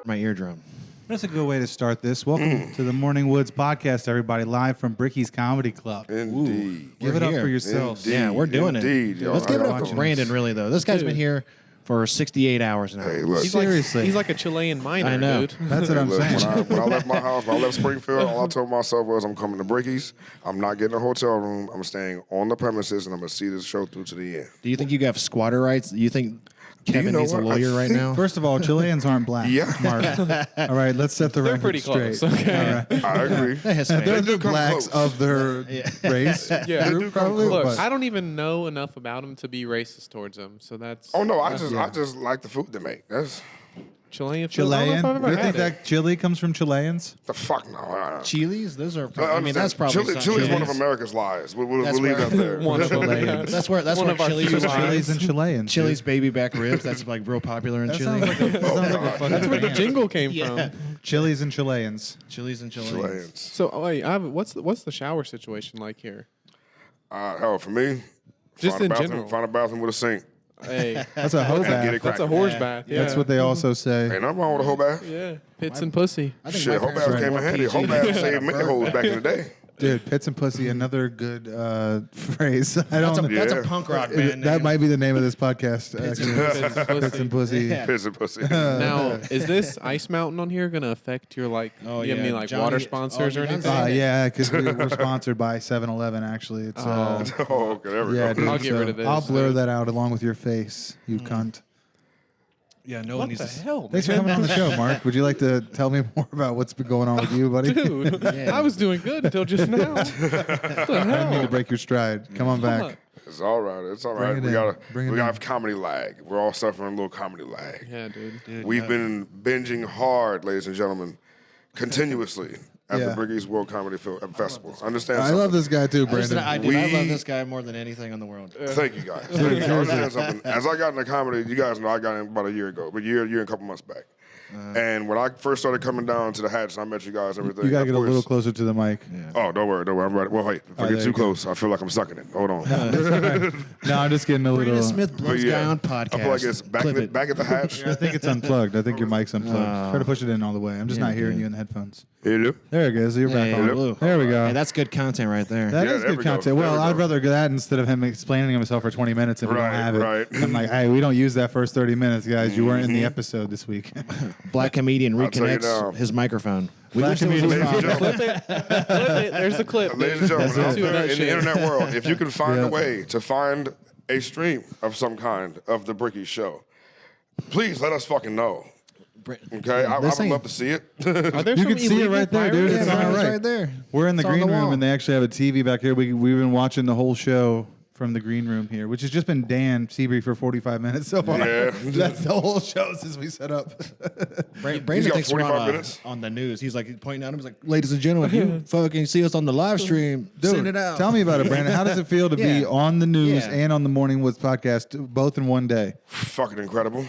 my eardrum. That's a good way to start this. Welcome to the Morning Woods podcast, everybody, live from Bricky's Comedy Club. Indeed. Give it up for yourselves. Indeed. Yeah, we're doing Indeed. it. Let's give it up for watching Brandon, us. really, though. This guy's been here for 68 hours now. Hey, look. Seriously. He's like a Chilean miner, I know. dude. That's what I'm Look, saying. when I left my house, when I left Springfield, all I told myself was I'm coming to Bricky's. I'm not getting a hotel room. I'm staying on the premises, and I'm going to see this show through to the end. Do you think you have squatter rights? Do you think Kevin know needs a what? lawyer I right think- now? First of all, Chileans aren't black. Yeah. Mark. All right, let's set the They're record pretty straight. close. Okay. All right. I agree. They're Hispanic. They're do the come blacks close. of their race. Yeah. group, They do come probably. close. Look, but- I don't even know enough about him to be racist towards him, so that's Oh, no, I just like the food they make. That's Chilean. food. I Chilean? don't know if I've Do ever you think had it. that chili comes from Chileans? the fuck no. Chiles? Those are. I I mean, that's probably Chile, something. Chile's one of America's lies. We'll That's leave where- that there. One of them. Chileans. That's where One of our Chili's few was. lies. Chiles and Chileans. Chili's baby back ribs. That's like real popular in That Chile. sounds like a fucking That's where the band. jingle came Yeah. from. Chiles and Chileans. Chili's and Chileans. Chileans. So, wait, what's the shower situation like here? Hell, for me, Just find a in bathroom, general. find a bathroom with a sink. Hey, That's a hoe Get bath. it that's a cracking. horse Yeah. bath. Yeah. That's what they also say. Ain't nothing wrong with a whole bath. Yeah, pits and pussy. I think Shit, my whole parents bath were came more in handy. PG. Whole bath saved many hoes back in the day. Dude, pits and pussy, another good phrase. I That's don't. a Yeah. punk rock band. That name. might be the name of this podcast. Pits actually. and Pits and pussy. Yeah. Piss and pussy. Now, is this Ice Mountain on here going to affect your Oh, you have any like Johnny- water sponsors oh, or you done anything? said Yeah, because we're sponsored by 7-Eleven. Actually, it's. Oh, okay, there we Yeah, go. dude, I'll get rid of this, I'll blur dude. that out along with your face, you cunt. Yeah, no What one needs the to. hell, Thanks for man? coming on the show, Mark. Would you like to tell me more about what's been going on with you, buddy? Dude, Yeah. I was doing good until just now. What the I didn't mean hell? to break your stride. Come on back. It's all right. It's all Bring right. it We in. got Bring it we got in. comedy lag. We're all suffering a little comedy lag. Yeah, dude. We've been binging hard, ladies and gentlemen, continuously at Yeah. the Bricky's World Comedy Festival. Understand I something? love this guy too, Brandon. I We- love this guy more than anything in the world. Thank you, guys. Thank you. Understand something. As I got into comedy, you guys know I got in about a year ago, but year and a couple months back. And when I first started coming down to the Hatch, and I met you guys and everything. You gotta of get a course- little closer to the mic. Oh, don't worry. I'm ready. Well, wait. If Oh, I there get you too go. close, I feel like I'm sucking it. Hold on. No, I'm just getting a Brandon little. Smith blows But guy on podcast. I feel like it's back, Clip it. back at the Hatch. I think it's unplugged. I think your mic's unplugged. Try to push it in all the way. I'm just Yeah, not hearing dude. you in the headphones. Hello. There it goes. You're back Yeah, on. blue. There we go. Hey, that's good content right there. That Yeah, is there good we go. content. There Well, we I'd go. rather do that instead of him explaining himself for 20 minutes if we Right, don't have it. right. I'm like, hey, we don't use that first 30 minutes, guys. You weren't in the episode this week. Black comedian I'll tell you now. reconnects his microphone. We Black wish it was comedian- his Ladies and phone. gentlemen, Clip it. There's the clip. ladies and gentlemen, That's out it. there in the Shit. internet world, if you can find Yeah. a way to find a stream of some kind of the Bricky Show, please let us fucking know. Okay, I This would ain't- love to see it. Are there You some can see it illegal right there, dude. pirates? It's on our it's right. right there. We're in the It's on green the room, wall. and they actually have a TV back here. We've been watching the whole show from the green room here, which has just been Dan Seabury for 45 minutes so far. Yeah. That's the whole show since we set up. Brandon got thinks we're 45 on, minutes. on the news. He's like pointing out. He's like, "Ladies and gentlemen, you fucking see us on the live stream. Dude, Send it out." tell me about it, Brandon. How does it feel to be Yeah. on the news Yeah. and on the Morning Woods podcast both in one day? Fucking incredible.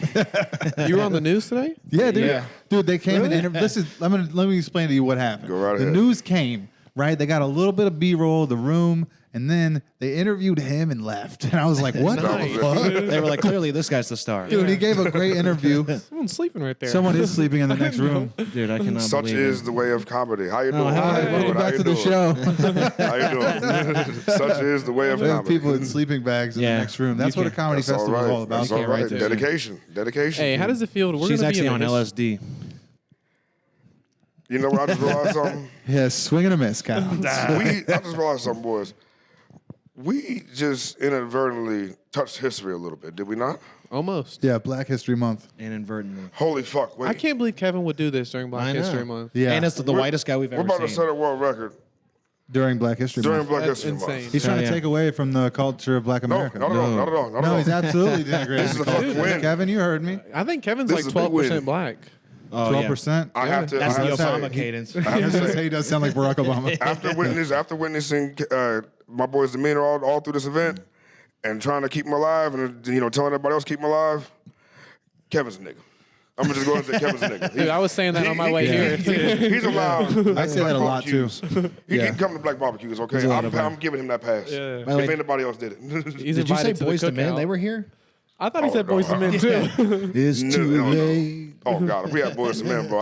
You were on the news today? Yeah, dude. Yeah. Dude, they came and interviewed. Let me explain to you what happened. Go right the ahead. news came, right? They got a little bit of B-roll of the room, and then they interviewed him and left. And I was like, what Nice. the fuck? They were like, "Clearly, this guy's the star." Dude, he gave a great interview. Someone's sleeping right there. Someone is sleeping in the next room. Dude, I cannot Such believe is it. the way of comedy. How you doing? hi. How you Welcome doing? How back you to the doing? show. How you doing? Such is the way of We have comedy. people in sleeping bags in Yeah. the next room. That's You what a can- comedy That's all festival is right. all about. That's all can't right. write this. Dedication. Dedication. Hey, how does it feel? We're She's gonna actually be on in LSD. You know what? I just realized something. Yes, swing and a miss, Kyle. I just realized something, boys. We just inadvertently touched history a little bit, did we not? Almost. Yeah, Black History Month. Inadvertently. Holy fuck. Wait. I can't believe Kevin would do this during I Black know. History Month. Yeah, And it's the whitest guy we've We're ever about to seen. set a world record during Black History during Month. Black That's History insane. Month. He's trying Oh, to yeah. take away from the culture of Black No, America. not at all. Not at all. Not at No, all. he's absolutely denigrating This is the a fucking culture. win. Kevin, you heard me. I think Kevin's This like is a big 12% win. black. Oh, yeah. 12%. I have to. That's I the have to Obama say, cadence. I I have was to gonna say say, he does sound like Barack Obama. after witnessing my boy's demeanor all through this event and trying to keep him alive and telling everybody else to keep him alive, Kevin's a nigga. I'm gonna just go ahead and say Kevin's a nigga. Dude, I was saying that on my way here. He's allowed. I say that a lot too. He Yeah. can come to black barbecues, okay? There's a lot of I'm giving him that pass. Yeah. By the If way, anybody else did it. He's Did you say invited to the Boys to Men? cookout. They were here? I thought he said Boys to Men too. It's No, too no, no. late. Oh God, if we had Boys to Men, bro,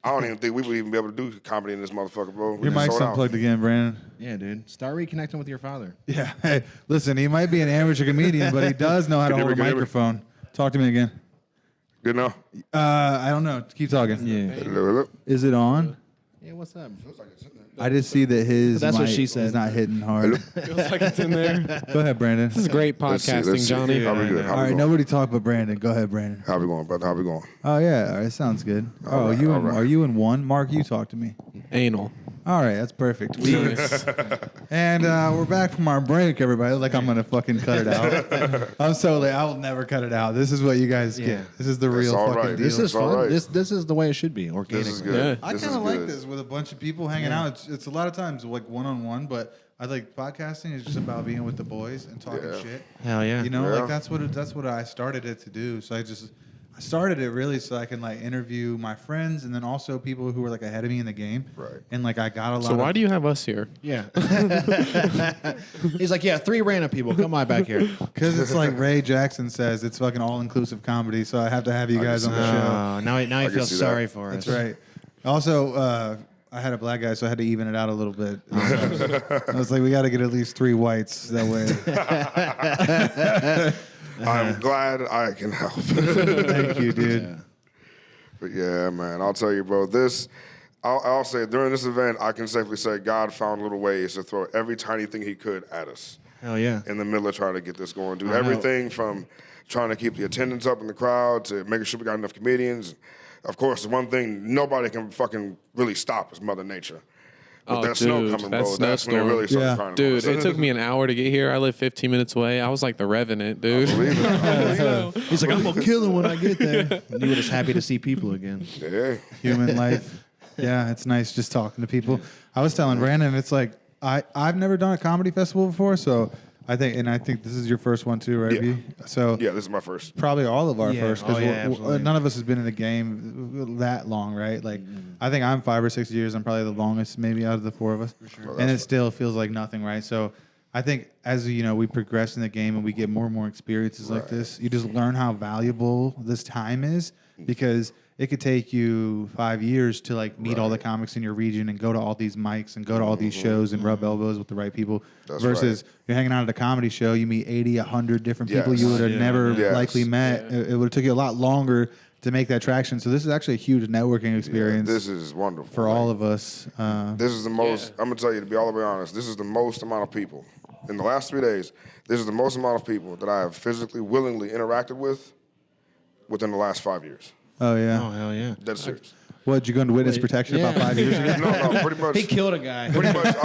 I don't even think we would even be able to do comedy in this motherfucker, bro. We Your just mic's sold out. unplugged again, Brandon. Yeah, dude. Start reconnecting with your father. Yeah. Hey, listen, he might be an amateur comedian, but he does know how to Can you hold a hear me? microphone. Talk to me again. Good now. I don't know. Keep talking. Yeah. Hello. Is it on? Yeah, what's up? I just see that his That's what mic she said. is not hitting hard. Feels like it's in there. Go ahead, Brandon. This is great Let's see, podcasting, let's see. Johnny. How we good? All How All we right, going? nobody talk but Brandon. Go ahead, Brandon. How we going, brother? How we going? Oh yeah, all right, sounds good. All right, you all in, right. are you in one? Mark, you talk to me. Anal. All right, that's perfect. Nice. And we're back from our break, everybody. Like I'm gonna fucking cut it out. I'm so late. I will never cut it out. This is what you guys get. Yeah. This is the real all fucking right. deal. This is It's all fun. right. This is the way it should be. Organic. This is good. Yeah. I This kind is of like good. this with a bunch of people hanging out. It's a lot of times like one-on-one, but I like podcasting is just about being with the boys and talking Yeah. shit. Hell yeah. You know, Yeah. like that's what I started it to do. So I started it really so I can like interview my friends and then also people who were like ahead of me in the game. Right. And like I got a lot. So why do you have us here? Yeah. He's like, yeah, 3 random people. Come on back here. Because it's like Ray Jackson says, it's fucking all-inclusive comedy. So I have to have you guys on the show. Now he can feels see sorry that. for us. That's right. Also, I had a black guy, so I had to even it out a little bit. I was like, we got to get at least 3 whites. That way. I'm glad I can help. Thank you, dude. But yeah, man, I'll tell you, bro. I'll say during this event, I can safely say God found little ways to throw every tiny thing He could at us Hell yeah. in the middle of trying to get this going, dude. I know. Everything from trying to keep the attendance up in the crowd to making sure we got enough comedians. Of course, the one thing nobody can fucking really stop is Mother Nature. With Oh, that snow dude, coming, that bro, that's when it snowstorm. really started Yeah. crying. on Dude, us. it took me an hour to get here. I live 15 minutes away. I was like the Revenant, dude. Believe it. I believe it. He's like, I'm going to kill him when I get there. And you were just happy to see people again. Yeah. Human life. Yeah, it's nice just talking to people. I was telling Brandon, it's like I've never done a comedy festival before, so I think this is your first one too, right? Yeah. B? So Yeah, this is my first. probably all of our Yeah. first Oh, because yeah, absolutely. none of us has been in the game that long, right? Like I think I'm 5 or 6 years. I'm probably the longest maybe out of the 4 of us, and it still feels like nothing, right? So I think as you know we progress in the game and we get more and more experiences like this, you just learn how valuable this time is because it could take you 5 years to like meet all the comics in your region and go to all these mics and go to all these shows and rub elbows with the right people. That's versus you're hanging out at a comedy show, you meet 80, 100 different people Yes. you would have never Yes. likely met. It would have took you a lot longer to make that traction. So this is actually a huge networking experience This is wonderful. for all of us. This is the most, I'm going to tell you, to be all the way honest, this is the most amount of people. In the last 3 days, this is the most amount of people that I have physically, willingly interacted with within the last 5 years. Oh yeah. Oh, hell yeah. That's serious. What, did you go into witness protection about 5 years ago? No, pretty much. He killed a guy. Pretty much.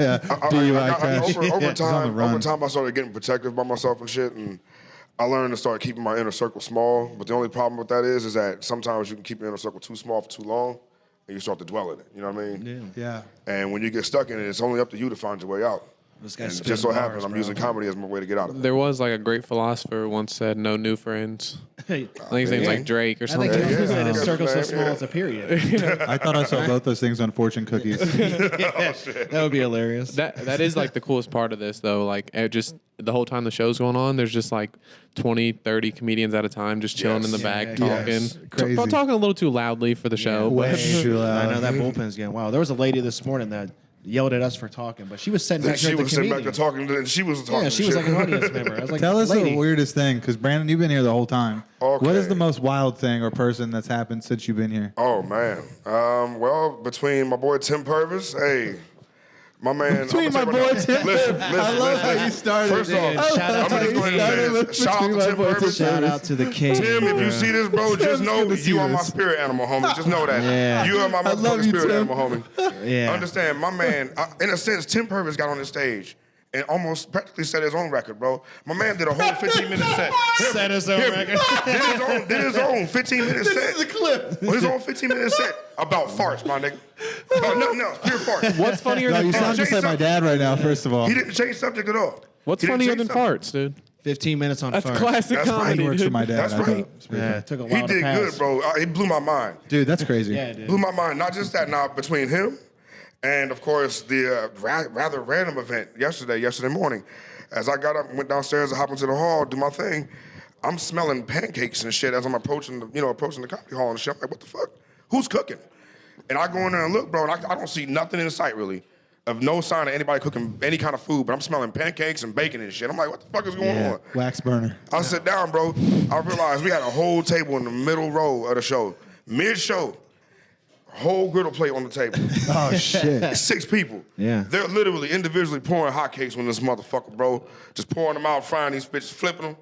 DUI crash. Over He's on the time, run. over time, I started getting protective by myself and shit, and I learned to start keeping my inner circle small. But the only problem with that is that sometimes you can keep your inner circle too small for too long, and you start to dwell in it. You know what I mean? Yeah. And when you get stuck in it, it's only up to you to find your way out. This guy's And it spitting just so bars, happens I'm bro. using comedy as my way to get out of it. There was like a great philosopher once said, "No new friends." Hey, I think his name's like Drake or I something. think he also Yeah. said his Yeah. circle's so Yeah. small it's a period. I thought I saw both those things on fortune cookies. That would be hilarious. That is like the coolest part of this though. Like just the whole time the show's going on, there's just like 20, 30 comedians at a time just chilling in the Yes. back Yeah, talking. yes. Crazy. Talking a little too loudly for the show. way but too loud. I know that bullpen's getting wild. There was a lady this morning that yelled at us for talking, but she was sitting back She here at the was sitting back there comedian. talking, and she was talking. Yeah, she was shit. like an audience member. I was like, Tell us lady. the weirdest thing, because Brandon, you've been here the whole time. What is Okay. the most wild thing or person that's happened since you've been here? Oh man. Well, between my boy Tim Purvis, hey, my man. Between I'm gonna my tell you boy right Tim now. Listen, Purvis. I love how you started. First off, Yeah, shout out I'm to gonna just go ahead and say this. Shout out Between to my Tim boy Tim Purvis. Shout out to the king. Tim, if you see this, bro, just know good to see you are my this. spirit animal, homie. Just know that. Yeah. You are my I love motherfucking you, spirit Tim. animal, homie. Yeah. Understand, my man, in a sense, Tim Purvis got on the stage and almost practically set his own record, bro. My man did a whole 15-minute set. Set his own Hear me. record. Did his own 15-minute set. This is a clip. His own 15-minute set about farts, my nigga. About nothing else, pure farts. What's funnier No, than you sound farts? just like my dad right now, first of all. He didn't change subject at all. What's He didn't funnier change than subject. farts, dude? 15 minutes on That's farts. classic That's right. comedy. He works for dude. my dad. That's I thought. right. Yeah, it took a He while to did pass. good, bro. He blew my mind. Dude, that's crazy. Yeah, dude. Blew my mind. Not just that, now between him and, of course, the rather random event yesterday morning. As I got up and went downstairs and hopped into the hall, do my thing, I'm smelling pancakes and shit as I'm approaching the comedy hall and shit. I'm like, what the fuck? Who's cooking? And I go in there and look, bro, and I don't see nothing in sight really, of no sign of anybody cooking any kind of food. But I'm smelling pancakes and bacon and shit. I'm like, what the fuck is going on? Wax burner. I sit down, bro. I realized we had a whole table in the middle row of the show, mid-show. Whole griddle plate on the table. Oh shit. 6 people. Yeah. They're literally individually pouring hotcakes on this motherfucker, bro. Just pouring them out, frying these bitches, flipping them,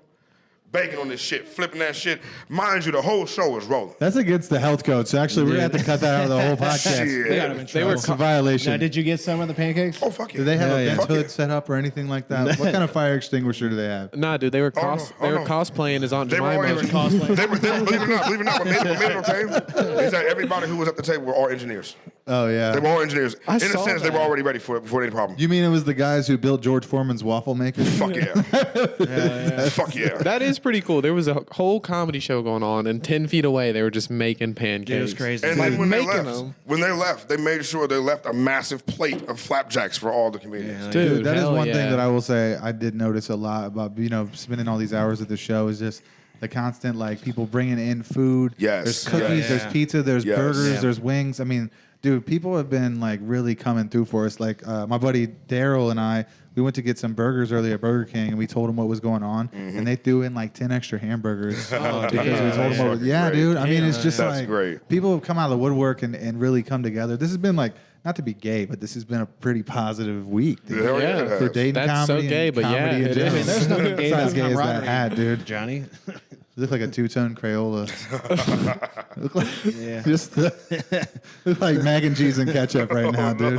baking on this shit, flipping that shit. Mind you, the whole show was rolling. That's against the health code. So actually, we're gonna have to cut that out of the whole podcast. Shit. They got him in They were It's a violation. Now, did you get some of the pancakes? Oh, fuck yeah. Do they have Yeah, a yeah. vent Fuck hood yeah. set up or anything like that? What kind of fire extinguisher do they have? Nah, dude, they were no. cosplaying as Aunt They were all Jemima. engineers. They were, believe it or not, what made it okay is that everybody who was at the table were all engineers. Oh yeah. They were all engineers. In a saw sense, they were that. already ready for it before any problem. You mean it was the guys who built George Foreman's waffle maker? Fuck yeah. Fuck yeah. That is pretty cool. There was a whole comedy show going on, and 10 feet away, they were just making pancakes. It was crazy. And Like then when they making left, them. they made sure they left a massive plate of flapjacks for all the comedians. Dude, That is hell one thing yeah. that I will say I did notice a lot about spending all these hours at the show is just the constant like people bringing in food. Yes, There's cookies, yes. there's pizza, there's Yes. burgers, Yeah. there's wings. I mean, dude, people have been like really coming through for us. Like my buddy Daryl and I, we went to get some burgers earlier at Burger King, and we told them what was going on, and they threw in like 10 extra hamburgers because we told them what was, Great. dude. I mean, it's just That's like great. people have come out of the woodwork and really come together. This has been like, not to be gay, but this has been a pretty positive week, dude. Hell yeah, Yeah. it has. For dating That's so comedy gay, and but yeah, comedy in it general. is. I mean, there's nothing gay It's not as about gay as that camaraderie. hat, dude. Johnny. You look like a two-tone Crayola. look like, Yeah. just look like mac and cheese and ketchup right now, dude.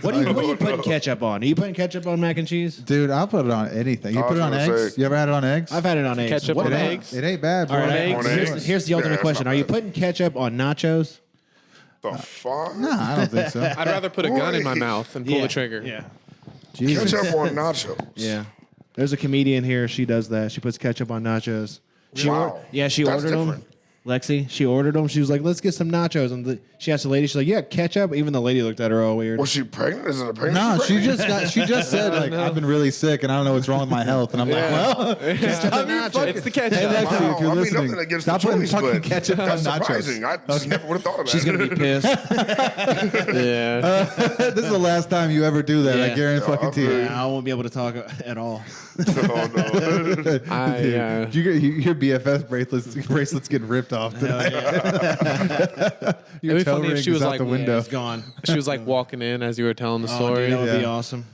What are you putting ketchup on? Are you putting ketchup on mac and cheese? Dude, I'll put it on anything. You I put it was on gonna eggs? say- You ever had it on eggs? I've had it on eggs. Ketchup What on about- eggs? It ain't bad, bro. All right, eggs? On here's, eggs? here's the Yeah, ultimate that's question: not Are you bad. putting ketchup on nachos? The fuck? Nah, I don't think so. I'd rather put a gun in my Boy. mouth and pull the trigger. Yeah. Jesus. Ketchup on nachos. Yeah. There's a comedian here. She does that. She puts ketchup on nachos. She Wow. she That's ordered different. them. Lexi, she ordered them. She was like, "Let's get some nachos." And she asked the lady, she's like, "Yeah, ketchup." Even the lady looked at her all weird. Was she pregnant? Is it a pregnancy? No, she pregnant? just said like I've been really sick and I don't know what's wrong with my health and I'm like, well, stop being fucking- It's the ketchup. Hey, Lexi, Wow. if you're I mean, listening, nothing against stop the putting choice, fucking but ketchup on That's nachos. surprising. I just never would have thought of that. She's gonna be pissed. Yeah. This is the last time you ever do that. I Yeah. guarantee fucking to you. Yeah, I won't be able to talk at all. Oh, no. Your BFS bracelets getting ripped off tonight. Your It'd be toe funny if ring she is was out like, the Yeah, window. it's gone. She was like walking in as you were telling the Oh, story. dude, that would be Yeah. awesome.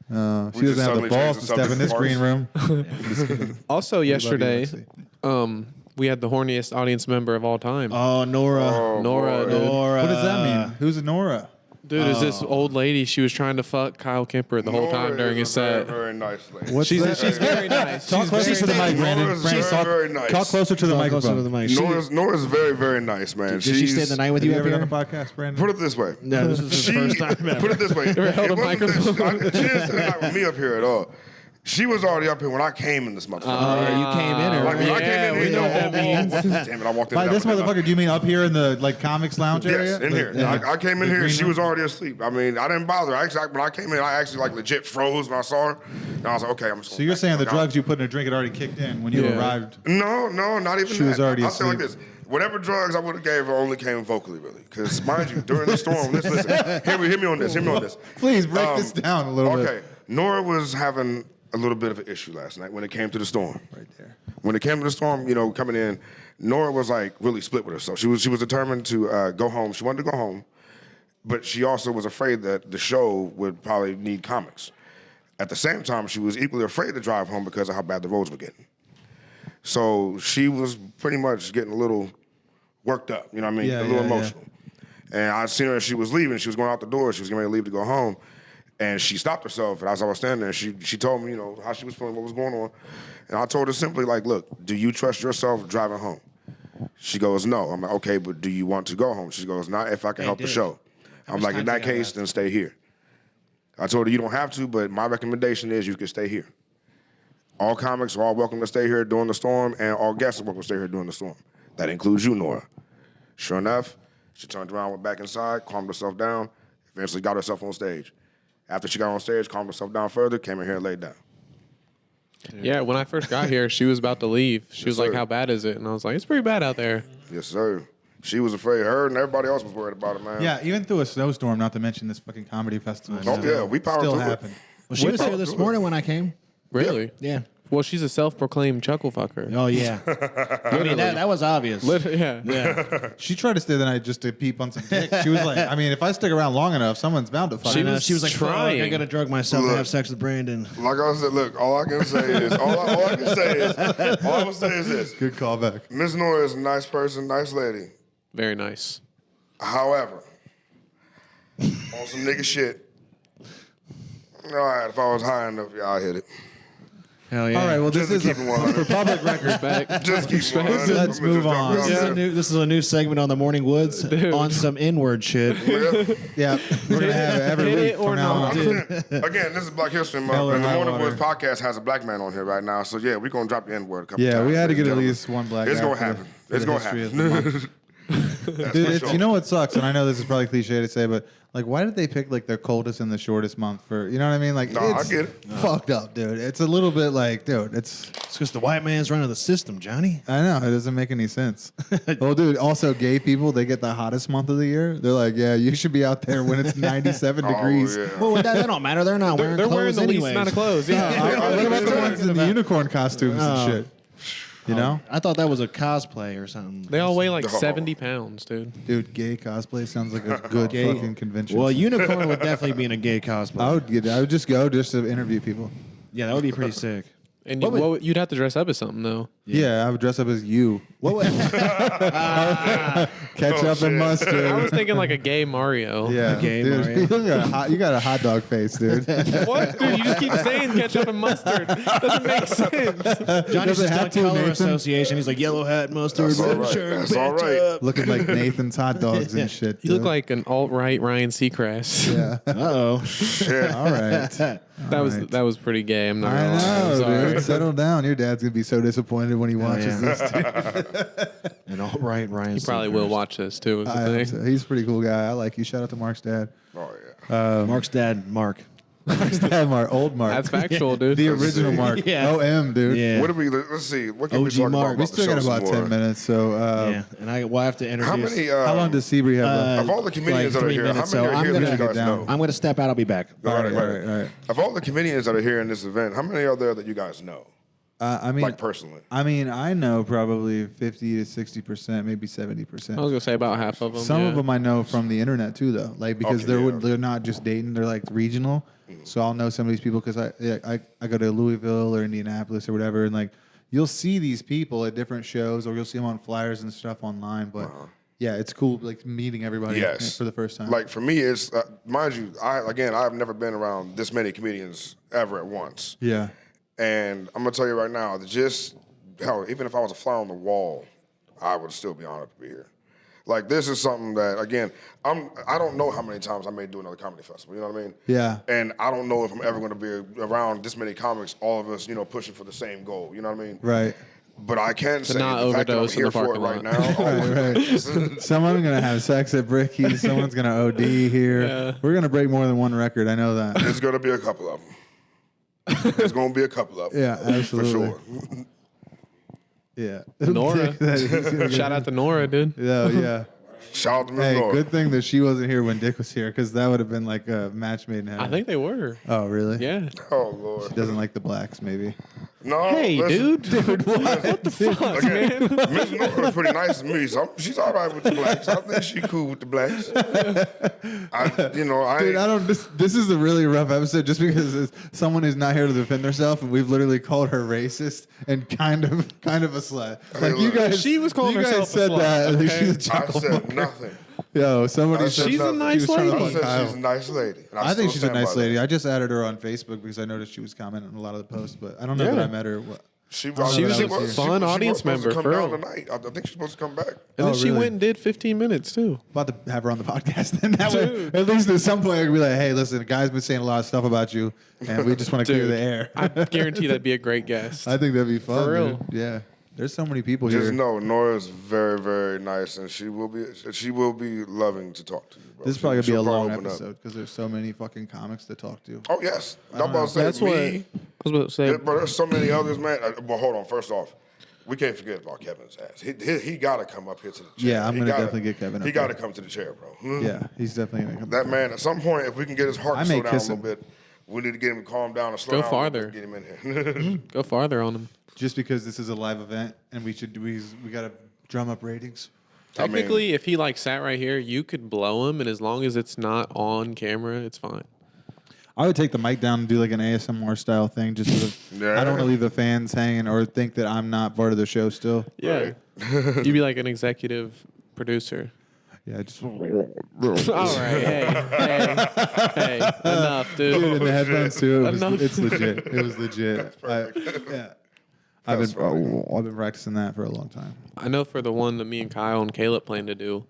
She We doesn't just have the suddenly balls changed to the step in this subject green room. Also, love you, yesterday, Lexi. we had the horniest audience member of all time. Oh, Nora. Oh, Nora, boy. dude. Nora. What does that mean? Who's Nora? Dude, is this old lady? She was trying to fuck Kyle Kemper the whole time Nora during is his a very, set. very nice lady. What's She's that? very nice. Talk She's closer to the very mic, nice. Brandon. Nora's Brandon, very, very nice. talk closer to the Talk microphone. closer to the mic. Nora's very, very nice, man. Did she stay the night with Have you you up ever here? done a podcast, Brandon? Put it this way. No, this is the first time ever. Put it this way. Ever held It a wasn't that microphone? She didn't stay the night with me up here at all. She was already up here when I came in this motherfucker. Yeah, you came in Like when I yeah, came in we here, know what that means. Damn it, I walked in. By that this one, motherfucker, do you mean up here in the like comics lounge area? Yes, in here. Yeah. I came in The here. green She room? was already asleep. I mean, I didn't bother. When I came in, I actually like legit froze when I saw her. And I was like, okay, I'm just. So you're saying the drugs you put in a drink had already kicked in when you Yeah. arrived? No, not even. She was that. already I'll say like asleep. this. Whatever drugs I would have gave her only came vocally, really. Because mind you, during the storm, listen, hear me on this. Please break this down a little bit. Okay, Nora was having a little bit of an issue last night when it came to the storm. Right there. When it came to the storm, coming in, Nora was like really split with herself. She was determined to go home. She wanted to go home, but she also was afraid that the show would probably need comics. At the same time, she was equally afraid to drive home because of how bad the roads were getting. So she was pretty much getting a little worked up, you know what I mean? Yeah, a little yeah, yeah. emotional. And I seen her as she was leaving. She was going out the door. She was getting ready to leave to go home. And she stopped herself. And as I was standing there, she told me, how she was feeling, what was going on. And I told her simply, like, look, do you trust yourself driving home? She goes, no. I'm like, okay, but do you want to go home? She goes, not if I can help the dude. show. I'm like, in that case, then stay here. I told her, you don't have to, but my recommendation is you can stay here. All comics are all welcome to stay here during the storm, and all guests are welcome to stay here during the storm. That includes you, Nora. Sure enough, she turned around, went back inside, calmed herself down, eventually got herself on stage. After she got on stage, calmed herself down further, came in here and laid down. Yeah, when I first got here, she was about to leave. She was like, sir. "How bad is it?" And I was like, "It's pretty bad out there." Yes, sir. She was afraid. Her and everybody else was worried about it, man. Yeah, even through a snowstorm, not to mention this fucking comedy festival. Oh, yeah, we powered still through it. happened. Well, she was here this morning when I came. Really? Yeah. Well, she's a self-proclaimed chuckle fucker. Oh yeah. I mean that was obvious. Yeah. Yeah. She tried to stay the night just to peep on some dick. She was like, I mean, if I stick around long enough, someone's bound to fuck. She me. was like, trying. "Fuck, I gotta drug myself to Look. have sex with Brandon." Like I said, look, all I can say is, all I can say is this. Good callback. Miss Nora is a nice person, nice lady. Very nice. However, on some nigga shit, all right, if I was high enough, y'all hit it. Hell yeah. All right, well, this Just is to keep it 100. for public record. Back. Just keep it 100. Let's I'm gonna move just on. drop This it is out this is a new segment on the Morning Woods on some N-word shit. there. Yeah, we're gonna have it every Hit week it or from now not. on. Again, this is Black History Hell Month, or and the high Morning water. Woods podcast has a black man on here right now. So yeah, we're gonna drop the N-word a couple times. Yeah, we had to ladies get and at gentlemen. least one black. It's guy gonna for the- happen. for It's the gonna history happen. of the month. That's Dude, for it's, sure. you know what sucks, and I know this is probably cliche to say, but like, why did they pick like their coldest and the shortest month for? You know what I mean? Like, No, I it's get it. fucked up, dude. It's a little bit like, dude, it's. It's because the white man's running the system, Johnny. I know it doesn't make any sense. Well, dude, also gay people, they get the hottest month of the year. They're like, yeah, you should be out there when it's 97 degrees. Oh, yeah. Well, that don't matter. They're not wearing They're clothes wearing the least anyways. amount of clothes. Yeah. What about the ones in the unicorn costumes and shit? You know, I thought that was a cosplay or something. They all weigh like Oh. 70 pounds, dude. dude, gay cosplay sounds like a good Gay- fucking convention. Well, unicorn would definitely be in a gay cosplay. I would just go just to interview people. Yeah, that would be pretty sick. And What would- you'd have to dress up as something, though. Yeah, I would dress up as you. What would, Ketchup shit. and mustard. I was thinking like a gay Mario. Yeah, Gay dude, Mario. you got a hot dog face, dude. What? Dude, you just keep saying ketchup and mustard. Doesn't make sense. Johnny's Does it just have on to, Color Nathan? Association. He's like yellow hat, mustard, That's all red right. shirt, That's all right. ketchup. Looking like Nathan's hot dogs and shit. You look dude. like an alt-right Ryan Seacrest. Yeah. Uh-oh. Shit. All right. That was pretty gay. I'm not I gonna lie. I'm know, sorry. dude. Settle down. Your dad's gonna be so disappointed when he watches yeah. this. Dude. And all right, Ryan. He probably will watch this too. Is the I hope thing. so. He's a pretty cool guy. I like you. Shout out to Mark's dad. Oh yeah. Mark's dad, Mark. Mark's dad, Mark. Old Mark. That's factual, dude. the original see. Mark. Yeah. OM, dude. Yeah. What do we? Let's see. What can we OG talk Mark. about? We the still show got about some 10 more? minutes. So, Yeah, and we'll have to introduce. How many? how long does Sebri have? of all the comedians like that are 3 here, minutes, how many so are I'm here gonna that you get guys down. know? I'm going to step out. I'll be back. All right, all right. Of all the comedians that are here in this event, how many are there that you guys know, I mean, like personally? I know probably 50 to 60%, maybe 70%. I was gonna say about half of them. Some yeah. of them I know from the internet too, though. Like because Okay, yeah. they're not just dating; they're like regional. So I'll know some of these people because I go to Louisville or Indianapolis or whatever, and like you'll see these people at different shows, or you'll see them on flyers and stuff online. But yeah, it's cool like meeting everybody Yes. for the first time. Like for me, it's mind you, I've never been around this many comedians ever at once. yeah, And I'm gonna tell you right now, hell, even if I was a fly on the wall, I would still be honored to be here. Like this is something that again, I don't know how many times I may do another comedy festival. You know what I mean? Yeah. And I don't know if I'm ever going to be around this many comics, all of us, pushing for the same goal. You know what I mean? right. But I can say not the fact that I'm overdose in here the for it parking right lot. now. Right. Someone's gonna have sex at Bricky. Someone's gonna OD here. Yeah. We're gonna break more than one record. I know that. There's going to be a couple of them. There's going to be a couple of them. Yeah, absolutely. For sure. Yeah. Nora. He's gonna get- Shout out to Nora, dude. Yeah, yeah. Shout out to Ms. Hey, Nora. good thing that she wasn't here when Dick was here, because that would have been like a match made in heaven. I think they were. Oh, really? Yeah. Oh Lord. She doesn't like the blacks, maybe. No. Hey, listen. dude. What the fuck, Again, man? Ms. Nora's pretty nice to me, so she's all right with the blacks. I think she's cool with the blacks. Dude, I don't. This is a really rough episode, just because it's someone who's not here to defend herself, and we've literally called her racist and kind of a slut. Like you look. guys, She was calling you guys herself a said slut, that. okay? She's a I chuckle said fucker. nothing. Yo, somebody I said said She's a nothing. nice She was trying to I lady. fuck said Kyle. she's a nice lady. And I think still she's a stand by nice that. lady. I just added her on Facebook because I noticed she was commenting on a lot of the posts, but I don't know that Yeah. I met her. She know was that a I was here. fun audience supposed to member, come for down real. tonight. I think she's supposed to come back. And then Oh, she really? went and did 15 minutes too. About to have her on the podcast. Then that way, Dude. at least at some point, I could be like, "Hey, listen, the guy's been saying a lot of stuff about you, and we just want to clear Dude, the air." I guarantee that'd be a great guest. I think that'd be fun. For real. Dude. Yeah, there's so many people Just here. know Nora's very, very nice, and she will be loving to talk to you. Bro. This is probably gonna be a She'll long open up. episode because there's so many fucking comics to talk to. Oh yes, I'm about to say That's me. was about to say, Yeah, bro, there's so many others, man. But hold on. First off, we can't forget about Kevin's ass. He got to come up here to the chair. Yeah, I'm going to definitely get Kevin up He got to there. come to the chair, bro. Yeah, he's definitely going to come. That man, at some point, if we can get his heart I to may slow down a kiss little him. bit, we need to get him to calm down and slow Go down. farther. Get him in here. go farther on him. Just because this is a live event and we got to drum up ratings. I mean, Technically, if he like sat right here, you could blow him, and as long as it's not on camera, it's fine. I would take the mic down and do like an ASMR style thing, just so that Yeah. I don't want to leave the fans hanging or think that I'm not part of the show still. Yeah, you'd be like an executive producer. Yeah, just All right, hey, enough, dude, dude. in the headphones too. Enough. It's legit. It was legit. Yeah, I've That's been practicing that for a long time. I know for the one that me and Kyle and Caleb plan to do,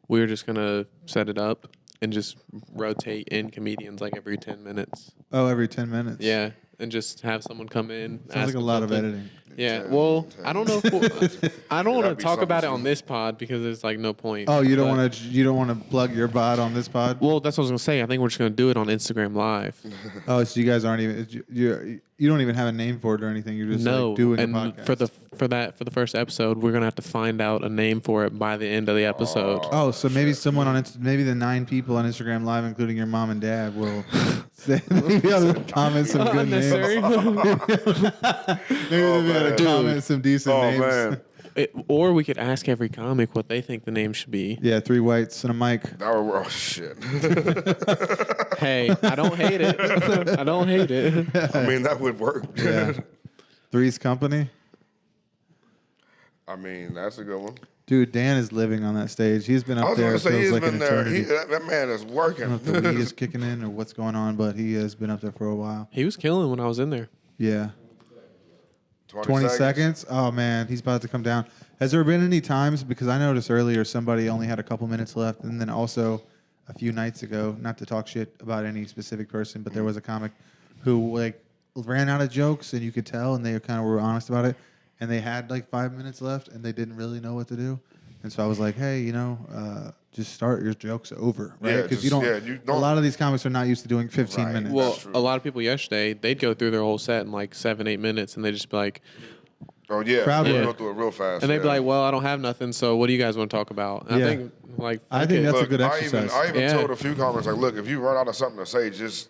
we were just gonna set it up and just rotate in comedians like every 10 minutes. Oh, every 10 minutes. Yeah, and just have someone come in. Sounds like a lot of editing. Yeah, well, I don't know if I don't want That'd to be talk about it something. on this pod because there's like no point. Oh, you don't But- want to plug your bot on this pod? Well, that's what I was gonna say. I think we're just gonna do it on Instagram Live. Oh, so you guys aren't even you don't even have a name for it or anything. You're just No, like doing and a podcast. for the first episode, we're gonna have to find out a name for it by the end of the episode. Oh, so maybe someone on maybe the 9 people on Instagram Live, including your mom and dad, will maybe I'll comment some good names. Unnecessary. Maybe they'll be able to comment some decent Oh, names. man. Or we could ask every comic what they think the name should be. Yeah, 3 whites and a mic. That would, oh, shit. Hey, I don't hate it. I don't hate it. I mean, that would work. Yeah. Three's Company. I mean, that's a good one. Dude, Dan is living on that stage. He's been I up was there. going It to say, feels he's like been an there. eternity. That man is I working. don't know if the weed is kicking in or what's going on, but he has been up there for a while. He was killing when I was in there. Yeah. 20 seconds? Oh, man. He's about to come down. Has there been any times, because I noticed earlier somebody only had a couple minutes left, and then also a few nights ago, not to talk shit about any specific person, but there was a comic who like ran out of jokes, and you could tell, and they kind of were honest about it, and they had like 5 minutes left, and they didn't really know what to do. And so I was like, hey, just start your jokes over, right? Yeah, Because just- yeah, you a don't- lot of these comics are not used to doing 15 Right. minutes. Well, That's true. a lot of people yesterday, they'd go through their whole set in like 7-8 minutes, and they'd just be like, Oh, yeah. Crowd They work. go through it real fast. and they'd be yeah. like, well, I don't have nothing, so what do you guys want to talk about? And Yeah. I think like I fuck think it. that's a Look, good I exercise. even Yeah. told a few comics, like, look, if you run out of something to say, just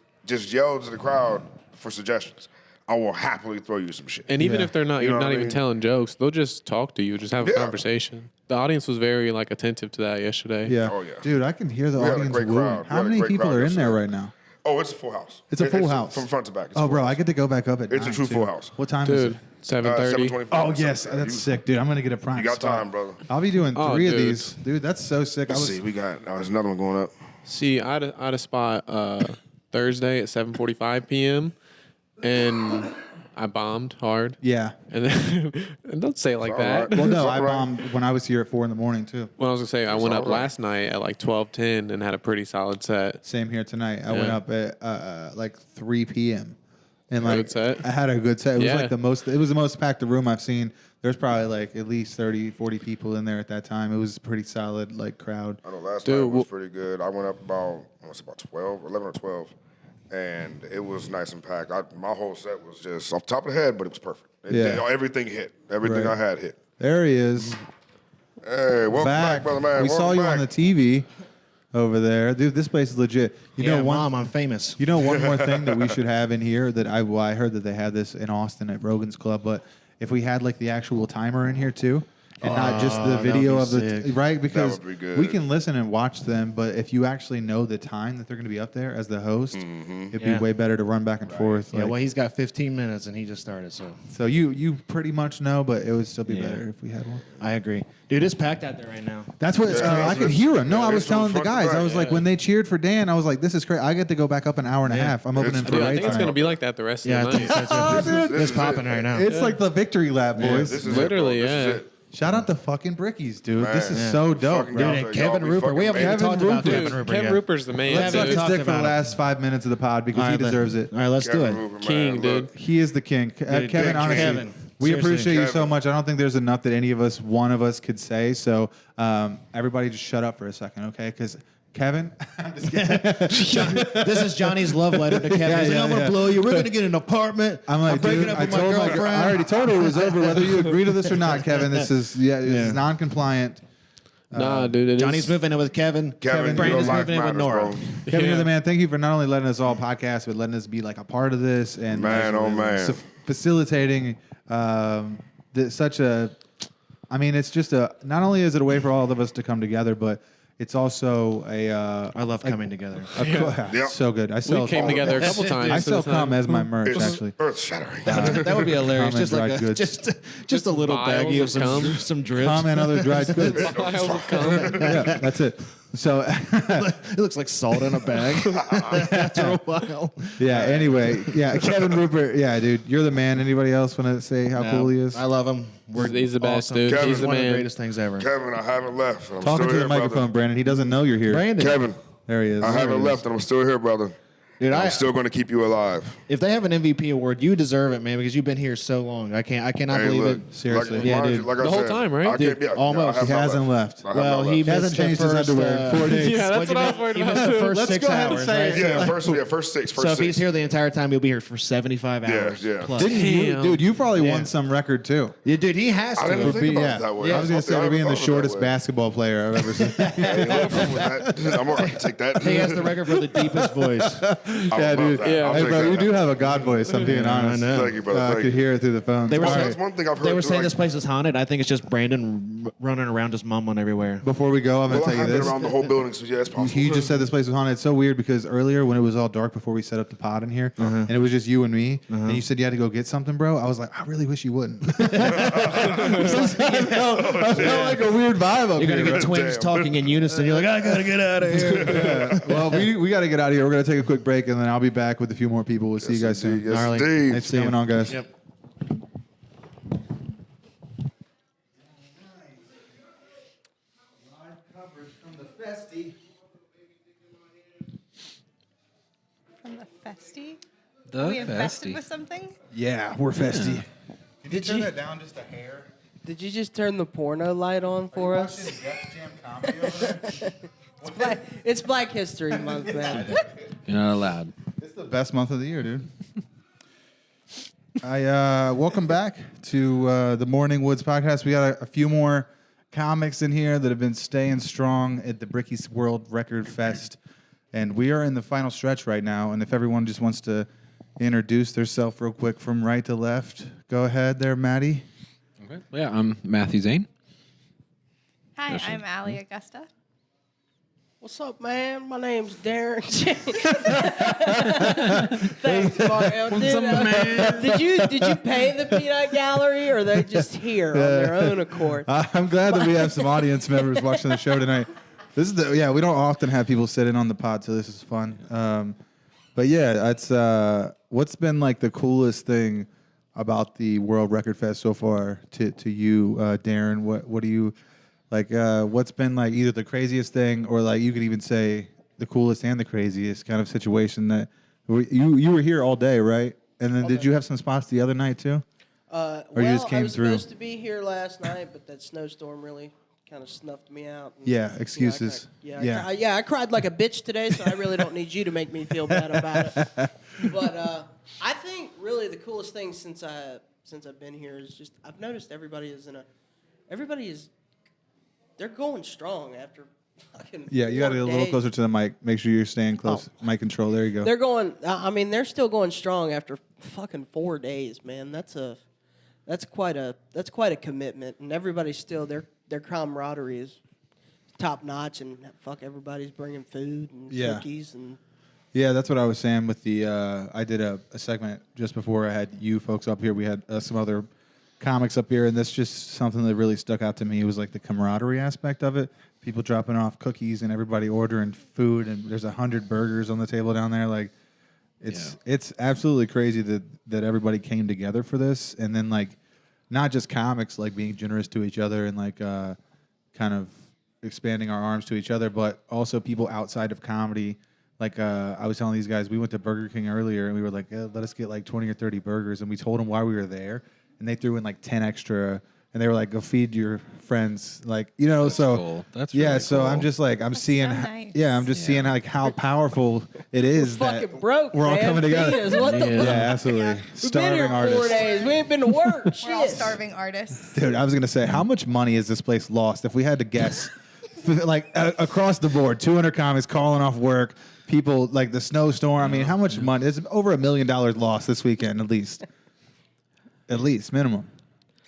yell to the crowd for suggestions. I will happily throw you some shit. And even Yeah. if they're not, You know you're what not I even mean? telling jokes. They'll just talk to you, just have a Yeah. conversation. The audience was very like attentive to that yesterday. Yeah. Oh, yeah. Dude, I can hear the We had a audience great wooing. crowd. We How had a many great people crowd are in there yesterday. right now? Oh, it's a full house. It's a full house. From front to back. It's Oh, a full bro, house. I get to go back up at It's a 9, true too. full house. What time is Dude, it? 7:30. 7:25. Oh, yes. something like That's that. sick, dude. I'm going to get a prime You got spot. time, brother. I'll be doing Oh, 3 of dude. these. Dude, that's so sick. Let's see. We got, there's another one going up. See, I had a spot Thursday at 7:45 p.m. and I bombed hard. Yeah. And then and don't say it like It's that. all right. Well, no, It's I all right. bombed when I was here at 4 in the morning, too. Well, I was gonna say I went all up right. last night at like 12:10 and had a pretty solid set. Same here tonight. I went Yeah. up at like 3 p.m. And Good like set? I had a good set. It was Yeah. like it was the most packed room I've seen. There's probably like at least 30, 40 people in there at that time. It was a pretty solid like crowd. I know last Dude, night was well- pretty good. I went up about, I want to say about 12, 11 or 12, and it was nice and packed. My whole set was just off the top of the head, but it was perfect. Yeah. Everything hit. Everything Right. I had hit. There he is. Hey, welcome back, brother man. We Welcome saw you back. on the TV over there. Dude, this place is legit. You Yeah, know one Mom, I'm famous. You know one more thing that we should have in here that I heard that they had this in Austin at Rogan's Club, but if we had like the actual timer in here too, and not just the that'd video be of the sick. right, because would be good. we can listen and watch them, but if you actually know the time that they're going to be up there as the host, it'd be Yeah. way better to run back and forth. Yeah, like- well, he's got 15 minutes and he just started, so so you pretty much know, but it would still be Yeah. better if we had one. I agree. Dude, it's packed out there right now. That's what Yeah, I could hear him. No, yeah, I was it's from telling the front to guys. I back. was like, Yeah. when they cheered for Dan, I was like, this is crazy. I get to go back up an hour and a Yeah. half. I'm opening It's for Dude, I Ray think it's tonight. gonna be like that the rest Yeah, of I the think night. so too. This It's is popping it. right now. It's like the victory lap, boys. This is Literally, it, bro. yeah. This is it. Shout out to fucking Brickies, dude. Man, this is yeah. so dope, Fucking bro. out Dude, there, and Kevin y'all be Rupert. fucking We haven't even amazing. talked about Dude, Kevin Rupert Ken yet. Rupert's the man. Let's Yeah, suck dude. his Talked dick for the about him. last 5 minutes of the pod because All he right, deserves it. All right, let's do Kevin it. Rupert, man, King, look. dude. He is the king. Kevin, King. honestly, Kevin. we Seriously. appreciate you so Kevin. much. I don't think there's enough that any of us, one of us, could say. So everybody just shut up for a second, okay? Because Kevin. I'm just kidding. This is Johnny's love letter to Kevin. He's like, I'm gonna blow you. We're gonna get an apartment. I'm like, breaking dude, up I with my told girlfriend. I already told her it was over. Whether you agree to this or not, Kevin, this is non-compliant. Nah, dude. Johnny's moving in with Kevin. Kevin, Brandon's your life moving in with matters, Nora. bro. Kevin, you're the man. Thank you for not only letting us all podcast, but letting us be like a part of this and Man, oh, man. facilitating such a. I mean, it's just a. Not only is it a way for all of us to come together, but it's also a. I love coming together. Yep. So good. I sell. We came together a couple times. I so sell it's not- cum as my merch It's actually. earth shattering. That would be hilarious. Common Just like dried a, goods. just a little Vials baggie of of cum? some drips. Cum and other dried goods. Vials of cum. Yeah, that's it. So It looks like salt in a bag after a while. yeah. Anyway, yeah. Kevin Rupert. Yeah, dude, you're the man. Anybody else want to say how cool he is? I love him. He's the best, awesome. dude. Kevin, He's the One of the man. greatest things ever. Kevin, I haven't left. I'm Talking still to here, the microphone, brother. Brandon. He doesn't know you're here. Brandon. Kevin, There he is. I There haven't he left, is. and I'm still here, brother. Dude, I'm still going to keep you alive. if they have an MVP award, you deserve it, man, because you've been here so long. I cannot Hey, believe look, it. Seriously. Like, Yeah, mind you, dude. like I The whole said, time, right? I Dude, can't, almost. I have He not hasn't left. I have Well, not he left. hasn't missed changed the his first, underwear in 4 days. Yeah, that's what'd you what I was miss? worried He about, missed the too. first Let's 6 go ahead and hours, say right? it. Yeah, first six. So if he's here the entire time, he'll be here for 75 hours. yeah. Plus. Didn't you, Damn. dude? You probably Yeah. won some record too. Yeah, dude, he has I to. didn't think about Yeah. it that way. I was gonna say I you're being the thought of it that shortest way. basketball player I've ever seen. Hey, look, I'm going to take that. He has the record for the deepest voice. Yeah, dude. Yeah. Hey, bro, you do have a god voice. I'm being honest. know. Thank you, brother. I Thank could you. hear it through the phone. They were All saying- That's one thing I've heard. They were too, saying like, this place is haunted. I think it's just Brandon running around just mumbling everywhere. Before we go, I'm Well, gonna I tell you have been this. around the whole building, so yeah, it's possible. He just said this place was haunted. It's so weird because earlier when it was all dark before we set up the pod in here, and it was just you and me, and you said you had to go get something, bro. I was like, I really wish you wouldn't. I felt like a weird vibe up You're gonna here. get twins Damn. talking in unison. You're like, I gotta get out of here. Well, we got to get out of here. We're gonna take a quick break, and then I'll be back with a few more people. We'll see you guys soon. Yes, Gnarly. indeed. Thanks for coming on, guys. Yep. From the festy? The we infested festy. with something? Yeah, we're festy. Can Did you- that down just a hair? Did you just turn the porno light on for us? Def Jam comedy over there? It's Black History Month, man. You're not allowed. It's the best month of the year, dude. I welcome back to the Morning Woods podcast. We got a few more comics in here that have been staying strong at the Bricky World Record Fest, and we are in the final stretch right now. And if everyone just wants to introduce themselves real quick from right to left, go ahead there, Maddie. Okay. Yeah, I'm Matthew Zane. Hi, I'm Allie Augusta. What's up, man? My name's Darren. Thanks, Mario. Did you pay the Peanut Gallery, or are they just here on their own accord? I'm glad that we have some audience members watching the show tonight. This is we don't often have people sit in on the pod, so this is fun. But yeah, it's what's been like the coolest thing about the World Record Fest so far to you, Darren? What do you like? What's been like either the craziest thing, or like you could even say the coolest and the craziest kind of situation that you were here all day, right? And then did you have some spots the other night too? Or you just came I was through? supposed to be here last night, but that snowstorm really kind of snuffed me out. And, Yeah, you know, excuses. I cried like a bitch today, so I really don't need you to make me feel bad about it. But I think really the coolest thing since I've been here is just I've noticed everybody is they're going strong after fucking Yeah, you got to get a 4 little days. closer to the mic. Make sure you're staying close. Mic control. There you go. They're going. I mean, they're still going strong after fucking 4 days, man. That's quite a commitment, and everybody's still their camaraderie is top notch, and fuck, everybody's bringing food and Yeah. cookies and. Yeah, that's what I was saying with the. I did a segment just before I had you folks up here. We had some other comics up here, and that's just something that really stuck out to me. It was like the camaraderie aspect of it. People dropping off cookies and everybody ordering food, and there's 100 burgers on the table down there. Like, it's absolutely crazy that everybody came together for this, and then like, not just comics like being generous to each other and like kind of expanding our arms to each other, but also people outside of comedy. Like I was telling these guys, we went to Burger King earlier, and we were like, let us get like 20 or 30 burgers, and we told them why we were there, and they threw in like 10 extra, and they were like, go feed your friends, like so cool. That's yeah. really so cool. I'm just like I'm seeing, nice. I'm just seeing like how powerful it is that Fucking broke. we're all man. coming together. Feed us. What the Yeah. fuck? Yeah, absolutely. We've been Starving here 4 artists. days. We ain't been to work. We're all Shit. starving artists. Dude, I was gonna say, how much money has this place lost? If we had to guess, like across the board, 200 comics calling off work, people like the snowstorm. I mean, how much money? It's over $1 million lost this weekend, at least minimum.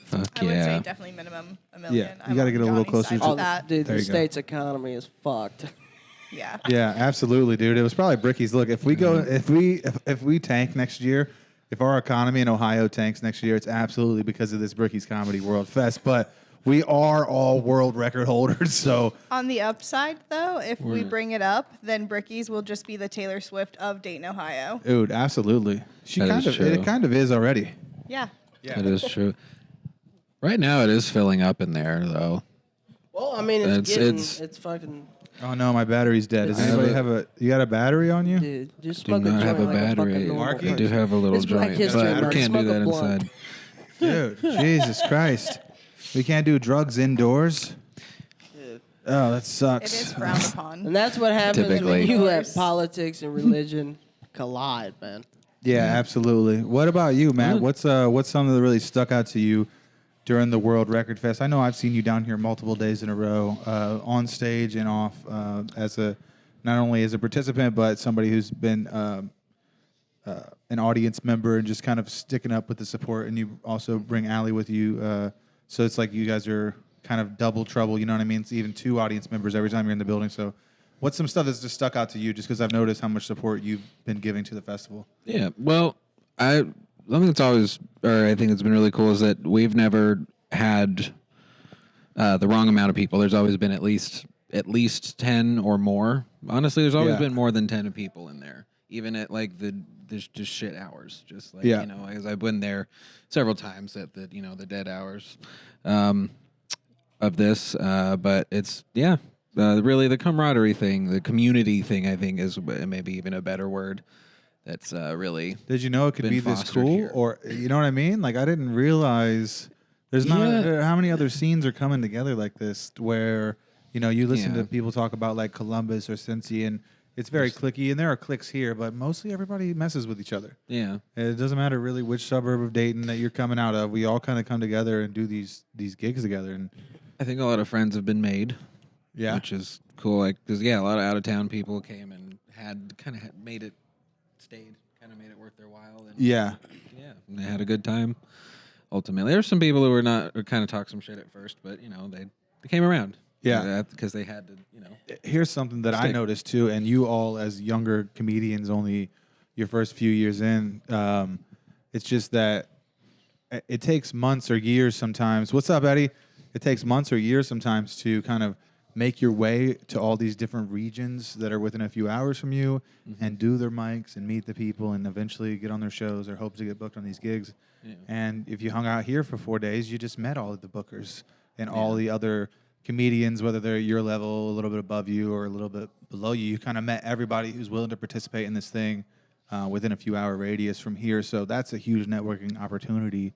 Fuck I would say yeah. definitely minimum $1 million. you gotta get a little closer to- Oh, that. dude, There the you go. state's economy is fucked. Yeah. Yeah, absolutely, dude. It was probably Bricky's. Look, if we go, if we tank next year, if our economy in Ohio tanks next year, it's absolutely because of this Bricky's Comedy World Fest. But we are all world record holders, so On the upside, though, if we bring it up, then Bricky's will just be the Taylor Swift of Dayton, Ohio. dude, absolutely. She That kind is of true. it kind of is already. Yeah. That is true. Right now, it is filling up in there, though. Well, I mean, it's fucking. Oh no, my battery's dead. Does I have anybody a- have a? You got a battery on you? Dude, just Do smoke a not have joint a like a battery. fucking normal Marky? I person. do have a little It's Black joint, History but I Month. can't do Smoke a that blunt. inside. Dude, Jesus Christ, we can't do drugs indoors. Oh, that sucks. It is frowned upon. And that's what happens Typically. when you let politics and religion collide, man. Yeah, absolutely. What about you, Matt? What's something that really stuck out to you during the World Record Fest? I know I've seen you down here multiple days in a row, on stage and off, as a not only as a participant but somebody who's been an audience member and just kind of sticking up with the support. And you also bring Allie with you, so it's like you guys are kind of double trouble. You know what I mean? It's even 2 audience members every time you're in the building. So, what's some stuff that's just stuck out to you? Just because I've noticed how much support you've been giving to the festival. Yeah, well, something that's always, or I think it's been really cool is that we've never had the wrong amount of people. There's always been at least 10 or more. Honestly, there's always Yeah. been more than 10 people in there, even at like the just shit hours. Just like Yeah. as I've been there several times at the the dead hours of this. But it's really the camaraderie thing, the community thing. I think is maybe even a better word. That's really. Did you know it could been be this fostered cool? here. Or, you know what I mean? Like, I didn't realize there's not, Yeah. how many other scenes are coming together like this where, you listen Yeah. to people talk about like Columbus or Cincy and it's very clicky and there are cliques here, but mostly everybody messes with each other. Yeah. It doesn't matter really which suburb of Dayton that you're coming out of. We all kind of come together and do these gigs together. And I think a lot of friends have been made. yeah, Which is cool. Like, because, a lot of out of town people came and stayed, kind of made it worth their while. And yeah. and they had a good time. Ultimately, there's some people who were kind of talk some shit at first, but, they came around. Yeah. Because they had to, Here's something that I Stick. noticed too, and you all as younger comedians, only your first few years in, it's just that it takes months or years sometimes. What's up, Eddie? It takes months or years sometimes to kind of make your way to all these different regions that are within a few hours from you and do their mics and meet the people and eventually get on their shows or hope to get booked on these gigs. Yeah. And if you hung out here for 4 days, you just met all of the bookers and all the other comedians, whether they're at your level, a little bit above you or a little bit below you. You kind of met everybody who's willing to participate in this thing within a few hour radius from here. So that's a huge networking opportunity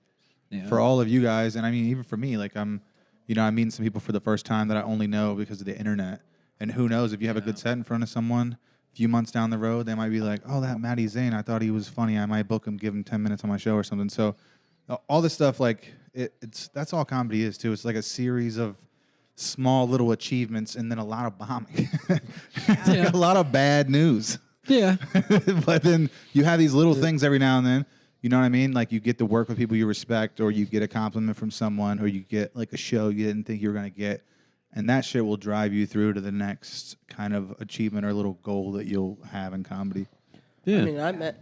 for all of you guys. And I mean, even for me, like I'm meeting some people for the first time that I only know because of the internet. And who knows, if you have a good set in front of someone, a few months down the road, they might be like, oh, that Matty Zane, I thought he was funny. I might book him, give him 10 minutes on my show or something. So all this stuff, like that's all comedy is too. It's like a series of small little achievements and then a lot of bombing. It's like a lot of bad news. Yeah. But then you have these little things every now and then. You know what I mean? Like you get to work with people you respect, or you get a compliment from someone, or you get like a show you didn't think you were going to get. And that shit will drive you through to the next kind of achievement or little goal that you'll have in comedy. Yeah. I mean,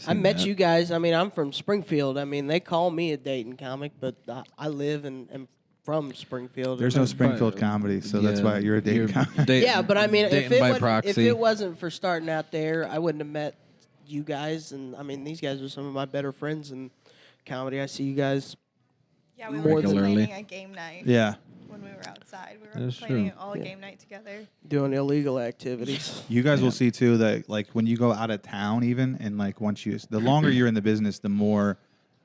I met you guys. I mean, I'm from Springfield. I mean, they call me a Dayton comic, but I live and am from Springfield. There's no Springfield comedy, so that's why you're a Dayton comic. Yeah, but I mean, if by it wasn't for starting out there, I wouldn't have met you guys. And I mean, these guys are some of my better friends in comedy. I see you guys. Yeah, we More were just than- planning a game night Yeah. when we were outside. We were That's planning true. all a game night together. doing illegal activities. You guys will see too that like when you go out of town, even and like the longer you're in the business, the more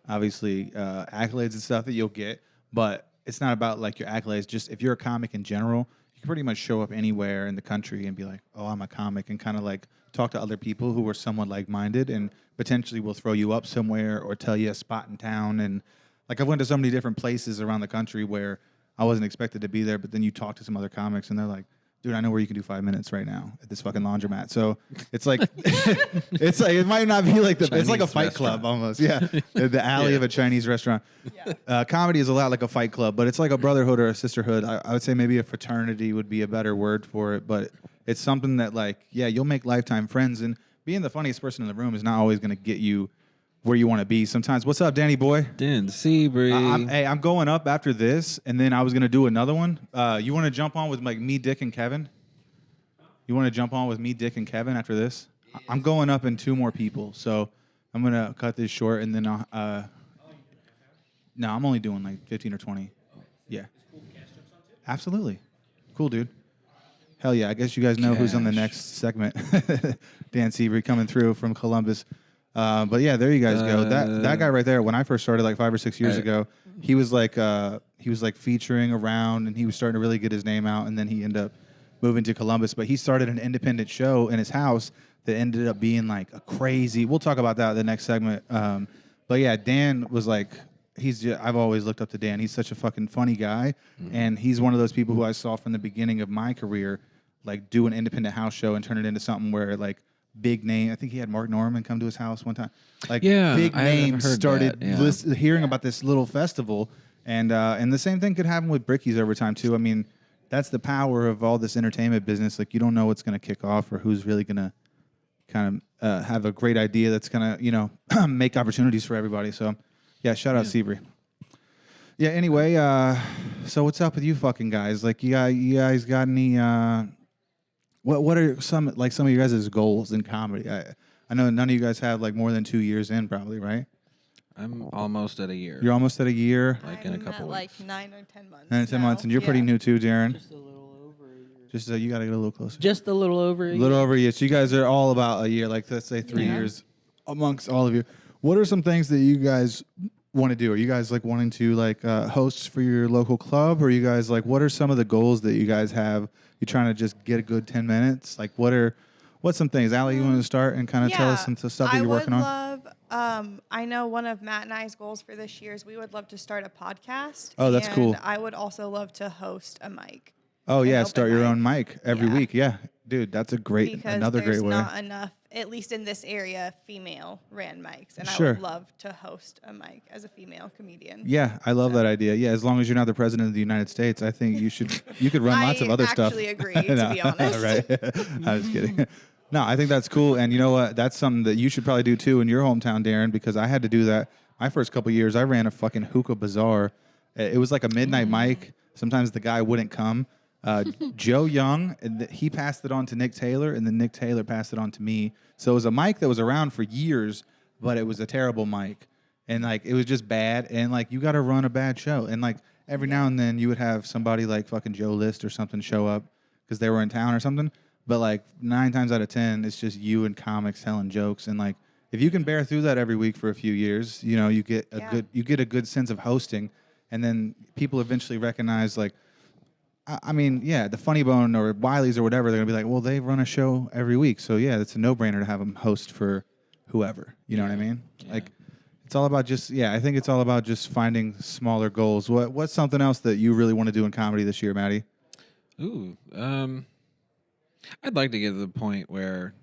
obviously accolades and stuff that you'll get. But it's not about like your accolades. Just if you're a comic in general, you can pretty much show up anywhere in the country and be like, oh, I'm a comic, and kind of like talk to other people who are somewhat like-minded and potentially will throw you up somewhere or tell you a spot in town. And like I've went to so many different places around the country where I wasn't expected to be there, but then you talk to some other comics and they're like, dude, I know where you can do 5 minutes right now at this fucking laundromat. So it's like, it's like, it might not be like it's like a Chinese fight club almost. Yeah. The alley of a Chinese restaurant. Yeah. Comedy is a lot like a fight club, but it's like a brotherhood or a sisterhood. I would say maybe a fraternity would be a better word for it, but it's something that like, yeah, you'll make lifetime friends, and being the funniest person in the room is not always going to get you where you want to be sometimes. What's up, Danny boy? Dan Seabury. I'm going up after this, and then I was going to do another one. You want to jump on with like me, Dick, and Kevin? You want to jump on with me, Dick, and Kevin after this? I'm going up in 2 more people, so I'm going to cut this short, and then no, I'm only doing like 15 or 20. Yeah. Absolutely. Cool, dude. Hell yeah. I guess you guys know who's on the next segment. Dan Seabury coming through from Columbus. But yeah, there you guys go. That guy right there, when I first started like 5 or 6 years ago, he was like featuring around, and he was starting to really get his name out, and then he ended up moving to Columbus. But he started an independent show in his house that ended up being like a crazy. We'll talk about that in the next segment. But yeah, Dan was like, I've always looked up to Dan. He's such a fucking funny guy, and he's one of those people who I saw from the beginning of my career, like do an independent house show and turn it into something where like big name. I think he had Mark Norman come to his house one time. Like big names started hearing about this little festival, and the same thing could happen with Bricky's over time too. I mean, that's the power of all this entertainment business. Like you don't know what's going to kick off or who's really going to kind of have a great idea that's going to make opportunities for everybody. So yeah, shout out Seabury. Yeah. Anyway, so what's up with you fucking guys? Like you guys got any? What are some of your guys' goals in comedy? I know none of you guys have like more than 2 years in, probably, right? I'm almost at a year. You're almost at a year. Like in a couple like weeks. 9 or 10 months. 9 or 10 months, and you're pretty new too, Darren. Just a little over a year. Just you got to get a little closer. Just a little over a A year. little over a year. So you guys are all about a year, like let's say 3 years amongst all of you. What are some things that you guys want to do? Are you guys like wanting to like host for your local club? Or are you guys like, what are some of the goals that you guys have? You trying to just get a good 10 minutes? Like what's some things? Allie, you want to start and kind of tell us some stuff that you're working on? I know one of Matt and I's goals for this year is we would love to start a podcast. Oh, that's cool. I would also love to host a mic. Oh yeah, open start your mic. own mic every Yeah. week. Yeah, dude, that's Because another there's great way. not enough, at least in this area, female ran mics, and Sure. I would love to host a mic as a female comedian. Yeah, I love that idea. Yeah, as long as you're not the president of the United States, I think you could run lots of other stuff. I actually agree, to be honest. Right. I was kidding. No, I think that's cool. And you know what? That's something that you should probably do too in your hometown, Darren, because I had to do that. My first couple years, I ran a fucking hookah bazaar. It was like a midnight mic. Sometimes the guy wouldn't come. Joe Young, he passed it on to Nick Taylor, and then Nick Taylor passed it on to me. So it was a mic that was around for years, but it was a terrible mic. And like it was just bad. And like you got to run a bad show. And like every now and then you would have somebody like fucking Joe List or something show up because they were in town or something. But like 9 times out of 10, it's just you and comics telling jokes. And like if you can bear through that every week for a few years, you get a good sense of hosting, and then people eventually recognize like, I mean, yeah, the Funny Bone or Wiley's or whatever, they're gonna be like, well, they run a show every week, so yeah, it's a no-brainer to have them host for whoever. You know what I mean? Yeah. Like, it's all about I think it's all about just finding smaller goals. What's something else that you really want to do in comedy this year, Maddie? Ooh, I'd like to get to the point where,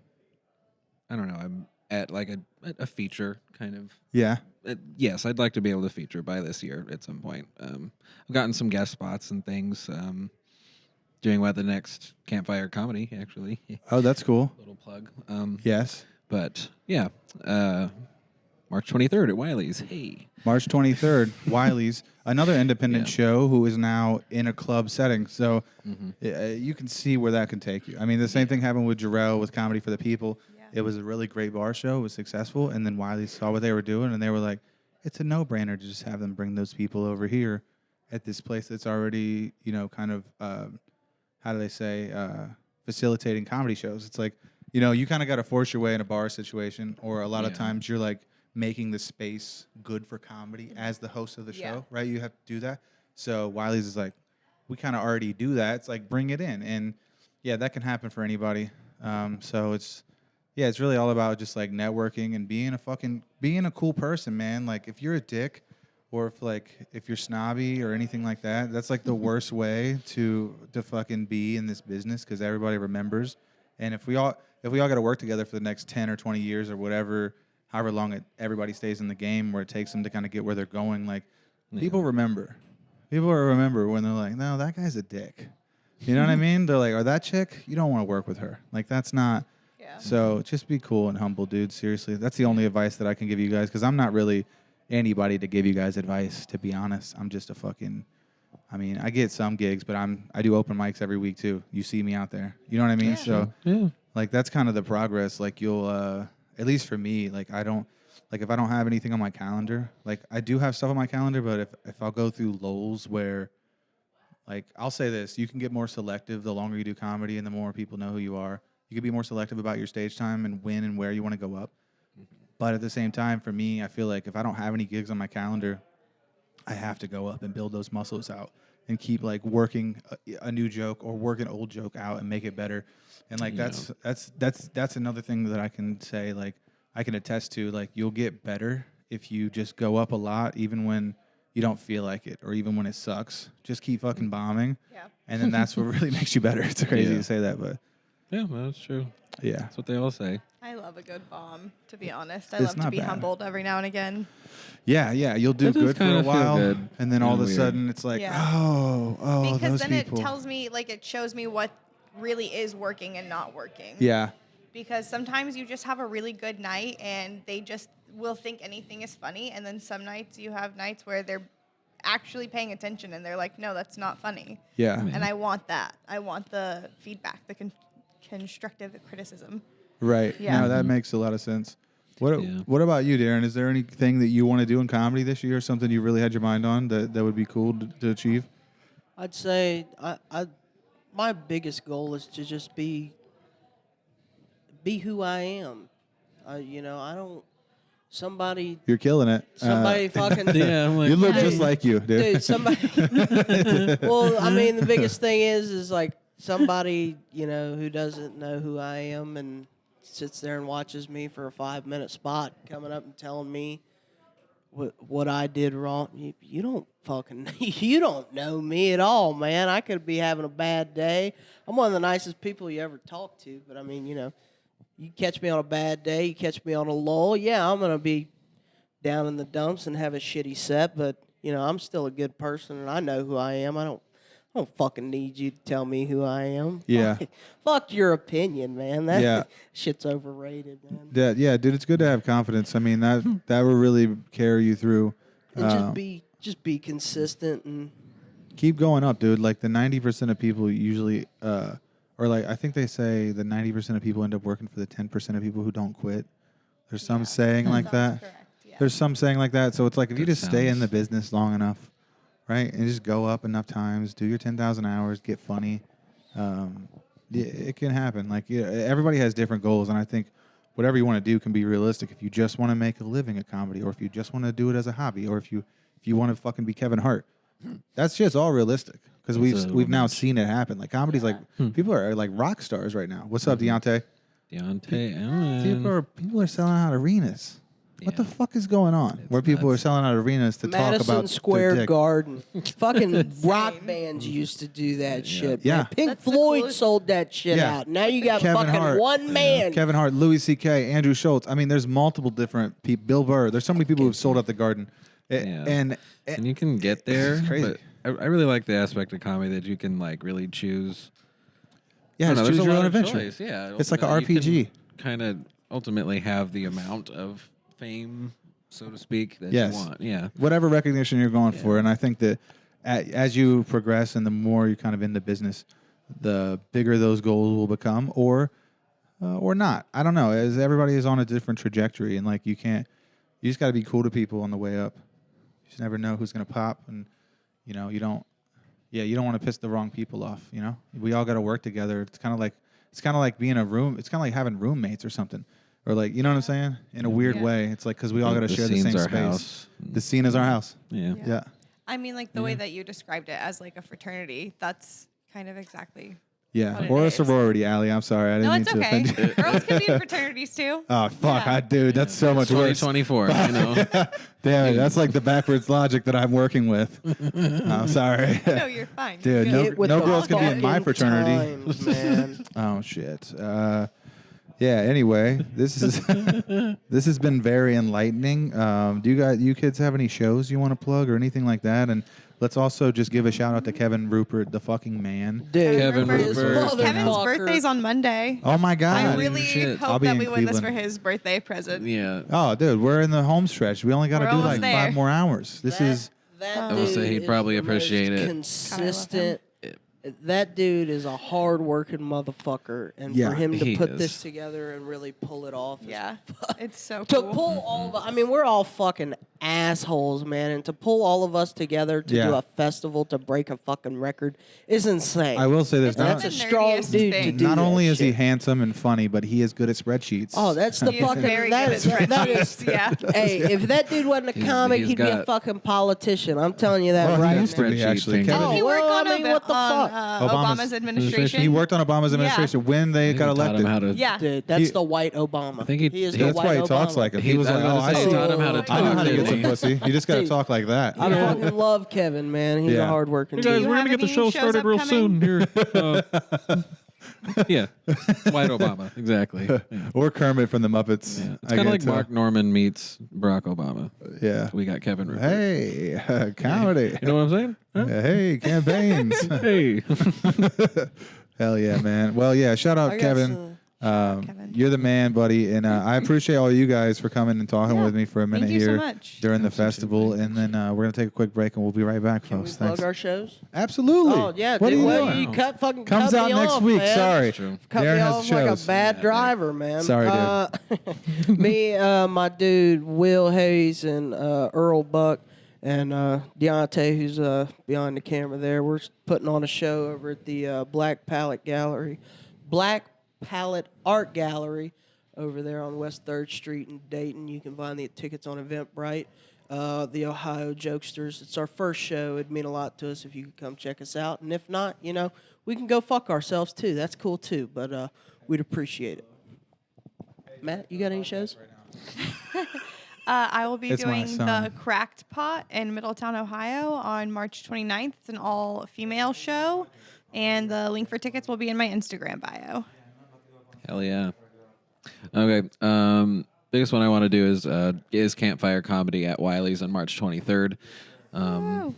I don't know, I'm at like a feature kind of. Yeah. Yes, I'd like to be able to feature by this year at some point. I've gotten some guest spots and things. Doing the next Campfire Comedy, actually. Oh, that's cool. Little plug. Yes. But yeah, March 23rd at Wiley's. Hey. March 23rd, Wiley's, another independent show who is now in a club setting. So you can see where that can take you. I mean, the same thing happened with Jarrell with Comedy for the People. It was a really great bar show. It was successful. And then Wiley saw what they were doing, and they were like, it's a no-brainer to just have them bring those people over here at this place that's already, kind of, how do they say, facilitating comedy shows. It's like, you kind of got to force your way in a bar situation, or a lot of times you're like making the space good for comedy as the host of the show, right? You have to do that. So Wiley's is like, we kind of already do that. It's like, bring it in. And yeah, that can happen for anybody. So it's really all about just like networking and being a cool person, man. Like if you're a dick or if you're snobby or anything like that, that's like the worst way to fucking be in this business, because everybody remembers. And if we all got to work together for the next 10 or 20 years or whatever, however long everybody stays in the game where it takes them to kind of get where they're going, like people remember. People remember when they're like, no, that guy's a dick. You know what I mean? They're like, or that chick, you don't want to work with her. Like that's not. Yeah. So just be cool and humble, dude. Seriously, that's the only advice that I can give you guys, because I'm not really anybody to give you guys advice, to be honest. I'm just I get some gigs, but I do open mics every week too. You see me out there. You know what I mean? Yeah. So Yeah. like that's kind of the progress. Like you'll at least for me, like I don't like if I don't have anything on my calendar, like I do have stuff on my calendar, but if I'll go through lulls where like I'll say this, you can get more selective the longer you do comedy and the more people know who you are. You can be more selective about your stage time and when and where you want to go up. But at the same time, for me, I feel like if I don't have any gigs on my calendar, I have to go up and build those muscles out and keep like working a new joke or work an old joke out and make it better. And like that's another thing that I can say, like I can attest to. Like you'll get better if you just go up a lot, even when you don't feel like it or even when it sucks. Just keep fucking bombing. Yeah. And then that's what really makes you better. It's crazy to say that, but Yeah, that's true. yeah. That's what they all say. I love a good bomb, to be honest. I It's love to not be bad. humbled every now and again. Yeah, you'll do That does good for kinda a feel while, good. and then all of a Weird. sudden it's like, Yeah. oh, Because those then people. it tells me, like, it shows me what really is working and not working. Yeah, Because sometimes you just have a really good night and they just will think anything is funny. And then some nights you have nights where they're actually paying attention and they're like, no, that's not funny. yeah, And I want that. I want the feedback, the constructive criticism. right. Yeah. No, that makes a lot of sense. What Yeah. What about you, Darren? Is there anything that you want to do in comedy this year? Something you really had your mind on that would be cool to achieve? I'd say my biggest goal is to just be who I am. I don't. Somebody You're killing it. fucking. Yeah, I'm like, You look Hey, just like you, dude. Dude, somebody. Well, I mean, the biggest thing is like somebody who doesn't know who I am and sits there and watches me for a 5-minute spot, coming up and telling me what I did wrong. You don't fucking you don't know me at all, man. I could be having a bad day. I'm one of the nicest people you ever talk to, but I mean, you catch me on a bad day, you catch me on a lull. Yeah, I'm gonna be down in the dumps and have a shitty set, but I'm still a good person and I know who I am. I don't fucking need you to tell me who I am. Yeah. Fuck your opinion, man. That Yeah. shit's overrated, man. Yeah, dude. It's good to have confidence. I mean, that will really carry you through. And just be consistent and Keep going up, dude. Like the 90% of people usually, or like I think they say the 90% of people end up working for the 10% of people who don't quit. There's some saying like that. Correct. Yeah. There's some saying like that. So it's like if you That just stay in sounds- the business long enough, right, and just go up enough times, do your 10,000 hours, get funny, it can happen. Like everybody has different goals, and I think whatever you want to do can be realistic. If you just want to make a living at comedy, or if you just want to do it as a hobby, or if you want to fucking be Kevin Hart, that's just all realistic because we've now seen it happen. Like comedy's like people are like rock stars right now. What's up, Deontay? Deontay Allen. People are selling out arenas. What the Yeah. fuck is going on? Where people are selling out arenas to talk Madison about their Square dick. Garden. Fucking rock bands used to do that shit. Yeah. Man. Pink That's the Floyd coolest- sold that shit Yeah. out. Now you got Kevin fucking Hart. one man. Kevin Hart, Louis C.K., Andrew Schultz. I mean, there's multiple different people. Bill Burr. There's so many people who've sold out the Garden. Yeah. And And you can get there. It's crazy. But I really like the aspect of comedy that you can like really choose. yeah, I it's don't know, choose there's a your lot own of adventure. choice, yeah, It's like an ultimately you RPG. Kind of ultimately have the amount of fame, so to speak, that Yes. you want. Yeah. Whatever recognition you're going Yeah. for. And I think that as you progress and the more you're kind of in the business, the bigger those goals will become, or not. I don't know. As everybody is on a different trajectory, and like you just got to be cool to people on the way up. You just never know who's gonna pop, and you don't want to piss the wrong people off. We all got to work together. It's kind of like being a room. It's kind of like having roommates or something, or like you know what I'm saying. In a weird Yeah. way, it's like because we all got to The share the scene's same our space. house. The scene is our house. Yeah. Yeah. I mean, like the way that you described it as like a fraternity, that's kind of exactly. Yeah, what it or a is. sorority, Allie. I'm sorry, I didn't No, mean it's to okay. offend you. Girls can be in fraternities too. Oh fuck, Yeah. dude, that's so much worse. 2024, you know. Damn it, that's like the backwards logic that I'm working with. I'm sorry. No, you're fine. Dude, You're no, good. With no the girls can be in my fucking fraternity. times, man. Oh shit. Yeah. Anyway, this is this has been very enlightening. Do you kids have any shows you want to plug or anything like that? And let's also just give a shout out to Kevin Rupert, the fucking man. Dude, Kevin this Rupert. Kevin's motherfucker. birthday's on Monday. Oh my god. I really shit. I'll hope be that in we win this for Cleveland. his birthday present. Yeah. Oh, dude, we're in the home stretch. We only got to We're do almost like there. 5 more hours. This is That I will say dude he'd is probably the most appreciate it. Consistent. That dude is a hard-working motherfucker, and Yeah, for him to he put is. this together and really pull it off, is Yeah, it's so to cool. pull all the, I mean, we're all fucking assholes, man, and to pull all of us together to Yeah. do a festival to break a fucking record is insane. I will say this. It's Not, That's a the strong nerdiest dude to thing. do. not that only is he shit. handsome and funny, but he is good at spreadsheets. Oh, that's the He is fucking. very that good is, at that is, spreadsheets, yeah. Hey, if that dude wasn't a He's- comic, he's he'd be a got- fucking politician. I'm telling you that Well, he right used to now. be, Spreadsheet actually. thing. Kevin- Didn't he Oh, work well, on, I mean, a, what the on fuck? Obama's administration? He worked on Obama's administration when they got Taught him elected. how to. Yeah. Dude, that's He- the white Obama. I think he- is he- the That's white why he Obama. talks like him. He was I like, "Oh, I say, see. taught him how to I know talk, how to get didn't some he? pussy. You just got to Dude. talk like that." I fucking love Kevin, man. He's Yeah. a hard-working Hey guys, dude. we're have gonna get the any show shows started real soon upcoming? here. Yeah, White Obama, exactly. Yeah. Or Kermit from the Muppets. Yeah. It's I kind of get like to- Mark Norman meets Barack Obama. Yeah. We got Kevin Rupert. Hey, comedy. You know what I'm saying? Huh? Hey, campaigns. Hey. Hell yeah, man. Well, yeah. Shout out I got Kevin. some- Kevin. You're the man, buddy, and I appreciate all you guys for coming and talking Yeah. with me for a minute Thank you so here much. during the festival, and then we're gonna take a quick break and we'll be right back, Can we folks. plug Thanks. our shows? Absolutely. Oh yeah, What dude. are you Well, doing? you cut fucking Comes cut out me next off, week. man. Sorry. True. Cut Darren me has off like a shows. bad driver, man. Sorry, dude. Me, my dude Will Hayes and Earl Buck and Deontay, who's behind the camera there. We're putting on a show over at the Black Palette Art Gallery over there on West 3rd Street in Dayton. You can find the tickets on Eventbrite. The Ohio Jokesters. It's our first show. It'd mean a lot to us if you could come check us out. And if not, you know, we can go fuck ourselves too. That's cool too. But we'd appreciate it. Matt, you got any shows? I will be It's my doing son. the Cracked Pot in Middletown, Ohio on March 29th. It's an all-female show, and the link for tickets will be in my Instagram bio. Hell yeah. Okay. Biggest one I want to do is Campfire Comedy at Wiley's on March 23rd. Woo.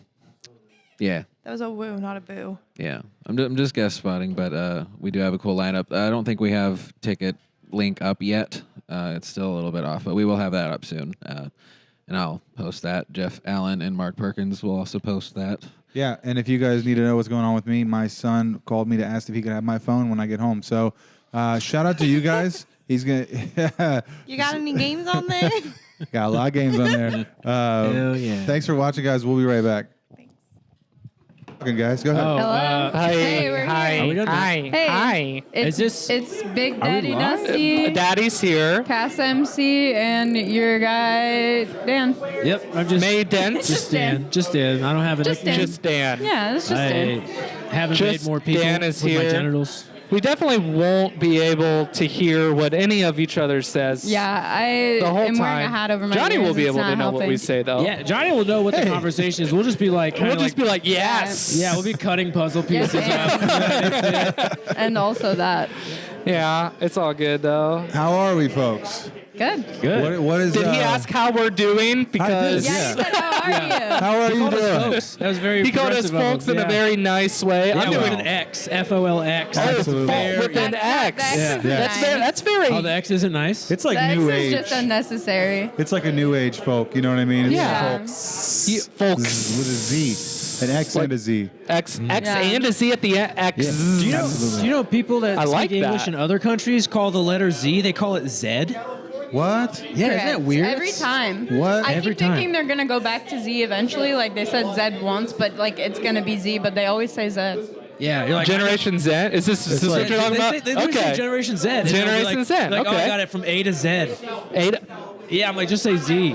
Yeah. That was a woo, not a boo. Yeah. I'm just guest spotting, but we do have a cool lineup. I don't think we have ticket link up yet. It's still a little bit off, but we will have that up soon. And I'll post that. Jeff Allen and Mark Perkins will also post that. Yeah, and if you guys need to know what's going on with me, my son called me to ask if he could have my phone when I get home. So, shout out to you guys. He's gonna You got any games on there? got a lot of games on there. Hell yeah. Thanks for watching, guys. We'll be right back. Thanks. Okay, guys, go ahead. Hello. Hey, we're Hi. here. Hi. Hey. Hi. It's, it's Big Daddy live? Dusty, Daddy's here. Cass MC, and your guy Dan. Yep, I'm just May Dent. just Dan. Just Dan. I don't have a Just nickname. Dan. Just Dan. Yeah, it's just I Dan. haven't Just made more people Dan is with my here. genitals. We definitely won't be able to hear what any of each other says. Yeah, I The whole am time. wearing a hat over my Johnny ears. will be It's able to not know what we helping. say though. Yeah, Johnny will know what the conversation is. We'll just be like, We'll just be like, yes. yeah, we'll be cutting puzzle Yes, pieces up. and also that. Yeah, it's all good though. How are we, folks? Good. Good. What is? Did he ask how we're doing? Because Yeah, Yeah. you said, how are you? How are you Called us doing? folks. That was very he called us progressive of folks him. in a Yeah. very nice way. Yeah, I'm with doing an X. FOLX. Oh, it's Absolutely. fault with an X. X Yeah. is Yeah. That's nice. very. That's very. Oh, the X isn't nice. It's like The X new is age. just unnecessary. It's like a new age folk. You know what I mean? It's Yeah. folks. with a Z, an X and a Z. X Yeah. and a Z at the X. Yeah. Do you know? Absolutely. Do you know people that I speak like English that. in other countries call the letter Z? They call it Z. What? Yeah, isn't that Correct. weird? Every time. What? I Every keep thinking time. they're gonna go back to Z eventually. Like they said Z once, but like it's gonna be Z. But they always say Z. Yeah, you're like Generation Z. Is this like- what you're talking they about? Say, they literally say Generation Z. And they'll be Generation like, Z, Like, oh, I okay. got it from A to Z. Eight. Yeah, I'm like, just say Z.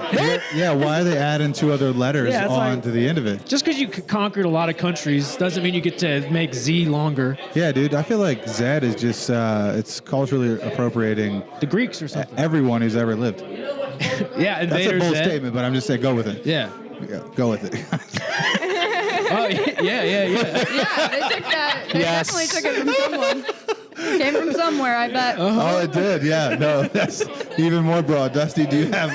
Yeah, why are they adding 2 other letters Yeah, it's on like- to the end of it? Just because you conquered a lot of countries doesn't mean you get to make Z longer. Yeah, dude, I feel like Zed is just, it's culturally appropriaing The Greeks or something. everyone who's ever lived. Yeah, That's a Invader bold Zed. statement, but I'm just saying go with it. Yeah. Yeah, go with it. Oh, yeah. Yeah, they took that. They Yes. definitely took it from someone. Came from somewhere, I bet. Oh, it did. Yeah. No, that's even more broad. Dusty, do you have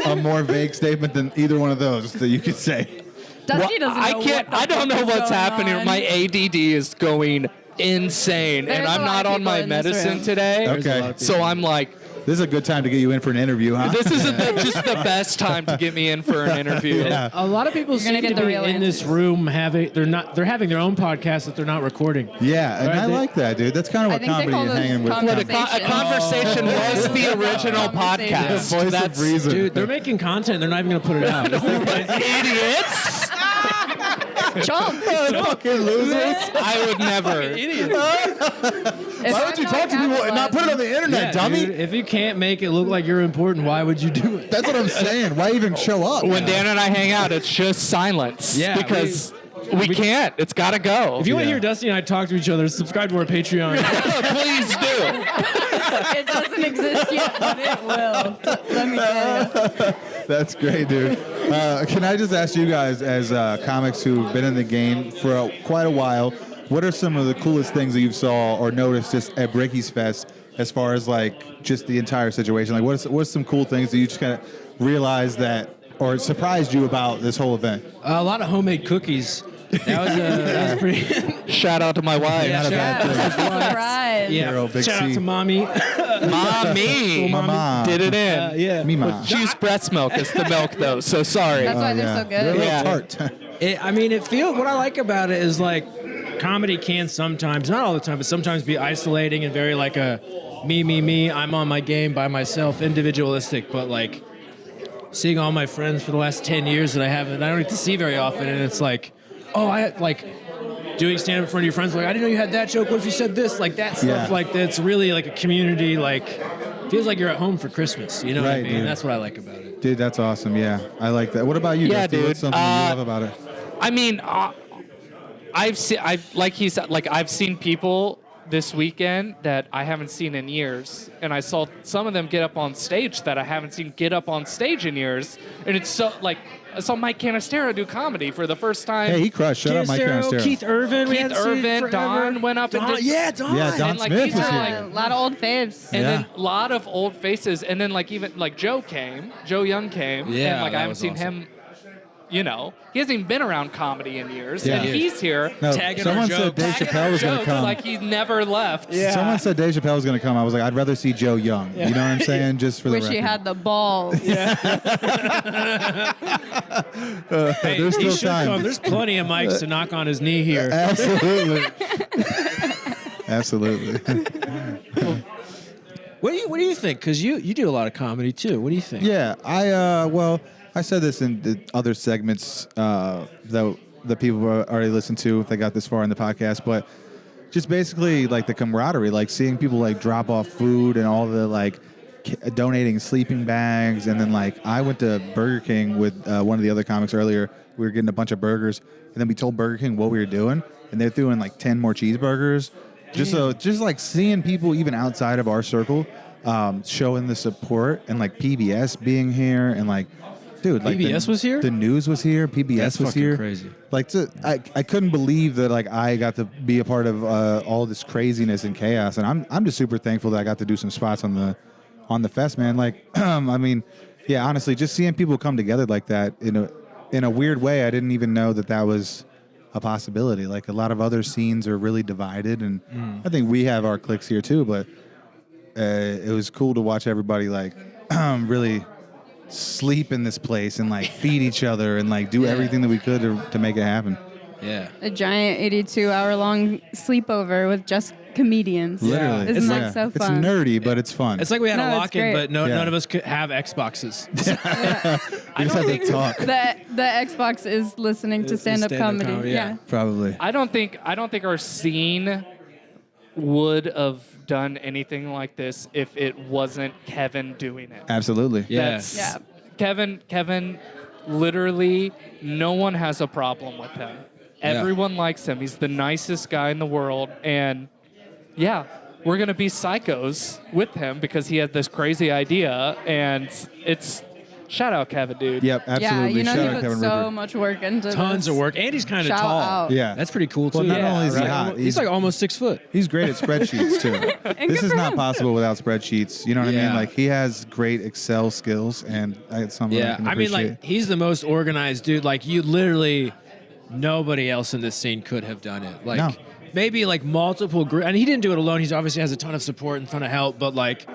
a more vague statement than either one of those that you could say? Dusty doesn't know I can't. what the I don't fuck know is what's going happening. on. My ADD is going insane, There's and a I'm lot not of on people my in this medicine room. today. Okay. So I'm like, This is a good time to get you in for an interview, huh? this isn't just the best time to get me in for an interview. Yeah. A lot of people You're gonna seem get to the be real in this room they're having their own podcast that they're not recording. Yeah, and Right, I they- like that, dude. That's kind of I what think they comedy call is those hanging with. conversations. A conversation was the original Conversation. podcast. Voice of That's reason. Dude, they're making content. They're not even going to put it out. idiots. Chump. Fucking losers. I would never. Why would you talk to people and not put it on the internet, dummy? Dude, if you can't make it look like you're important, why would you do it? That's what I'm saying. Why even show up? When Dan and I hang out, it's just silence. Yeah, because we can't. It's got to go. If you want to Yeah. hear Dusty and I talk to each other, subscribe to our Patreon. Please do. It doesn't exist yet, but it will. Let me tell you. That's great, dude. Can I just ask you guys, as comics who've been in the game for quite a while, what are some of the coolest things that you saw or noticed just at Bricky's Fest, as far as like just the entire situation? Like, what's some cool things that you just kind of realized that or surprised you about this whole event? A lot of homemade cookies. That was pretty. Shout out to my wife. Not a bad thing. Surprise. Yeah. Hero, big Shout out C. to mommy. Mommy. Mama. Did it in. Yeah. Mima. She's breast milk. It's the milk, though, so sorry. That's why they're so They're a good. little Yeah. tart. It feels. What I like about it is like comedy can sometimes, not all the time, but sometimes be isolating and very like a me. I'm on my game by myself, individualistic. But like seeing all my friends for the last 10 years that I don't get to see very often, and it's like, oh, I like doing stand up in front of your friends. Like, I didn't know you had that joke. What if you said this? Like that stuff. Yeah. Like that's really like a community. Like feels like you're at home for Christmas. You know what I Right, mean? dude. That's what I like about it. Dude, that's awesome. Yeah, I like that. What about you, Yeah, Dusty? dude. What's something you love about it? I mean, I've seen people this weekend that I haven't seen in years, and I saw some of them get up on stage that I haven't seen get up on stage in years, and it's so like I saw Mike Canistero do comedy for the first time. Hey, he crushed. Shut up, Mike Canistero. Keith Irvin, we Keith hadn't seen Irvin, forever. Don went up and did. Yeah, Don. Yeah, Don And, like, Smith these was are, here. like, A lot of old faves. And Yeah. then a lot of old faces, and then like even like Joe Young came, Yeah, and like that I haven't was seen awesome. him. You know, he hasn't even been around comedy in years, Yeah. and he's here. No, Tagging someone our said jokes. Dave Chappelle was going to Jokes come. like he's never left. Yeah. Someone said Dave Chappelle was going to come. I was like, I'd rather see Joe Young. You know what I'm saying? Just for Wish the he record. had the balls. Hey, There's he still should time. come. There's plenty of mics to knock on his knee here. Absolutely. Absolutely. What do you think? Because you do a lot of comedy too. What do you think? Yeah, I said this in the other segments that the people already listened to if they got this far in the podcast, but just basically like the camaraderie, like seeing people like drop off food and all the like donating sleeping bags, and then like I went to Burger King with one of the other comics earlier. We were getting a bunch of burgers, and then we told Burger King what we were doing, and they're doing like 10 more cheeseburgers. Just like seeing people even outside of our circle showing the support, and like PBS being here, and like, dude, like PBS was here? The news was here. PBS That's was fucking here. crazy. Like, I couldn't believe that like I got to be a part of all this craziness and chaos, and I'm just super thankful that I got to do some spots on the fest, man. Like, I mean, yeah, honestly, just seeing people come together like that in a weird way, I didn't even know that was a possibility. Like a lot of other scenes are really divided, and I think we have our cliques here too, but it was cool to watch everybody like really sleep in this place and like feed each other and like do everything that we could to make it happen. Yeah. A giant 82-hour-long sleepover with just comedians. Literally. Isn't Yeah. that so fun? It's nerdy, but it's fun. It's like we had No, a it's lock-in, great. but Yeah. none of us could have Xboxes. we just have to talk. The Xbox is listening to It's stand-up stand-up comedy. comedy, Yeah. yeah. Probably. I don't think our scene would have done anything like this if it wasn't Kevin doing it. Absolutely. That's, Yeah. Kevin, literally, no one has a problem with him. Everyone likes him. He's the nicest guy in the world. And yeah, we're going to be psychos with him because he had this crazy idea. And it's shout out Kevin, dude. Yep, Yeah, absolutely. you know, Shout he out put Kevin so Rupert. much work into Tons this. of work, and he's kind of Shout tall. out. Yeah. That's pretty cool too. Well, not only is he right? hot, he's like almost 6 foot. He's great at spreadsheets too. This good is for not him. possible without spreadsheets. You know what I Yeah. mean? Like he has great Excel skills, and it's something I Yeah, can I mean, appreciate. like he's the most organized dude. Like you literally, nobody else in this scene could have done it. Like No. maybe like multiple and he didn't do it alone. He's obviously has a ton of support and ton of help, but like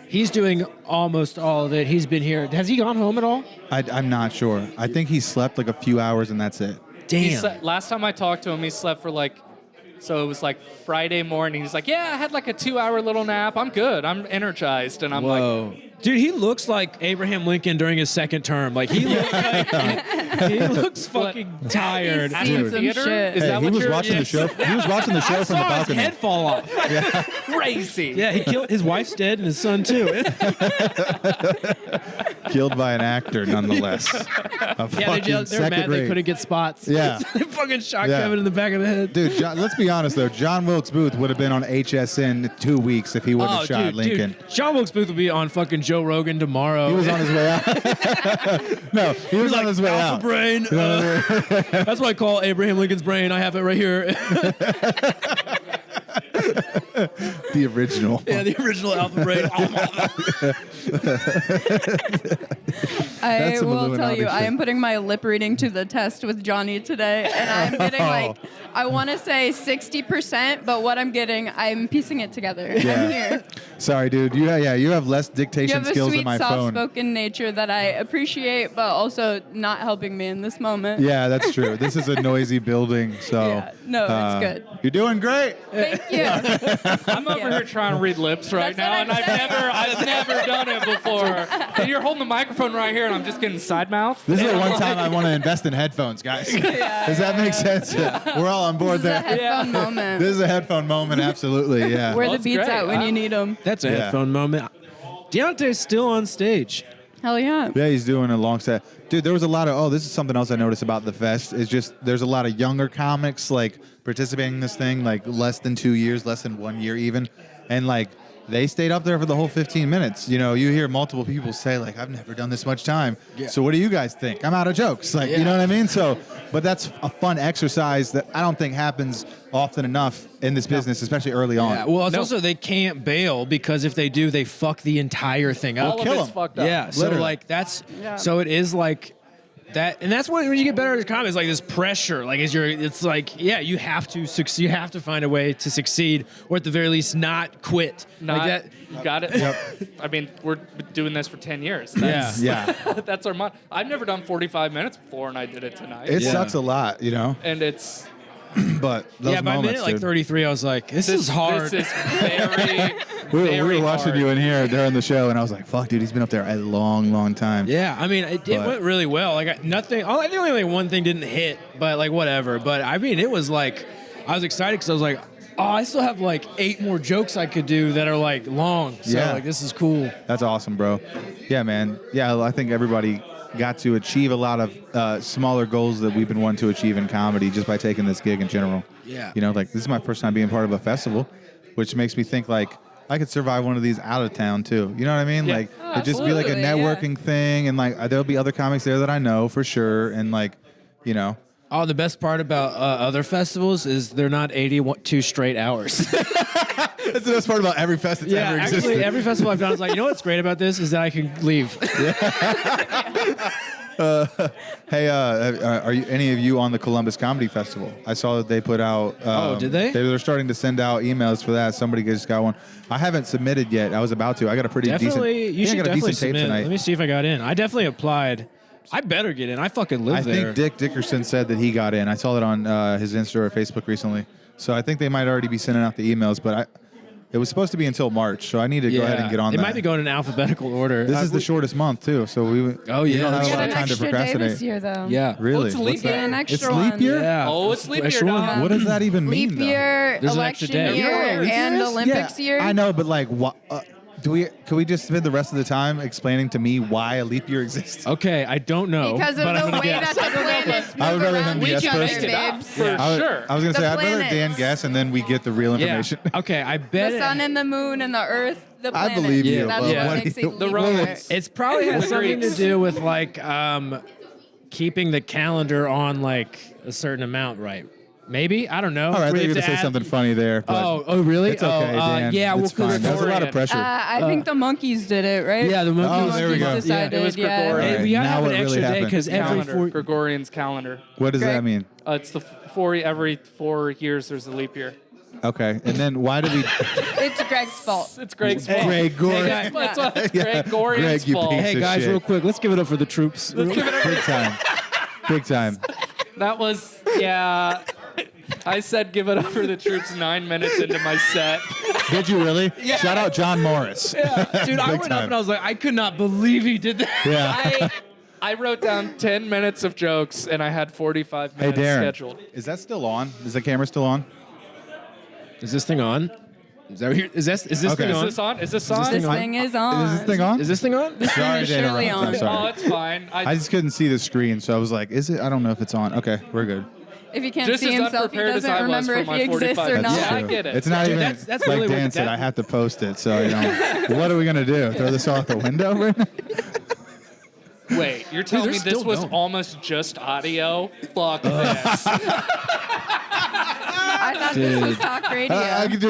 he's doing almost all of it. He's been here. Has he gone home at all? I'm not sure. I think he slept like a few hours, and that's it. Damn. Last time I talked to him, he slept for like, so it was like Friday morning. He's like, yeah, I had like a 2-hour little nap. I'm good. I'm energized. And I'm like, Whoa. Dude, he looks like Abraham Lincoln during his second term. Like he looks, he looks fucking tired. He's seen Dude. some Theater? shit. Is Hey, that he what was you're- watching the show. He was watching the show I from the saw his balcony. head fall off. crazy. Yeah, he killed his wife's dead and his son too. Killed by an actor, nonetheless. A Yeah, fucking they're second mad they rate. couldn't get spots. Yeah. They fucking shot Yeah. Kevin in the back of the head. Dude, John, let's be honest though. John Wilkes Booth would have been on HSN 2 weeks if he wouldn't have shot Lincoln. Dude, John Wilkes Booth will be on fucking Joe Rogan tomorrow. He was on his way out. No, he was on his way Alpha out. brain. That's what I call Abraham Lincoln's brain. I have it right here. The original. Yeah, the original alpha brain. I That's some will tell Illuminati you, I shit. am putting my lip reading to the test with Johnny today, and I'm getting like, I want to say 60%, but what I'm getting, I'm piecing it together. I'm here. Sorry, dude. You have less You dictation have a skills than sweet, my phone. soft-spoken nature that I appreciate, but also not helping me in this moment. Yeah, that's true. This is a noisy building, so Yeah. No, it's good. You're doing great. Thank you. I'm over here trying to read lips right That's now, what and I'm I've never done it before. And you're holding the microphone right here, and I'm just getting side mouth. This is the one time I want to invest in headphones, guys. Does that make sense? We're all on board This is a there. headphone moment. This is a headphone moment, absolutely. Yeah. Where the That's beats great. at when you need them. That's a Yeah. headphone moment. Deontay's still on stage. Hell yeah. Yeah, he's doing a long set. Dude, there was a lot of, this is something else I noticed about the fest, is just there's a lot of younger comics, like, participating in this thing, like, less than 2 years, less than 1 year even. And, like, they stayed up there for the whole 15 minutes. You know, you hear multiple people say, like, I've never done this much time. Yeah. So what do you guys think? I'm out of jokes. Like, you know what I mean? So, but that's a fun exercise that I don't think happens often enough in this business, especially early on. Yeah, well, it's also they can't bail because if they do, they fuck the entire thing up. All of kill it's 'em. fucked up. Yeah, so Literally. like so it is like that, and that's when you get better at comedy. It's like this pressure, like it's like you have to succeed, you have to find a way to succeed, or at the very least not quit. Not, like that. you got it. Yep. I mean, we're doing this for 10 years. Yeah. Yeah. That's our month. I've never done 45 minutes before, and I did it tonight. It Yeah. sucks a lot, you know? and it's But those Yeah, by moments, minute like dude. 33, I was like, this is hard. This is very, We very were watching hard. you in here during the show, and I was like, "Fuck, dude, he's been up there a long, long time." Yeah, I mean, it But- went really well. Like nothing. I think only like one thing didn't hit, but like whatever. But I mean, it was like I was excited because I was like, oh, I still have like 8 more jokes I could do that are like long. So Yeah. like this is cool. That's awesome, bro. Yeah, man. Yeah, I think everybody got to achieve a lot of smaller goals that we've been wanting to achieve in comedy just by taking this gig in general. Yeah. You know, like this is my first time being part of a festival, which makes me think like I could survive one of these out of town too. You know what I mean? Yeah. Like it'd just be like a absolutely, yeah. networking thing, and like there'll be other comics there that I know for sure, and like, you know. Oh, the best part about other festivals is they're not 82 straight hours. That's the best part about every fest that's Yeah, ever existed. actually, every festival I've done is like, you know what's great about this is that I can leave. Hey, are you any of you on the Columbus Comedy Festival? I saw that they put out. Oh, did they? They're starting to send out emails for that. Somebody just got one. I haven't submitted yet. I was about to. I got a pretty Definitely, decent. you I should got a definitely decent tape submit. tonight. Let me see if I got in. I definitely applied. I better get in. I fucking live I there. think Dick Dickerson said that he got in. I saw that on his Insta or Facebook recently. So I think they might already be sending out the emails. But It was supposed to be until March, so I need to go ahead and get on It that. might be going in alphabetical order. This is the shortest month too, so we Oh, we yeah, don't that's have a Get lot an of time to extra day procrastinate. this year, though. Yeah. Really? it's What's leap that? year. An It's extra leap one. year? Yeah. Oh, it's leap year, Extra one. dog. What does that even mean? Leap though? year, There's an extra election day. You know what year, leap year and is? Olympics year. I know, but like, can we just spend the rest of the time explaining to me why a leap year exists? Okay, I don't know. Because of but I'm the gonna way guess. that the planets I would move rather around him each guess other, first. babes. For I was gonna The say I'd rather Dan planets. guess and then we get the real Yeah. information. Okay, I bet The sun and the moon and the earth, the I planets. believe you, That's but what what makes do you- it The leap Romans. year. It's probably has The something to Greeks. do with like keeping the calendar on like a certain amount, right? Maybe, I don't know. All right, I We thought you have were gonna to say add- something funny there. But Oh, really? It's okay, Dan. yeah, it's well, fine. There's a lot of pressure. I think the monkeys did it, right? yeah, the monkeys. Oh, there we go. Decided, It was yeah. Gregorian. Hey, All we gotta right, have now an what extra really day happened? because every Calendar. four. Gregorian's calendar. What does that Greg? mean? It's the every 4 years there's a leap year. Okay, and then why do we? It's Greg's fault. It's Greg's fault. Greg Gore. Hey, That's why it's Yeah. Gregorian's Greg, you fault. piece Hey of guys, shit. real quick, let's give it up for the troops. Big time. Big time. That was, yeah. I said give it up for the troops 9 minutes into my set. Did you really? Shout out John Morris. Dude, I Big went up time. and I was like, I could not believe he did that. Yeah. I wrote down 10 minutes of jokes and I had 45 Hey minutes Darren, scheduled. is that still on? Is the camera still on? Is this thing on? Is that is this Okay. thing Is on? this on? Is this this on? thing This on? thing is on. Is this thing on? Is this thing on? Sorry is to surely interrupt. I'm on. Oh, sorry. it's fine. I just couldn't see the screen, so I was like, "Is it? I don't know if it's on." Okay, we're good. If he can't Just see as himself, he unprepared as doesn't I was remember for if my he exists 45 or minutes. not. Yeah, I get it. It's not Dude, even that's like really Dan what said. that- I have to post it, so what are we gonna do? Throw this out the window right now? Wait, you're telling me they're this still was going. almost just audio? Fuck this. I thought this was talk radio. I could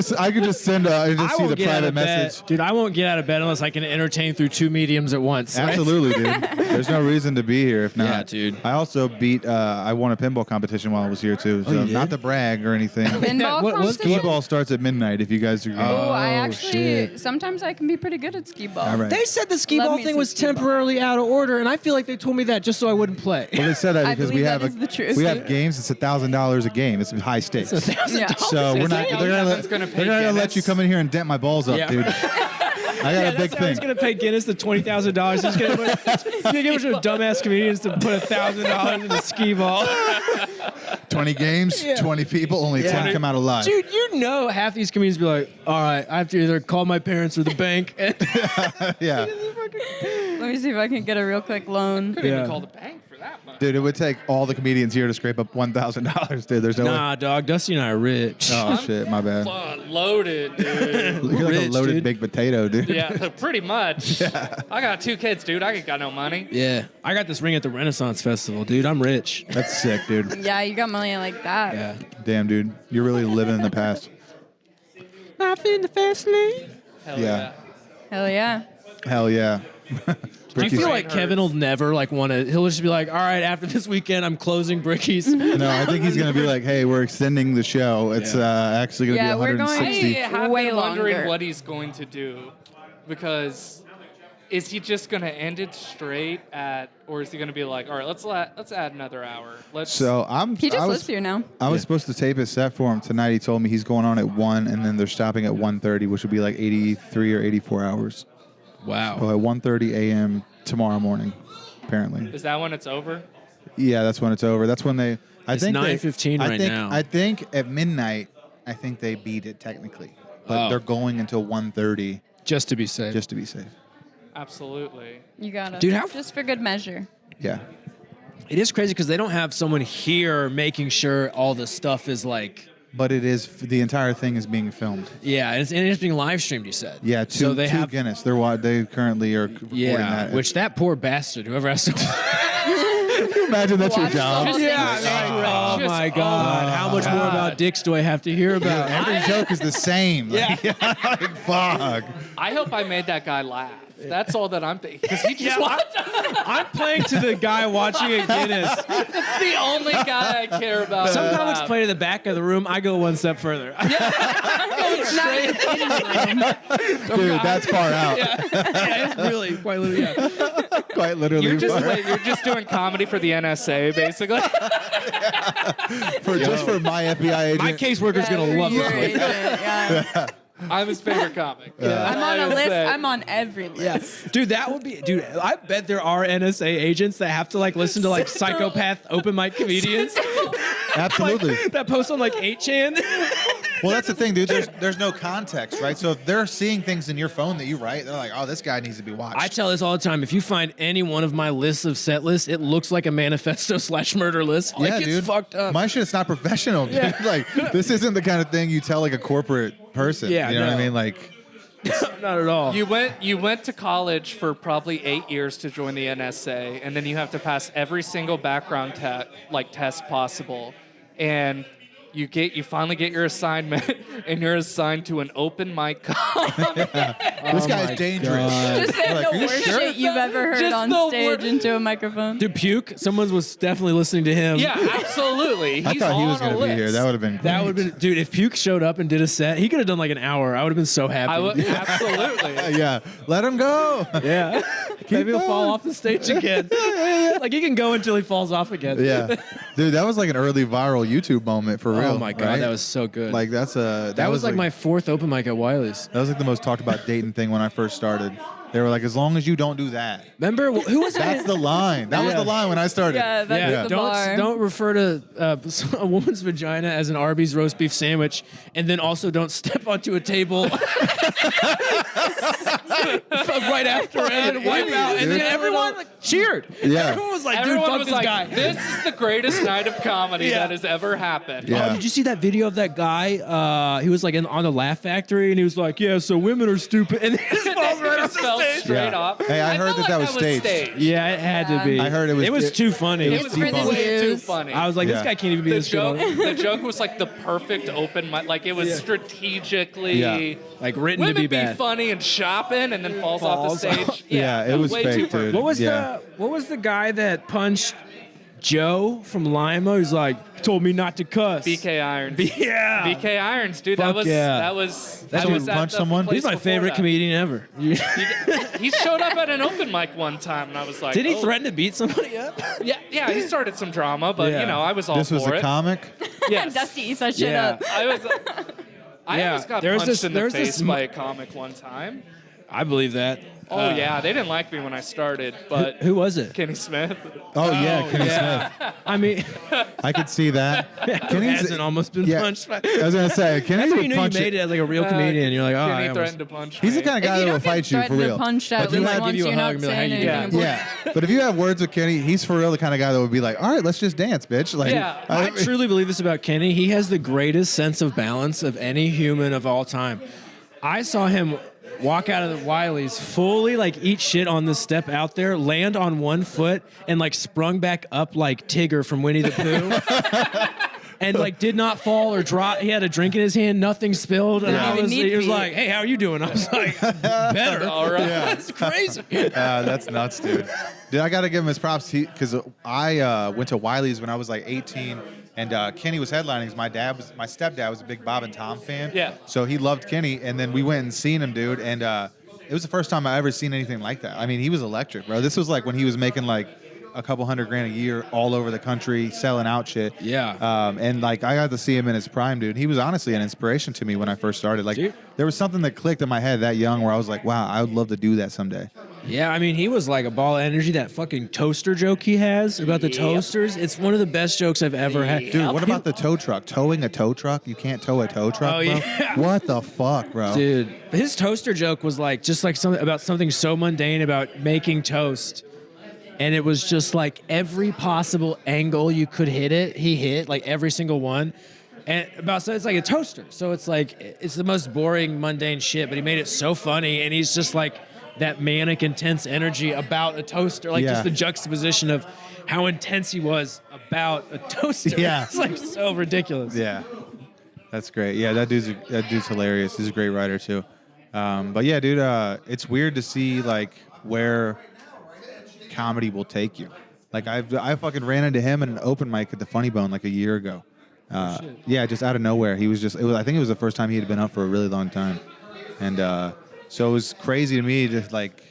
just send. I just see won't the get out private of bed. message. Dude, I won't get out of bed unless I can entertain through two mediums at once. Absolutely, dude. There's no reason to be here if not. Yeah, dude. I also beat. I won a pinball competition while I was here too. So you did? not to brag or anything. Pinball what- what's competition? Skee ball starts at midnight. If you guys agree. Oh, I Oh, actually shit. sometimes I can be pretty good at skee ball. All right. They said the skee Love ball me thing some was skee ball. temporarily out of order, and I feel like they told me that just so I wouldn't play. Well, they said that I because we believe have that is the truth. we have games. It's $1,000 a game. It's high stakes. Yeah. So we're not. They're gonna Kevin's gonna pay let Guinness. you come in here and dent my balls up, Yeah. dude. I got a big I thing. was gonna pay Guinness the $20,000. He's gonna give a bunch of dumbass comedians to put $1,000 in a skee ball. 20 games, 20 people, only 10 come out alive. Dude, you know half these comedians be like, all right, I have to either call my parents or the bank. Yeah, Let me see if I can get a real quick loan. Couldn't Yeah. even call the bank for that much. dude, it would take all the comedians here to scrape up $1,000, dude. There's no way. Nah, dog, Dusty and I are rich. Oh shit, my bad. Loaded, dude. You're like a rich, loaded dude. baked potato, dude. Yeah, pretty much. I got 2 kids, dude. I ain't got no money. Yeah, I got this ring at the Renaissance Festival, dude. I'm rich. That's sick, dude. Yeah, you got money like that. Yeah. Damn, dude, you're really living in the past. Life in the fast lane. Hell Yeah. Hell yeah. Hell yeah. Do you feel brain like Kevin will never like want to? He'll just be like, "All right, after this weekend, I'm closing Bricky's." No, I think he's gonna be like, "Hey, we're extending the show. It's actually gonna Yeah, be we're going- 160." I have Way been wondering longer. what he's going to do, because is he just going to end it straight at, or is he going to be like, all right, let's add another hour. Let's. So He just lives here now. I was supposed to tape his set for him tonight. He told me he's going on at 1, and then they're stopping at 1:30, which would be like 83 or 84 hours. Wow. So at 1:30 a.m. tomorrow morning, apparently. Is that when it's over? Yeah, that's when it's over. That's when they. I It's think 9:15 I right think, now. I think at midnight, I think they beat it technically, but Oh. they're going until 1:30 Just to be safe. just to be safe. Absolutely. You gotta. Dude, how- just for good measure. Yeah. It is crazy because they don't have someone here making sure all the stuff is like. But it is the entire thing is being filmed. Yeah, and it's being live streamed. You said. Yeah, So they two have. Guinness. They currently are recording Yeah, that. which that poor bastard, whoever has to. Can you imagine that's your Watch the job. whole thing Yeah, straight. oh Just- my God! How much more about dicks do I have to hear about? Every joke is the same. Like, like, fuck. I hope I made that guy laugh. That's all that I'm thinking. Because he just watched. I'm playing to the guy watching a Guinness. That's the only guy I care about. Some comics play to the back of the room. I go one step further. Dude, that's far out. It's really quite literally. Yeah. Quite literally. You're just far out. you're just doing comedy for the NSA, basically. Just for my FBI agent. My caseworker's gonna love Your this one. agent, yeah. I'm his favorite comic. I'm on a Like I list. said. I'm on every list. Yeah, dude, that would be, dude. I bet there are NSA agents that have to like listen to like psychopath open mic comedians Absolutely. that post on like 8chan. Well, that's the thing, dude. There's no context, right? So if they're seeing things in your phone that you write, they're like, oh, this guy needs to be watched. I tell this all the time. If you find any one of my lists of set lists, it looks like a manifesto / murder list. Like, yeah, it's dude. fucked up. My shit's not professional, dude. Yeah. Like, this isn't the kind of thing you tell like a corporate person. Yeah, you know what I no. mean? Like, Not at all. You went to college for probably 8 years to join the NSA, and then you have to pass every single background test possible, and you finally get your assignment, and you're assigned to an open mic comic. this guy's dangerous. Just say Like, the are you worst sure? shit you've ever heard Just on the stage into a microphone. Dude, Puke. Someone was definitely listening to him. Yeah, absolutely. He's I thought he was on a going to be here. list. That would have been great. That would have been, dude. If Puke showed up and did a set, he could have done like an hour. I would have been so happy. I would absolutely. Yeah, let him go. Yeah. Maybe he'll fall going. off the stage again. Like he can go until he falls off again. Yeah, dude, that was like an early viral YouTube moment for real. Oh my god, right? that was so good. like that was like my 4th open mic at Wiley's. That was like the most talked about dating thing when I first started. They were like, as long as you don't do that. Remember who was That's that? the line. That was Yeah. the line when I started. Yeah, that's the bar. Don't refer to a woman's vagina as an Arby's roast beef sandwich, and then also don't step onto a table right after and wipe out, and then everyone like cheered. Yeah. Everyone was like, dude, Everyone fuck was this like, guy. "This is the greatest night of comedy Yeah. that has ever happened." Yeah. Oh, did you see that video of that guy? He was like on the Laugh Factory, and he was like, "Yeah, so women are stupid," and then he just falls right off Fell the stage. straight Yeah. off. Hey, I heard felt that like was staged. Yeah, it had to be. I heard it was- It was it- too funny. It was for the way too news. funny. I was like, this Yeah. guy can't even be the this joke, good. the joke was like the perfect open mic. Like it was strategically Yeah. Like written to women be bad. funny and shopping, and then falls off the Falls stage. Yeah, it was way fake, too dude. perfect. What was the guy that punched Joe from Lima? He's like, told me not to cuss. BK Irons. Yeah. BK Irons, dude. Fuck that was yeah. that was. That I dude was at punched the someone? place He's my before favorite that. comedian ever. He showed up at an open mic one time, and I was like, Did he oh. threaten to beat somebody up? Yeah, he started some drama, but Yeah. you know, I was all This was for a it. comic. Yes. Dusty eats that shit Yeah. up. I Yeah, almost got there's punched this- in the there's this face by a comic one time. I believe that. Oh yeah, they didn't like me when I started, but Who was it? Kenny Smith. Oh, yeah, Kenny yeah. Smith. I mean, I could see that. who hasn't almost been yeah. punched by... I was gonna say, Kenny That's when would you knew you punch made it as like a real comedian. You're like, oh, I Kenny almost... threatened to punch He's me. the kind of If guy you that don't will get fight you for threatened to real. punch But at you least had- once, give you a you're hug not and be like, saying "How you anything doing?" important. Yeah, but if you have words with Kenny, he's for real the kind of guy that would be like, all right, let's just dance, bitch. Like, Yeah. I truly believe this about Kenny. He has the greatest sense of balance of any human of all time. I saw him walk out of the Wiley's fully like eat shit on the step out there, land on one foot, and like sprung back up like Tigger from Winnie the Pooh. And like did not fall or drop. He had a drink in his hand, nothing spilled, and Didn't even need he was feet. like, "Hey, how are you doing?" I was like, "Better." All right. That's crazy. That's nuts, dude. Dude, I got to give him his props because I went to Wiley's when I was like 18, and Kenny was headlining. 'Cause my stepdad was a big Bob and Tom fan. Yeah. So he loved Kenny, and then we went and seen him, dude. And it was the first time I ever seen anything like that. I mean, he was electric, bro. This was like when he was making like a couple $100,000 a year all over the country, selling out shit. Yeah. And like I got to see him in his prime, dude. He was honestly an inspiration to me when I first started. Like Dude. there was something that clicked in my head that young where I was like, wow, I would love to do that someday. Yeah, I mean, he was like a ball of energy. That fucking toaster joke he has about the toasters, it's one of the best jokes I've ever had. Dude, what about the tow truck? Towing a tow truck? You can't tow a tow truck, Oh, bro? yeah. What the fuck, bro? Dude, his toaster joke was like just like something about something so mundane about making toast. And it was just like every possible angle you could hit it, he hit, like every single one. And so it's like a toaster. So it's like, it's the most boring, mundane shit, but he made it so funny. And he's just like that manic, intense energy about a toaster. Like Yeah. just the juxtaposition of how intense he was about a toaster. Yeah. It's like so ridiculous. Yeah. That's great. Yeah, that dude's hilarious. He's a great writer too. But yeah, dude, it's weird to see like where comedy will take you. Like I fucking ran into him at an open mic at the Funny Bone like a year ago. Yeah, just out of nowhere. He was just. I think it was the first time he had been up for a really long time, and so it was crazy to me. Just like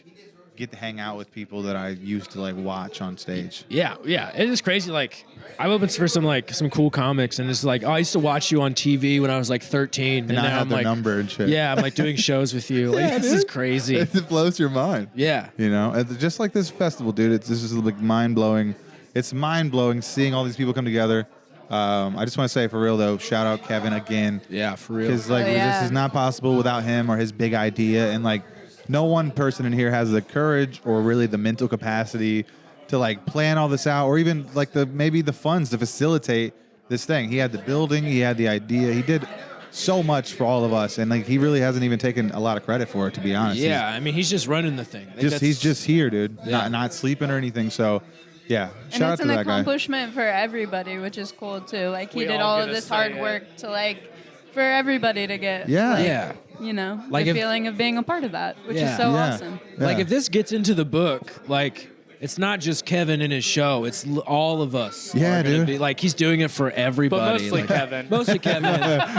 get to hang out with people that I used to like watch on stage. Yeah, it is crazy. Like I've opened for some cool comics, and it's like, oh, I used to watch you on TV when I was like 13, and I now have I'm their like, number and shit. yeah, I'm like doing shows with you. Like this is crazy. It blows your mind. Yeah. You know, and just like this festival, dude. This is like mind blowing. It's mind blowing seeing all these people come together. I just want to say for real though, shout out Kevin again. Yeah, for real. Because like this is not possible without him or his big idea, and like no one person in here has the courage or really the mental capacity to like plan all this out, or even like maybe the funds to facilitate this thing. He had the building, he had the idea, he did so much for all of us, and like he really hasn't even taken a lot of credit for it, to be honest. Yeah, I mean he's just running the thing. He's just here, dude. Yeah. Not sleeping or anything. So yeah, And shout out it's to an that guy. accomplishment for everybody, which is cool too. Like he We did all all get of to this say hard it. work to like for everybody to get Yeah. like, Yeah. you know, Like the if- feeling of being a part of that, which Yeah. is so Yeah. awesome. Like if this gets into the book, like it's not just Kevin and his show; it's all of us. Yeah, are gonna dude. Be, like he's doing it for everybody. But mostly like, Kevin. Mostly Kevin.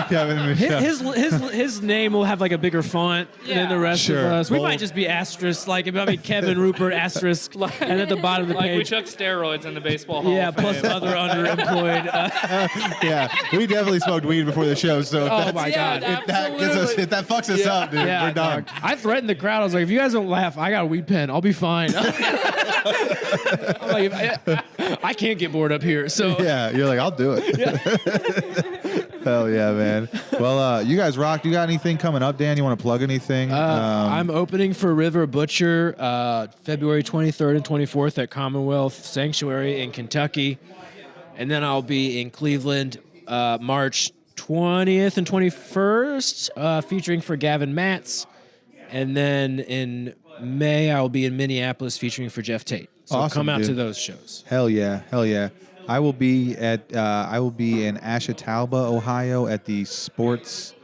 Kevin and Michelle. His name will have like a bigger font than the rest Sure. of us. We Bold. might just be asterisk, like it might be Kevin Rupert asterisk, and at the bottom of the Like we page. took steroids in the baseball hall. Yeah, of plus Fame. other underemployed. Yeah, we definitely smoked weed before the show. So if Oh that's- my God. if that gets us, if that fucks us Yeah. up, dude, yeah, we're done. dog. I threatened the crowd. I was like, if you guys don't laugh, I got a weed pen. I'll be fine. I'm like, I can't get bored up here. So Yeah, you're like, I'll do it. Hell yeah, man. Well, you guys rock. You got anything coming up, Dan? You want to plug anything? I'm opening for River Butcher February 23rd and 24th at Commonwealth Sanctuary in Kentucky. And then I'll be in Cleveland March 20th and 21st featuring for Gavin Matz. And then in May, I'll be in Minneapolis featuring for Jeff Tate. So Awesome, come out dude. to those shows. Hell yeah, hell yeah. I will be in Ashtabula, Ohio, at the Sports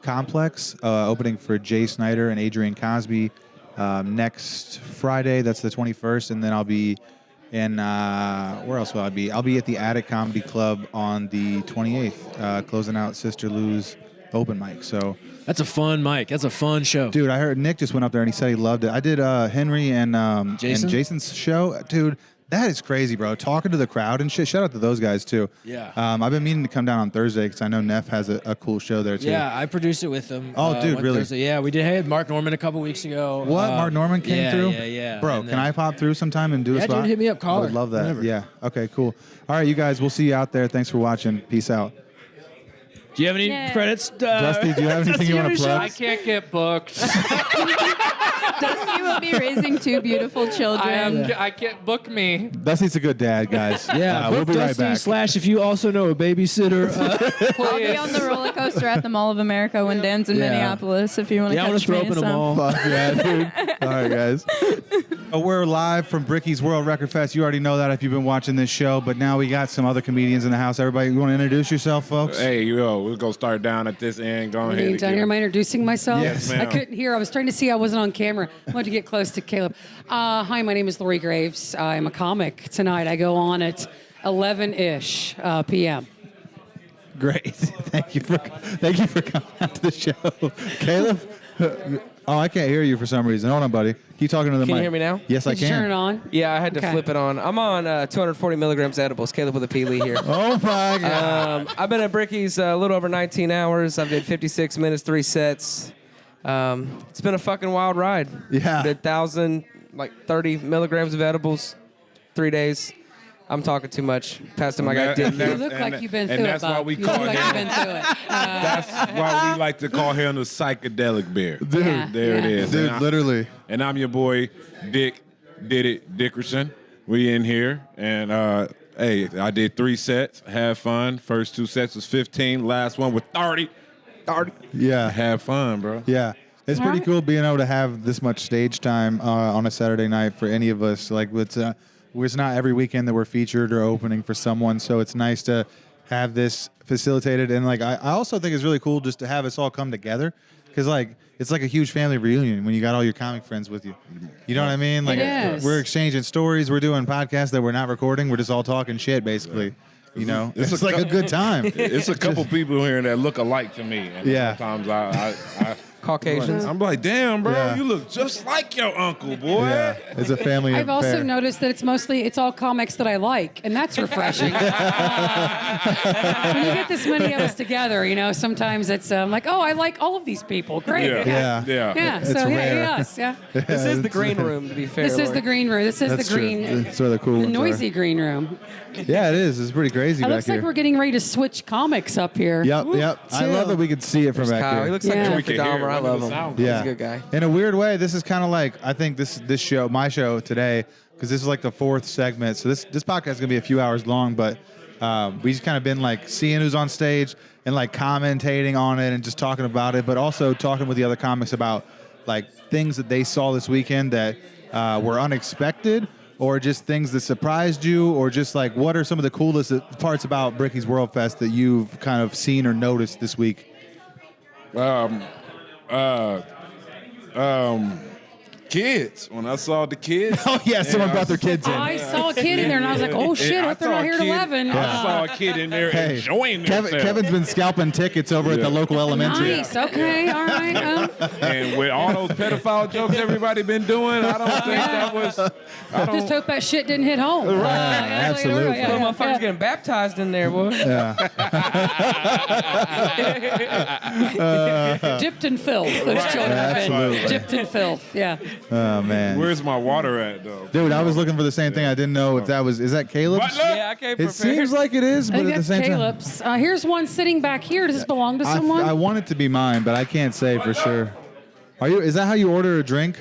Complex, opening for Jay Snyder and Adrian Cosby next Friday. That's the 21st, and then I'll be in where else will I be? I'll be at the Attic Comedy Club on the 28th, closing out Sister Lou's open mic. So. That's a fun mic. That's a fun show. Dude, I heard Nick just went up there and he said he loved it. I did Henry and Jason? Jason's show. Dude, that is crazy, bro. Talking to the crowd and shit. Shout out to those guys, too. Yeah. I've been meaning to come down on Thursday because I know Neff has a cool show there, too. Yeah, I produced it with them. Oh, dude, one really? Thursday. Yeah, we did. Hey, Mark Norman a couple weeks ago. What? Mark Norman came yeah, through? Yeah. Bro, And can then- I pop through sometime and do a Yeah, spot? dude, hit me up, call I would her, love that. whenever. Yeah. Okay, cool. All right, you guys, we'll see you out there. Thanks for watching. Peace out. Do you have any Yeah. credits? Dusty, do you have anything you want to plug? I can't get booked. Dusty will be raising two beautiful children. I can't book me. Dusty's a good dad, guys. Yeah, we'll be right Dusty back. / if you also know a babysitter. I'll be on the roller coaster at the Mall of America when Dan's in Yeah. Minneapolis if you want to yeah, I want catch to throw me. up in a so. mall. Fuck yeah, dude. All right, guys. We're live from Bricky's World Record Fest. You already know that if you've been watching this show, but now we got some other comedians in the house. Everybody, you want to introduce yourself, folks? Hey, yo, we're going to start down at this end. Go ahead. Being and done get here, it. am I introducing myself? Yes, I ma'am. couldn't hear. I was trying to see. I wasn't on camera. I wanted to get close to Caleb. Hi, my name is Lori Graves. I'm a comic. Tonight I go on at 11-ish p.m. Great. Thank you for coming out to the show. Caleb? Oh, I can't hear you for some reason. Hold on, buddy. Keep talking to the mic. Can you hear me now? Yes, I Did you can. turn it on? Yeah, I had to Okay. flip it on. I'm on 240 milligrams edibles. Caleb with a Peely here. Oh, my God. I've been at Bricky's a little over 19 hours. I've did 56 minutes, 3 sets. It's been a fucking wild ride. Yeah. Did 30 milligrams of edibles, 3 days. I'm talking too much. Passed him, I got And dick. You look like you've been through and it, that's why Bob. we You call look like him. you've been through it. That's why we like to call him the psychedelic bear. Dude, Yeah. There it is. dude, And I- literally. And I'm your boy, Dick Did It Dickerson. We in here. And, hey, I did 3 sets. Had fun. First 2 sets was 15. Last one was 30. 30. Yeah. Have fun, bro. Yeah. It's pretty cool being able to have this much stage time on a Saturday night for any of us. Like, it's not every weekend that we're featured or opening for someone, so it's nice to have this facilitated. And, like, I also think it's really cool just to have us all come together because, like, it's like a huge family reunion when you got all your comic friends with you. You know what I mean? Like, It is. we're exchanging stories. We're doing podcasts that we're not recording. We're just all talking shit, basically. You know? It's It's a like a cou- good time. It's a couple people here that look alike to me. And Yeah. sometimes Caucasians. I'm like, damn, bro, Yeah. you look just like your uncle, boy. Yeah, it's a family I've also affair. noticed that it's all comics that I like, and that's refreshing. When you get this many of us together, sometimes it's like, oh, I like all of these people. Great. Yeah. Yeah. It's So rare. yes, yeah. This is the green room, to be fair. This is the Lori. green room. This is That's the green, true. That's where the cool the ones noisy are. green room. Yeah, it is. It's pretty crazy It back looks like here. we're getting ready to switch comics up here. Yep. I love that we can see it from There's back Kyle. here. He looks Yeah. like We Jeffrey can hear it Dahmer. I under love the him. sound. He's Yeah. a good guy. In a weird way, this is kind of like I think this show, my show today, because this is like the 4th segment. So this podcast is gonna be a few hours long, but we just kind of been like seeing who's on stage and like commentating on it and just talking about it, but also talking with the other comics about like things that they saw this weekend that were unexpected, or just things that surprised you, or just like what are some of the coolest parts about Bricky's World Fest that you've kind of seen or noticed this week? Kids. When I saw the kids. Oh yeah, someone brought their kids in. I saw a kid in there, and I was like, oh shit, what they're not here at 11. I saw a kid in there Hey, enjoying themselves. Kevin's been scalping tickets over at the local elementary. Nice. Okay. All right. And with all those pedophile jokes everybody been doing, I don't think that was. I Just don't. hope that shit didn't hit home. absolutely. Yeah, Little motherfuckers getting baptized in there, boy. Dipped in filth. Those children have been Absolutely. dipped in filth. Yeah. Oh man. Where's my water at, though? Dude, I was looking for the same thing. I didn't know if that was. Is that Caleb's? Butler? Yeah, I came It prepared. seems like it is, I but think at the that's same Caleb's. Here's one sitting back here. Does this belong to time, someone? I want it to be mine, but I can't say for sure. Are you? Is that how you order a drink?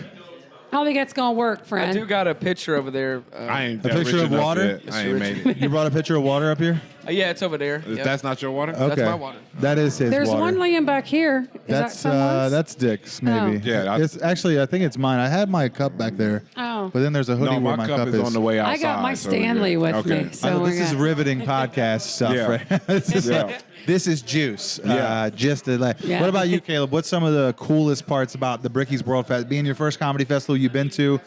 I don't think that's gonna work, I friend. do got a picture over there. I ain't A that picture rich of enough water? yet. I ain't made it. You brought a pitcher of water up here? Yeah, it's over there. Yep. That's not your water? Okay. my water. That is his There's water. one laying back here. Is that someone's? That's Dick's maybe. Oh. Yeah, it's actually I think it's mine. I had my cup back there. Oh. But then there's a hoodie No, where my my cup is on the way outside. I got my so we're Stanley good. with Okay. me. So this is riveting podcast stuff, Yeah. right? this is Yeah. this is juice. Yeah. Just to like. Yeah. What about you, Caleb? What's some of the coolest parts about the Bricky's World Fest? Being your first comedy festival you've been to,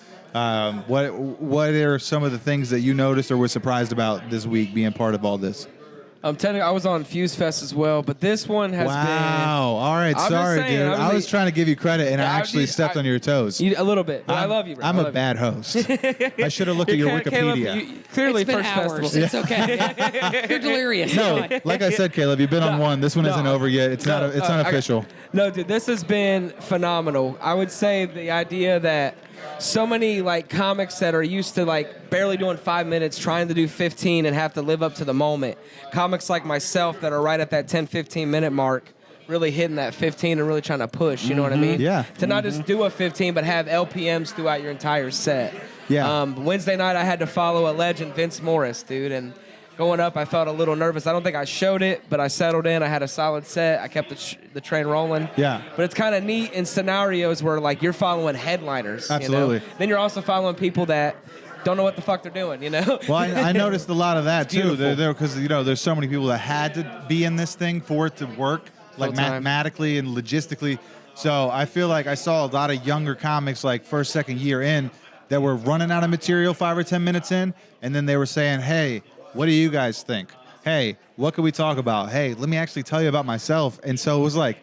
what are some of the things that you noticed or were surprised about this week being part of all this? Technically, I was on Fuse Fest as well, but this one has Wow. All right. I'm just Sorry, saying, dude. I was I was like- trying to give you credit, and I Yeah, actually stepped on your toes. been a little bit. But I love you, bro. I'm I a love bad host. I should have looked at you. your Caleb, Wikipedia. clearly, It's been first hours. festival. It's okay. You're delirious. No, like I said, Caleb, you've been on one. This one No, isn't over yet. It's not. It's unofficial. No, dude, this has been phenomenal. I would say the idea that so many like comics that are used to like barely doing 5 minutes, trying to do 15 and have to live up to the moment. Comics like myself that are right at that 10, 15 minute mark, really hitting that 15 and really trying to push. You know what I mean? Yeah. To not just do a 15, but have LPMs throughout your entire set. Yeah. Wednesday night, I had to follow a legend, Vince Morris, dude, and going up, I felt a little nervous. I don't think I showed it, but I settled in. I had a solid set. I kept the train rolling. Yeah. But it's kind of neat in scenarios where like you're following headliners. Absolutely. You know? Then you're also following people that don't know what the fuck they're doing. You know. Well, I noticed a lot of that It's too. beautiful. Because there's so many people that had to be in this thing for it to work, like Full time. mathematically and logistically. So I feel like I saw a lot of younger comics, like first, second year in, that were running out of material 5 or 10 minutes in, and then they were saying, "Hey, what do you guys think? Hey, what can we talk about? Hey, let me actually tell you about myself." And so it was like,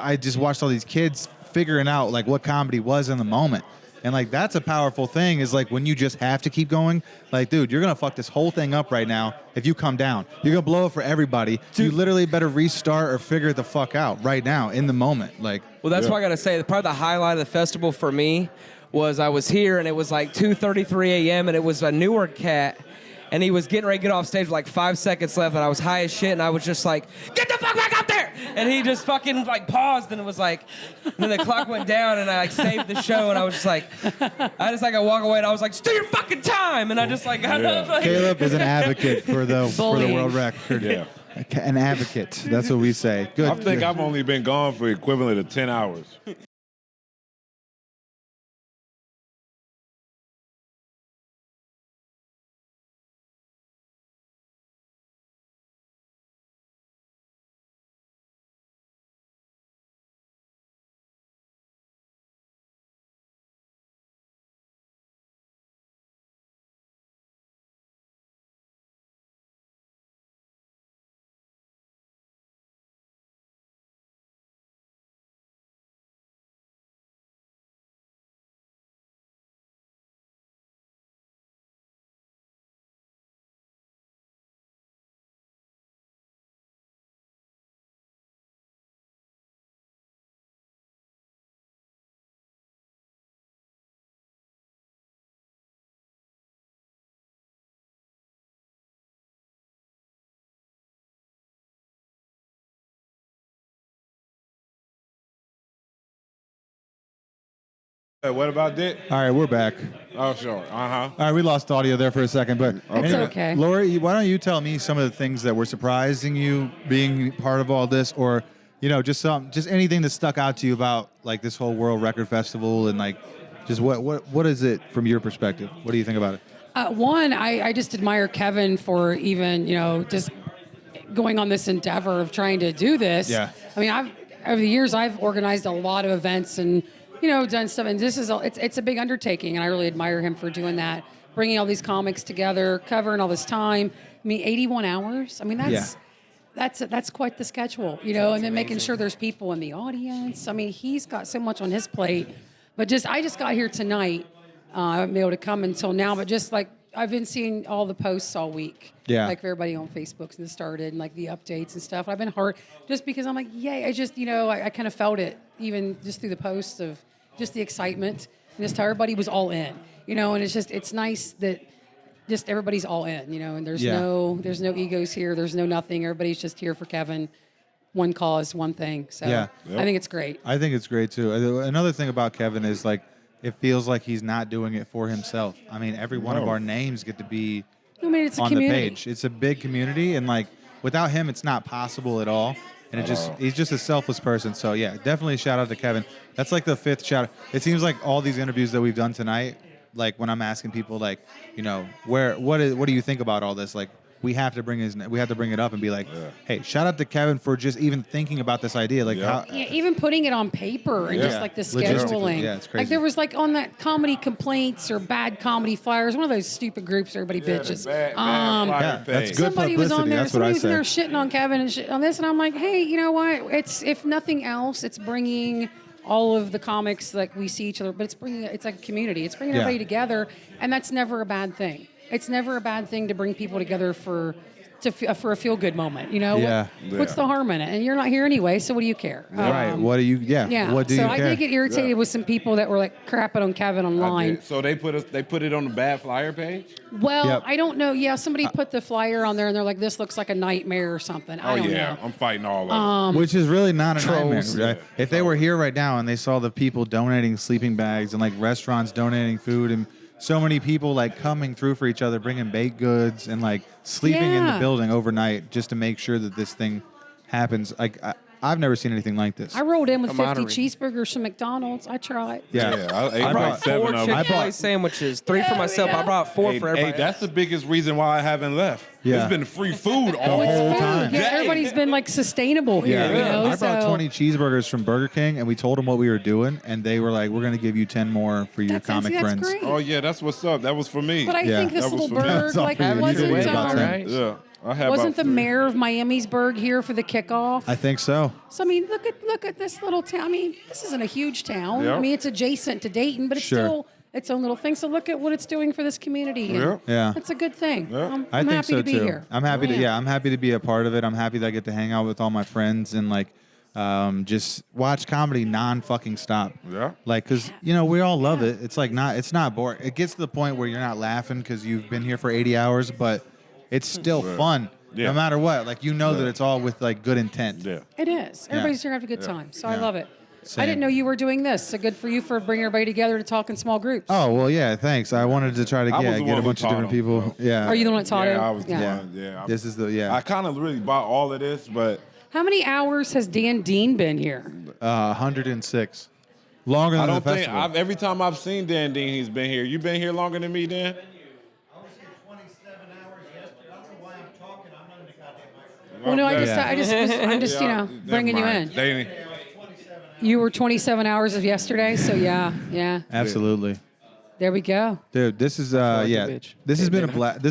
I just watched all these kids figuring out like what comedy was in the moment. And like, that's a powerful thing is like when you just have to keep going, like, dude, you're going to fuck this whole thing up right now. If you come down, you're going to blow it for everybody. You literally better restart or figure it the fuck out right now in the moment. Like, Well, that's why I gotta say, probably the highlight of the festival for me was I was here and it was like 2:33 a.m. and it was a Newark cat. And he was getting ready to get off stage with like 5 seconds left, and I was high as shit, and I was just like, "Get the fuck back up there!" And he just fucking like paused, and it was like, and then the clock went down, and I like saved the show, and I was just like, I walk away, and I was like, "Just do your fucking time!" And I just like got up. Like, Caleb is an advocate for the Bullying. world record. Yeah. An advocate. That's what we say. Good. I think I've only been gone for equivalent of 10 hours. What about Dick? All right, we're back. Oh, sure. All right, we lost audio there for a second, but It's okay. Lori, why don't you tell me some of the things that were surprising you being part of all this, or just anything that stuck out to you about like this whole World Record Festival, and like just what is it from your perspective? What do you think about it? One, I just admire Kevin for even just going on this endeavor of trying to do this. Yeah. I mean, over the years I've organized a lot of events and done stuff, and this is it's a big undertaking, and I really admire him for doing that, bringing all these comics together, covering all this time. I mean, 81 hours. I mean, that's quite the schedule, and then making sure there's people in the audience. I mean, he's got so much on his plate. But I just got here tonight. I haven't been able to come until now, but just like I've been seeing all the posts all week. Yeah. Like everybody on Facebook since it started, and like the updates and stuff. I've been hard just because I'm like, yay! I just I kind of felt it even just through the posts of just the excitement and just how everybody was all in, and it's nice that just everybody's all in, and there's no egos here, there's no nothing. Everybody's just here for Kevin, one cause, one thing. So I think it's great. I think it's great too. Another thing about Kevin is like it feels like he's not doing it for himself. I mean, every one of our names get to be it's a on the community. page. It's a big community, and like without him, it's not possible at all. And he's just a selfless person. So yeah, definitely shout out to Kevin. That's like the 5th shout. It seems like all these interviews that we've done tonight, like when I'm asking people like, what do you think about all this? Like we have to bring it up and be like, hey, shout out to Kevin for just even thinking about this idea. Like how even putting it on paper and just like the scheduling. Yeah, it's crazy. Like there was like on that comedy complaints or bad comedy flyers, one of those stupid groups everybody bitches. That's good Somebody was on publicity. there. That's what I Somebody was in there say. shitting on Kevin and shit on this, and I'm like, hey, you know what? It's if nothing else, it's bringing all of the comics like we see each other, but it's like a community. It's bringing everybody together, and that's never a bad thing. It's never a bad thing to bring people together for a feel-good moment, What's the harm in it? And you're not here anyway, so what do you care? Right. What do you? Yeah. What do you so care? I did get irritated with some people that were like crapping on Kevin online. So they put it on the bad flyer page. Well, I don't know. Yeah, somebody put the flyer on there, and they're like, "This looks like a nightmare or something." I don't know. I'm fighting all of them. Which is really not a nightmare. Trolls. Right? If they were here right now and they saw the people donating sleeping bags and like restaurants donating food and so many people like coming through for each other, bringing baked goods and like sleeping in the building overnight just to make sure that this thing happens. Like I've never seen anything like this. I rolled in with 50 Camaraderie. cheeseburgers from McDonald's. I tried. Yeah, I I brought 4 Chick-fil-A sandwiches, 3 for myself. I brought 4 for everybody. Hey, that's the biggest reason why I haven't left. Yeah. It's been free food all It's whole food. time. Yeah, everybody's been like sustainable here. I brought so 20 cheeseburgers from Burger King, and we told them what we were doing, and they were like, "We're going to give you 10 more for your comic that's friends." great. Oh yeah, that's what's up. That was for me. But I think this That was little for me. bird That's all like for you. wasn't You about 10. right? Yeah, I had wasn't about the 3. mayor of Miamisburg here for the kickoff? I think so. So I mean, look at this little town. I mean, this isn't a huge town. Yeah. I mean, it's adjacent to Dayton, but it's Sure. still its own little thing. So look at what it's doing for this community. And Yeah. Yeah. That's a good thing. Yeah. I I'm think happy so to be too. here. I'm happy to I'm happy to be a part of it. I'm happy that I get to hang out with all my friends and like just watch comedy non-fucking stop. Yeah. Like cuz we all love it. It's like it's not boring. It gets to the point where you're not laughing cuz you've been here for 80 hours, but it's still fun. Yeah. No matter what. Like that it's all with like good intent. Yeah. It is. Everybody's here to have a good time. So I love it. Same. I didn't know you were doing this. So good for you for bringing everybody together to talk in small groups. Oh, well, yeah, thanks. I wanted to try to I was the get one a who bunch of taught different them, people. so. Yeah. Are you the one that taught Yeah, him? I was the one. Yeah. This is I kind of really bought all of this, but How many hours has Dan Dean been here? 106. Longer I than don't the think festival. every time I've seen Dan Dean, he's been here. You been here longer than me, Dan? Well, no, Yeah. I'm just bringing you in. You were 27 hours of yesterday, so yeah. Absolutely. There we go. Dude, this is bitch. this has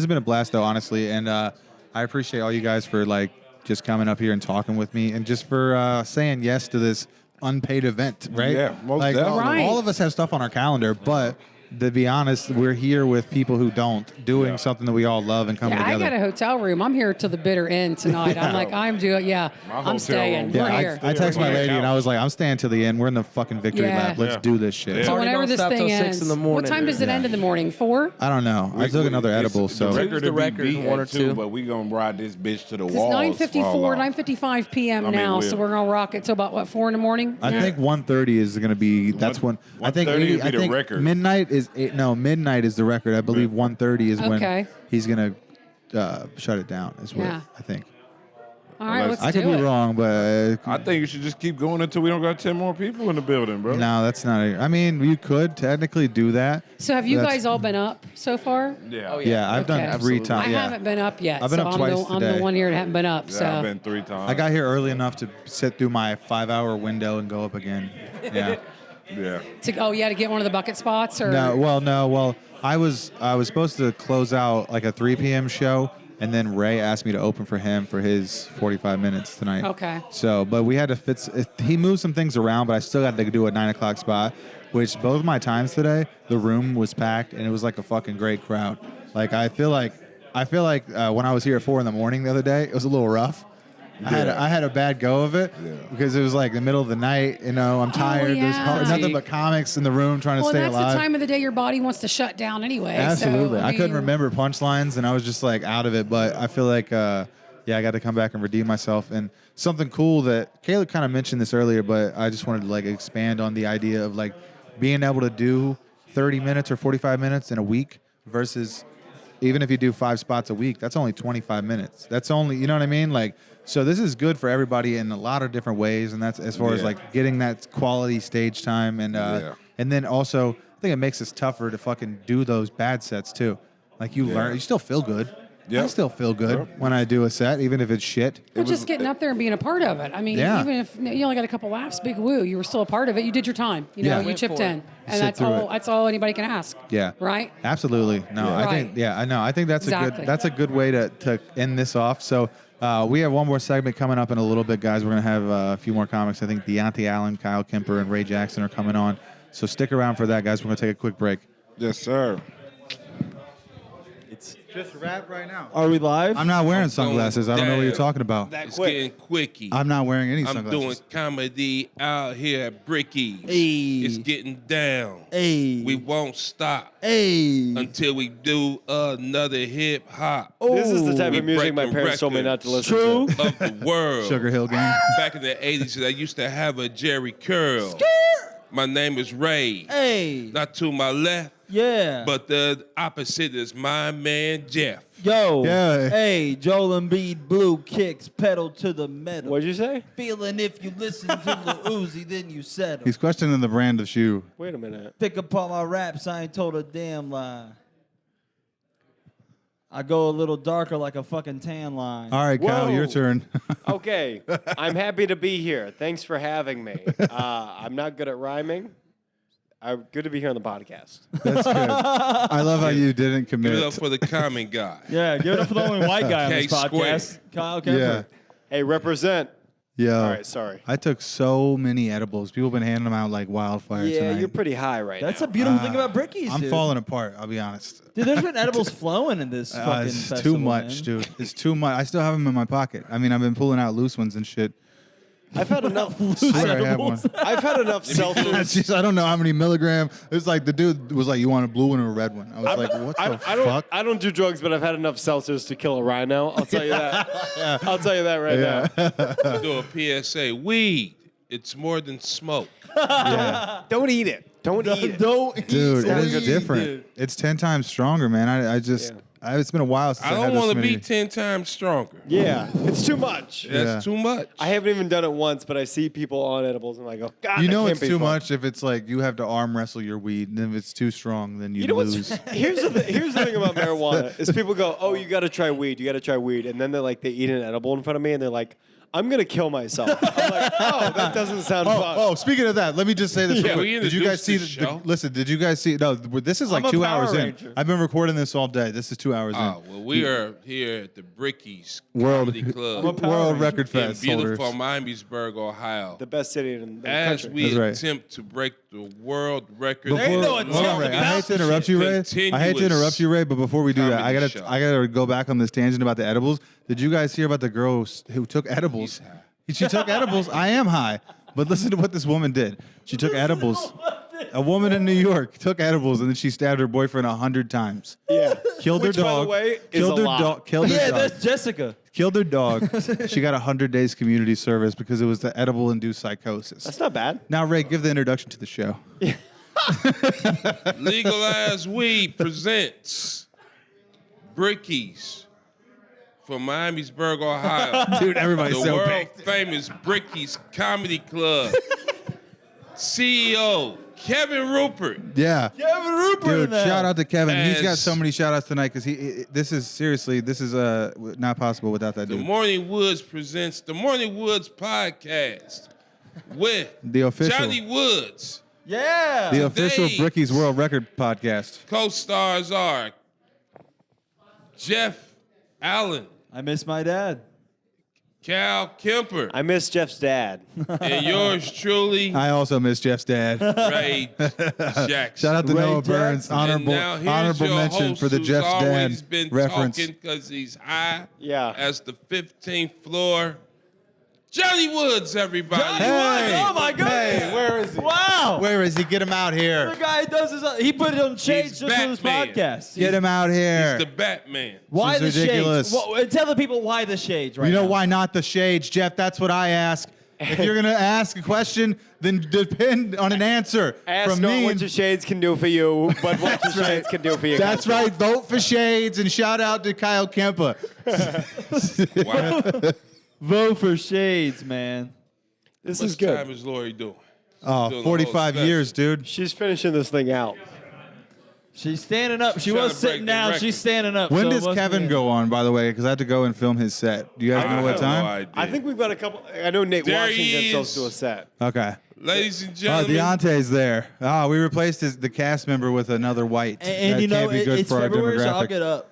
been a blast though, honestly, and I appreciate all you guys for like just coming up here and talking with me, and just for saying yes to this unpaid event, right? Yeah, most like definitely. Right. all of us have stuff on our calendar, but to be honest, we're here with people who don't, doing something that we all love and come Yeah, together. I got a hotel room. I'm here till the bitter end tonight. I'm like, I'm staying. We're here. I texted my lady and I was like, I'm staying till the end. We're in the fucking victory Yeah. lap. Let's do this shit. So whenever this thing ends, in the morning. what time does it end in the morning? 4? I don't know. I took another edible, so the record, the record, beat 1 or at 2. but we gonna ride this bitch to the It's walls. 9:54, 9:55 p.m. now, so we're gonna rock it till about what 4 in the morning. I think 1:30 is going to be. That's when I think. 1:30 would be I the think record. midnight is midnight is the record. I believe 1:30 is when Okay. he's going to shut it down. Is what Yeah. I think. All right, let's I do could be it. wrong, but I think you should just keep going until we don't got 10 more people in the building, bro. no, that's not. I mean, you could technically do that. So have you That's- guys all been up so far? Yeah. Yeah, I've Okay. done 3 I times. Yeah. haven't been up yet. I've been so up I'm twice I'm today. the one here that haven't been up. Yeah, So I've been 3 times. I got here early enough to sit through my 5-hour window and go up again. Yeah. Yeah. to get one of the bucket spots or No. I was supposed to close out like a 3 p.m. show, and then Ray asked me to open for him for his 45 minutes tonight. Okay. So, but we had to fit. He moved some things around, but I still got to do a 9 o'clock spot. Which both my times today, the room was packed, and it was like a fucking great crowd. Like I feel like when I was here at 4 in the morning the other day, it was a little rough. I had a bad go of it because it was like the middle of the night. You know, I'm tired. yeah. There's nothing but comics in the room trying to well, stay that's alive. the time of the day your body wants to shut down anyway. Absolutely. So, I couldn't remember punchlines, and I was just like out of it. But I feel like, I got to come back and redeem myself. And something cool that Caleb kind of mentioned this earlier, but I just wanted to like expand on the idea of like being able to do 30 minutes or 45 minutes in a week versus even if you do 5 spots a week, that's only 25 minutes. That's only, you know what I mean? Like, so this is good for everybody in a lot of different ways, and that's as far as like getting that quality stage time, and then also I think it makes us tougher to fucking do those bad sets too. Like you learn, you still feel good. I still feel good when I do a set, even if it's shit. Well, just getting up there and being a part of it. I mean, even if you only got a couple laughs, big woo, you were still a part of it. You did your time. You know, you chipped in, and Sit through it. that's all anybody can ask. Yeah. Right. Absolutely. No, I think I know. I think that's a good way to end this off. So we have one more segment coming up in a little bit, guys. We're gonna have a few more comics. I think Deontay Allen, Kyle Kemper, and Ray Jackson are coming on. So stick around for that, guys. We're gonna take a quick break. Yes, sir. Just rap right now. Are we live? I'm not wearing sunglasses. I don't know what you're talking about. That It's getting quickie. I'm not wearing any I'm sunglasses. doing comedy out here at Bricky's. Hey. It's getting down. Hey. We won't stop Hey. until we do another hip hop. This is the type We of music my breaking parents told me not to listen records to. of the world. Sugar Hill Gang. Back in the 80s, I used to have a Jerry curl. My name is Ray. Hey. Not to my left, Yeah. but the opposite is my man Jeff. Yo. Yeah. Hey, Joel Embiid, blue kicks, pedal to the metal. What'd you say? Feeling if you listen to the Uzi, then you settle. He's questioning the brand of shoe. Wait a minute. Pick up all my raps, I ain't told a damn lie. I go a little darker like a fucking tan line. All right, Kyle, your turn. Okay, I'm happy to be here. Thanks for having me. I'm not good at rhyming. Good to be here on the podcast. That's good. I love how you didn't Give it commit. up for the common guy. Yeah, give it up for the only white guy on this K-Square. podcast. Kyle Kemper. Yeah. Hey, represent. Yeah. All right, sorry. I took so many edibles. People have been handing them out like wildfire Yeah, tonight. you're pretty high right That's now. a beautiful thing about Bricky's, I'm dude. falling apart, I'll be honest. Dude, there's been edibles flowing in this fucking It's festival, too much, man. dude. It's too much. I still have them in my pocket. I mean, I've been pulling out loose ones and shit. I've had enough. Swear I have one. I've had enough seltzers. It's just, I don't know how many milligram. It's like the dude was like, "You want a blue one or a red one?" I was like, "What the fuck?" I don't do drugs, but I've had enough seltzers to kill a rhino. I'll tell you that. I'll tell you that right now. Do a PSA. Weed. It's more than smoke. Don't eat it. Don't eat it. Don't Dude, it is eat different. dude. It's 10 times stronger, man. I just, it's been a while since I I don't had want this to be many. 10 times stronger. Yeah, it's too much. That's too much. I haven't even done it once, but I see people on edibles and I go, God, You that know can't it's be too fun. much if it's like you have to arm wrestle your weed, and if it's too strong, then you, You know lose. here's the thing about marijuana is people go, oh, you got to try weed, and then they eat an edible in front of me and they're like, I'm gonna kill myself. I'm like, oh, that doesn't sound fun. Oh, speaking of that, let me just say this. Yeah, real we quick. Did you guys see? introduced this show. Listen, did you guys see? No, this is like I'm a 2 Power hours Ranger. in. I've been recording this all day. This is 2 hours Oh, in. well, we are here at the Bricky's World Comedy Club World Record in Fest beautiful holders. Miamisburg, Ohio. The best city in the As country. we That's right. attempt to break the world record. Hold on, Ray. I hate to interrupt you, Ray. But before we do that, I gotta go back on this tangent about the edibles. Did you guys hear about the girl who took edibles? She took edibles. I am high, but listen to what this woman did. She took edibles. A woman in New York took edibles and then she stabbed her boyfriend 100 times. Yeah. Killed her dog. By the way, killed her dog. Killed her dog. That's Jessica. Killed her dog. She got 100 days community service because it was the edible-induced psychosis. That's not bad. Now, Ray, give the introduction to the show. Legalized Weed presents Bricky's from Miamisburg, Ohio. Dude, everybody's the so world baked. famous Bricky's Comedy Club. CEO Kevin Rupert. Yeah. Kevin Rupert. Dude, shout out to Kevin. He's got As- so many shout outs tonight because this is not possible without that The dude. Morning Woods presents the Morning Woods podcast with The official. Johnny Woods. Yeah. The official Today- Bricky's World Record podcast. Co-stars are Jeff Allen, I miss my dad. Cal Kemper, I miss Jeff's dad. and yours truly, I also miss Jeff's dad. Ray Jackson. Shout out to Ray Noah Burns. Jackson. Honorable mention for the Jeff's dad He's been reference. talking because he's high Yeah. as the 15th floor. Johnny Woods, everybody. Hey. Oh my God. Hey, where is he? Wow. Where is he? Get him out The here. guy does his. He put it on shades He's just for this Batman. podcast. Get him out here. He's the Batman. Why the This is ridiculous. shades? Well, tell the people why the shades. Right You know now. why not the shades, Jeff? That's what I ask. If you're gonna ask a question, then depend on an answer Ask from not me. what your shades can do for you, but what your shades can do for you. That's right. Vote for shades and shout out to Kyle Kempa. Wow. Vote for shades, man. This What is good. time is Lori doing? Oh, Doing the 45 whole years, dude. She's finishing this thing out. She's standing up. She Trying was to sitting break the down. record. She's standing up. When so it does must Kevin be- go on, by the way? Because I have to go and film his set. Do you guys know what have no time? idea. I think we've got a couple. I know Nate There he Washington is. supposed to do a set. Okay. Ladies and Oh, gentlemen, Deontay's there. Oh, we replaced the cast member with another white. And that you know, can't be good it's for our February, so I'll demographic. get up.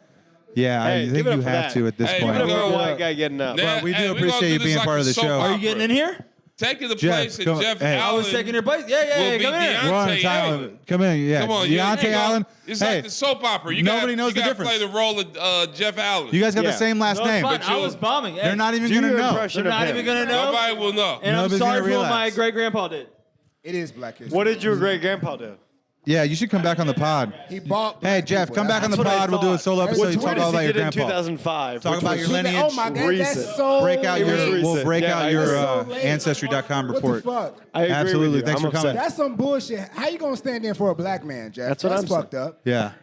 Yeah, Hey, I give think it up you for have that. to at this Hey, point. we Give it up go. for a white guy getting up. Well, we do Hey, we appreciate gonna you do being this part of the like a show. soap Are you getting in here? taking the Jeff, place of come- Jeff hey. I Allen. I was taking your place. Yeah, will be come here. Deontay We're on time. Allen. Come in, yeah. Come on, Deontay Allen. It's hey, like the soap opera. You nobody gotta, knows you the gotta difference. play the role of Jeff Allen. you guys got Yeah. the same last No, it's name. fine. But I you- was bombing. Hey, They're not even Do gonna your know. impression They're of not him. even gonna know. Nobody will know. And I'm Nobody's sorry gonna for what my realize. great grandpa did. It is Black History. What did your great grandpa do? Yeah, you should come back on the pod. He bought. Hey, black Jeff, people. come back on the That's what I pod. We'll do a thought. solo episode. What's You talk weird all is about he your did in grandpa. 2005. Talk which about was your lineage. Oh my God, recent. that's so. Break out It was your. We'll recent. break Yeah, out I your agree. So late. ancestry.com What report. the fuck? I agree Absolutely. with you. Thanks I'm for upset. coming. That's some bullshit. How you gonna stand in for a black man, Jeff? That's what I'm fucked saying. up. Yeah.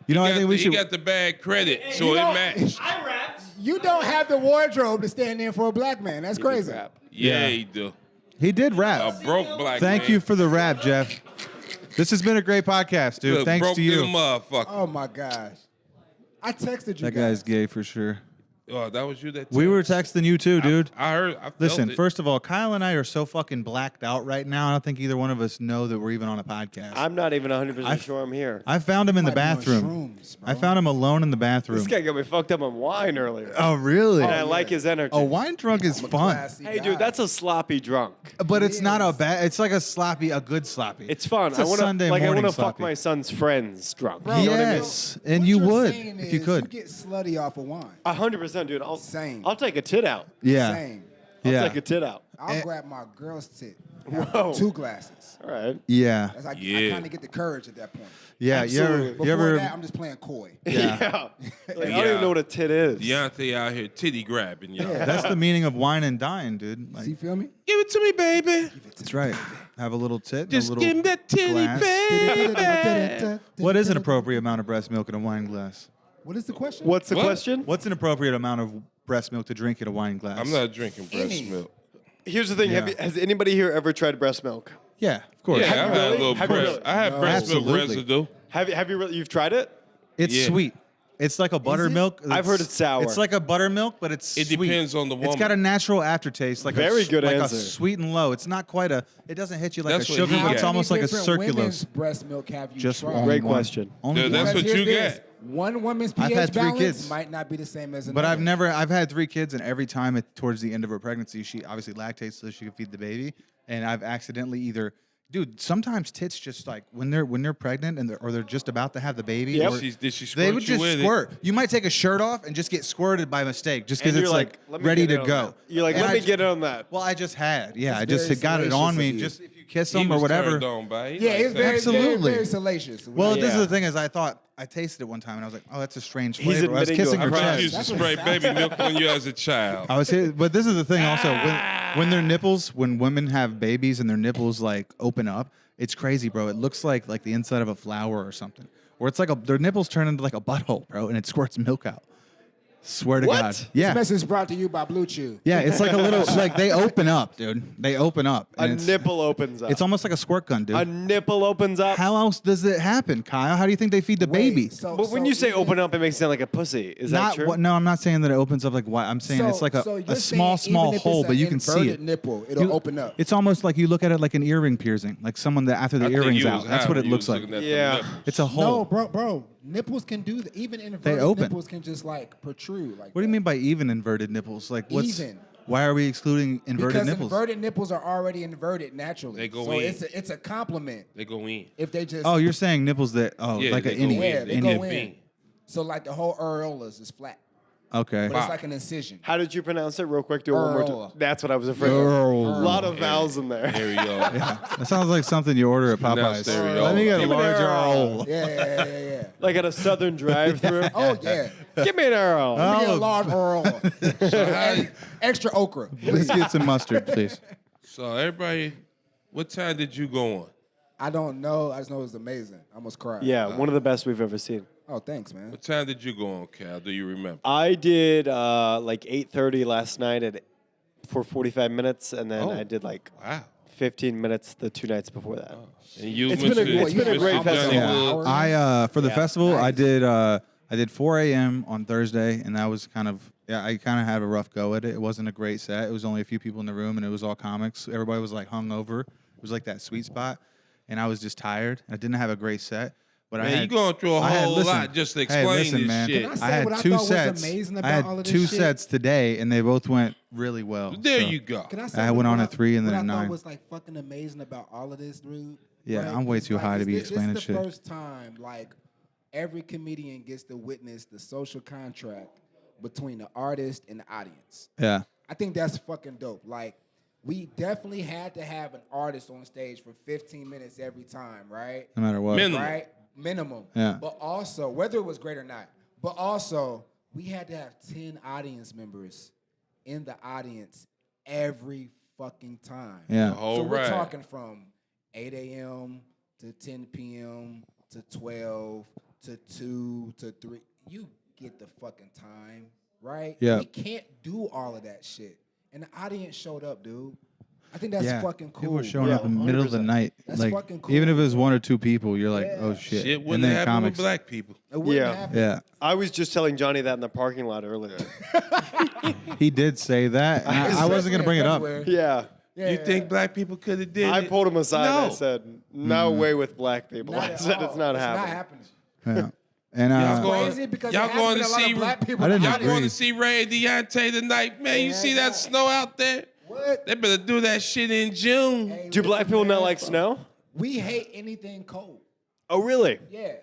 You know, I think we He should. got the bad credit, so You it know- matched. You don't have the wardrobe to stand in for a black man. That's crazy. Yeah, Yeah. he do. He did rap. A broke black Thank man. you for the rap, Jeff. This has been a great podcast, dude. Look, Thanks broke to you. than a motherfucker. Oh my gosh. I texted you. That guy's gay for sure. Oh, that was you that. We were texting you too, dude. I heard. I felt Listen, it. first of all, Kyle and I are so fucking blacked out right now. I don't think either one of us know that we're even on a podcast. I'm not even 100% sure I'm here. I found him in the Might be on bathroom. shrooms, I found him alone in the bathroom. This guy got me fucked up on wine earlier. Oh, really? And I like his energy. A wine drunk is fun, Hey, dude, that's a sloppy drunk. but it's not a bad. It's like a sloppy, a good sloppy. It's fun. It's a Sunday I morning want to fuck sloppy. my son's friends drunk. Bro, You know what I mean? Yes, and you would Saying if you is could. You get slutty off of wine. 100%, dude. Same. I'll take a tit out. Yeah, Same. I'll yeah, take a tit out. I'll grab my girl's tit. Whoa. 2 glasses. All right. yeah, That's like I Yeah. kind of get the courage at that point. yeah. You ever, Absolutely. Before you ever, that, I'm just playing coy. yeah. Like, I don't even know what a tit is. Deontay out here titty grabbing, y'all. That's the meaning of wine and dine, dude. Like, See, feel me? Give it to me, baby. that's right. Have a little tit, and Just a little give me that titty, glass. baby. What is an appropriate amount of breast milk in a wine glass? What is the question? What's the What? question? What's an appropriate amount of breast milk to drink in a wine glass? I'm not drinking breast Any. milk. Here's the thing. Yeah. Has anybody here ever tried breast milk? Yeah, of course. Yeah, I've had a really? little Have you breast. really? I have No. breast milk Absolutely. residue. Have you really? You've tried it? It's Yeah. sweet. It's like a buttermilk. I've heard it's sour. It's like a buttermilk, but it's It sweet. depends on the It's woman. got a natural aftertaste, like Very good like answer. a sweet and low. It's not quite a. It doesn't hit you like That's a what sugar, he but it's got. almost like a Women's circulose. breast milk have you Just tried? only Great one. question. Only Dude, one. that's what Because you here's get. this. One woman's I've pH had 3 balance kids. might not be the same as But another. I've had 3 kids, and every time towards the end of her pregnancy, she obviously lactates so she could feed the baby, and I've accidentally either Dude, sometimes tits just like when they're pregnant and they're just about to have the baby. Yep. or Did she they squirt would you just with it? squirt. You might take a shirt off and just get squirted by mistake, just because And it's you're like "Let me ready get to in on go. that." You're like, And let me get in on that. Well, I just had. Yeah, It's I just very had got it on salacious me. of you. Just if you kiss He them or was whatever. turned on by it. Yeah, it's very, Absolutely. very salacious. Well, this is Yeah. the thing is I thought I tasted it one time and I was like, oh, that's a strange He's flavor. I was admitting to kissing it. her I probably chest. used to spray baby milk on you as a child. I was here, but this is the thing also when their nipples, when women have babies and their nipples like open up, it's crazy, bro. It looks like the inside of a flower or something, or it's like their nipples turn into like a butthole, bro, and it squirts milk out. Swear to What? God, This yeah, message brought to you by Blue Chew. yeah. It's like a little like they open up, dude. They open up. A and it's, nipple opens up. It's almost like a squirt gun, dude. A nipple opens up. How else does it happen, Kyle? How do you think they feed the baby? But when you say open up, it makes it sound like a pussy. Is that Not true? what? No, I'm not saying that it opens up like why. I'm saying it's like you're a small saying even if hole, it's but an you can see inverted it. nipple, it'll open up. It's almost like you look at it like an earring piercing, like someone that after the I think earring's you out. was That's high what when it you looks was like. looking at them Yeah. nipples. It's a No, hole. bro. Nipples can do that. Even inverted open. nipples can just like protrude. Like What do you mean by even inverted nipples? Like what's? Even. Why are we excluding inverted because nipples? inverted nipples are already inverted naturally. They go so in. it's a compliment They go in. if they just Oh, you're saying nipples that Yeah, like they an go innie. in. yeah, they They go dip in. in. So like the whole areolas is flat, Okay. but it's like an incision. How did you pronounce it real quick? Do it one more Earl. time. That's what I was afraid of. Earl. A lot of vowels in there. There you go. That sounds like something you order at Pronounced Popeyes. areola. Let me get a Give me an large Earl. roll. Yeah. Like at a southern drive-through. Oh yeah. Give me an Earl. Give me a Oh. large Earl. Extra okra. Let's get some mustard, please. So everybody, what time did you go on? I don't know. I just know it was amazing. I almost cried. Yeah, one of the best we've ever seen. Oh, thanks, man. What time did you go on, Cal? Do you remember? I did like 8:30 last night for 45 minutes, and then Oh. I did like Wow. 15 minutes the 2 nights before that. And you, It's been a- Mr. it's been a Mr. great Johnny festival. Wood? I for the Yeah. festival I did 4 a.m. on Thursday, and that was kind of I kind of had a rough go at it. It wasn't a great set. It was only a few people in the room, and it was all comics. Everybody was like hungover. It was like that sweet spot, and I was just tired. I didn't have a great set, but I Man, had, you going through a I had- whole listen, lot just to hey, explain listen, this man. shit. Can I I say had what I two thought was sets. amazing I about had all of this two shit? sets today, and they both went really well. There so. you go. Can I say I went on what at 3 and then what at I 9. thought was like fucking amazing about all of this, dude. Yeah, right? I'm way It's too high to be explaining This is shit. the first time like every comedian gets to witness the social contract between the artist and the audience. Yeah. I think that's fucking dope. Like, we definitely had to have an artist on stage for 15 minutes every time, right? No matter what. Minimum. Right? Minimum. Yeah. But also, whether it was great or not, but also, we had to have 10 audience members in the audience every fucking time. Yeah. So we're Alright. talking from 8 a.m. to 10 p.m. to 12 to 2 to 3. You get the fucking time, right? Yeah. We can't do all of that shit. And the audience showed up, dude. I think that's yeah. fucking cool. People were showing Yeah, up in the middle of the 100%. night. That's like fucking cool. even if it was 1 or 2 people, you're like, Yeah. oh shit. Shit and wouldn't then happen comics. with black people. It wouldn't Yeah. happen. Yeah. I was just telling Johnny that in the parking lot earlier. He did say that. and I wasn't gonna bring it up. Yeah. Yeah, You think black people could have did I it? pulled him aside and I No. said, no way with black people. Not I at said all. it's not It's happening. not happening. Yeah. And Y'all going, Crazy because y'all there going to has been a lot see of black people I didn't y'all agree. going to see Ray and Deontay tonight, man. You see that snow out there? What? They better do that shit in June. Hey, Do black listen, people not man, like snow? We hate anything cold. Oh, really? Yeah.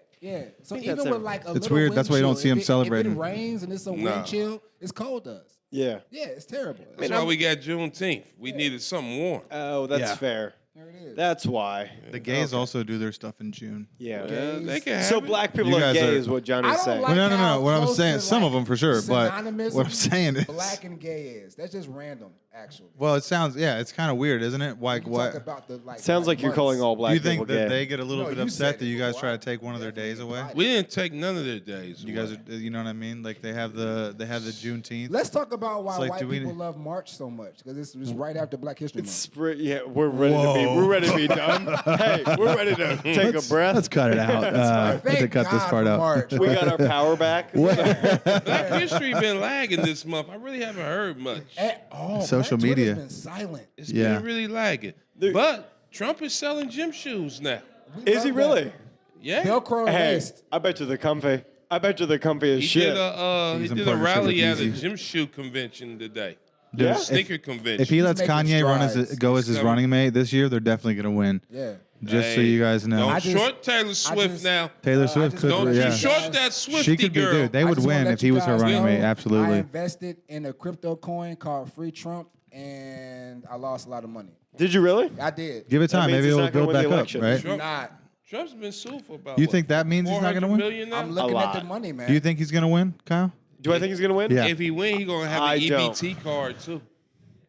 So think even that's with it. like a It's little weird. wind That's why you don't chill, see 'em if celebrating. If it rains and it's a Nah. wind chill, it's cold to us. Yeah. Yeah, it's terrible. That's why we got Juneteenth. We needed something warm. Oh, that's Yeah. fair. There it is. That's why. The gays also do their stuff in June. Yeah. Yeah, they can have So it. black people You are guys gay are- is what I Johnny's don't saying. like no. how What I'm close saying, to, some like, of them for sure, but synonymism what I'm saying is, black and gay is. That's just random, actually. well, it sounds, yeah, it's kind of weird, isn't it? Like You what? talk about the, like, Sounds like you're months. calling all Do black you think people that gay. they get a little No, bit you upset said that you it guys before. try to take one of their days away? We didn't take none of their days. You guys away. are, you know what I mean? Like they have the Juneteenth. Let's talk about why It's like, white do we- people love March so much because it's right after Black History Month. Yeah, we're ready to be done. Hey, we're ready to take a breath. Let's cut it out. Let's Thank cut this God part for out. March. We got our power back. Black history been lagging this month. I really haven't heard much. Social Twitter's media. been silent. It's Yeah. been really lagging. But Trump is selling gym shoes now. Is he really? Yeah. Velcro Hey, vest. I bet you the comfy. I bet you the comfy as He shit. did a He's he in did a partnership rally with at a Yeezy. gym shoe convention today. Dude, Yeah. if- Sneaker convention. If he lets He's making Kanye strides. go as his running mate this year, they're definitely going to win. Yeah. Just so you guys know. Don't short Taylor Swift now. Taylor Swift could, Don't yeah. you short that Swiftie She could be, girl. dude. They would win if he was her running mate. I Absolutely. invested in a crypto coin called Free Trump, and I lost a lot of money. Did you really? I did. Give it time. Maybe it'll build back up, right? Trump, Not. Trump's been sued for about. You what, think that means he's not going to 400 win? million now? I'm looking at the money, man. Do you think he's going to win, Kyle? Do I think he's gonna win? Yeah. If he win, he's gonna have I an don't. EBT card too.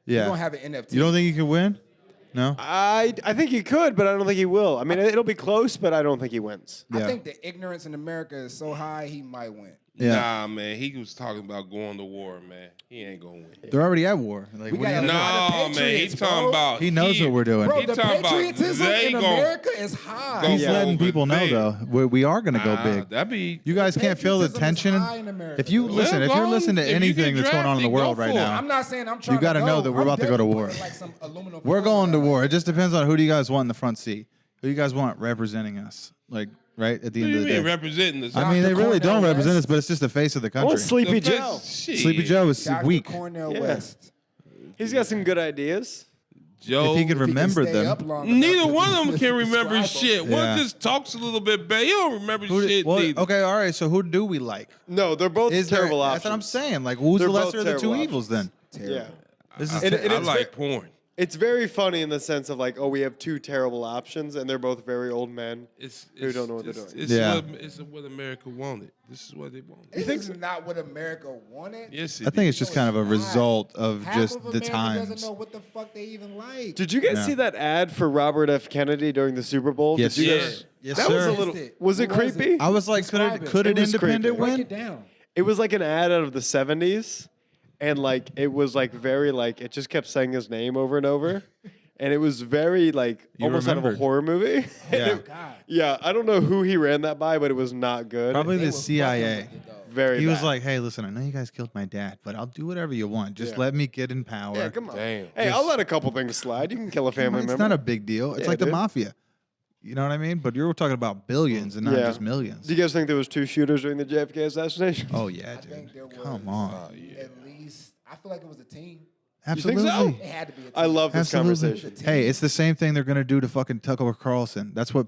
Yeah. He's gonna have an NFT. You don't think he could win? No. I think he could, but I don't think he will. I mean, it'll be close, but I don't think he wins. I think the ignorance in America is so high, he might win. Yeah. Nah, man, he was talking about going to war, man. He ain't gonna win. They're already at war. Like, We what do you gotta know? know No, the man, he Patriots, talking bro. about. He knows what we're doing. Bro, He the talking about patriotism they in gon- America is high. He's letting people know, big. though. We are going to go big. That'd be. You guys can't feel the Patriotism is tension. high in America, If you dude. listen, if Well, you're go listening on. to If you anything get that's going on in the drafted, world go right for it. now, I'm not saying I'm trying you got to to know go. that we're I'm about to go to definitely war. putting, like, some aluminum We're foil going to around. war. It just depends on who do you guys want in the front seat. Who you guys want representing us? Like, right at the What end do of you the mean day. representing us? I mean, they really don't Cornell represent West. us, but it's just the face of the I country. want Sleepy The Joe. face- shit. Sleepy Joe is Dr. weak. Cornell Yeah. West. He's got some good ideas. Joe. If he could remember Stay them. up long enough Neither to one of them can remember describe shit. them. One Yeah. just talks a little bit better. He don't remember Who shit. well, neither. okay, all right. So who do we like? No, they're both terrible options. That's what I'm saying. Like, who's They're the both lesser of the two terrible evils then? Yeah. This is And I it's like porn. It's very funny in the sense of like, oh, we have two terrible options, and they're both very old men who don't know what they're doing. It's what America wanted. This is what they wanted. You think it's not what America wanted? Yes, I think it's just kind of a result of Half just of the America times. doesn't know what the fuck they even like. Did you guys Yeah. see that ad for Robert F. Kennedy during the Super Bowl? Yes, Did you sir. guys- Yes, that sir. was a little. Was it What was creepy? I was like, Describe it. could It an was independent creepy. Break win? it down. It was like an ad out of the '70s, and like it was like very like it just kept saying his name over and over, and it was very like You almost out of a remembered. horror movie. Yeah. And yeah. I don't know who he ran that by, but it was not good. Probably They the were CIA. fucking with it, though. Very. He was bad. like, "Hey, listen, I know you guys killed my dad, but I'll do whatever you want. Just Yeah. let me get in power." yeah, come on. Damn. Hey, I'll let a couple things slide. You can kill a family It's member. not a big deal. It's Yeah, like the dude. mafia. You know what I mean? But you're talking about billions and not Yeah. just millions. Do you guys think there was 2 shooters during the JFK assassination? Oh yeah, I think there dude. was Come on. at least. I feel like it was a team. Absolutely. You think so? It had to be a team. I love this Absolutely. conversation. Hey, it's the same thing they're gonna do to fucking Tucker Carlson. That's what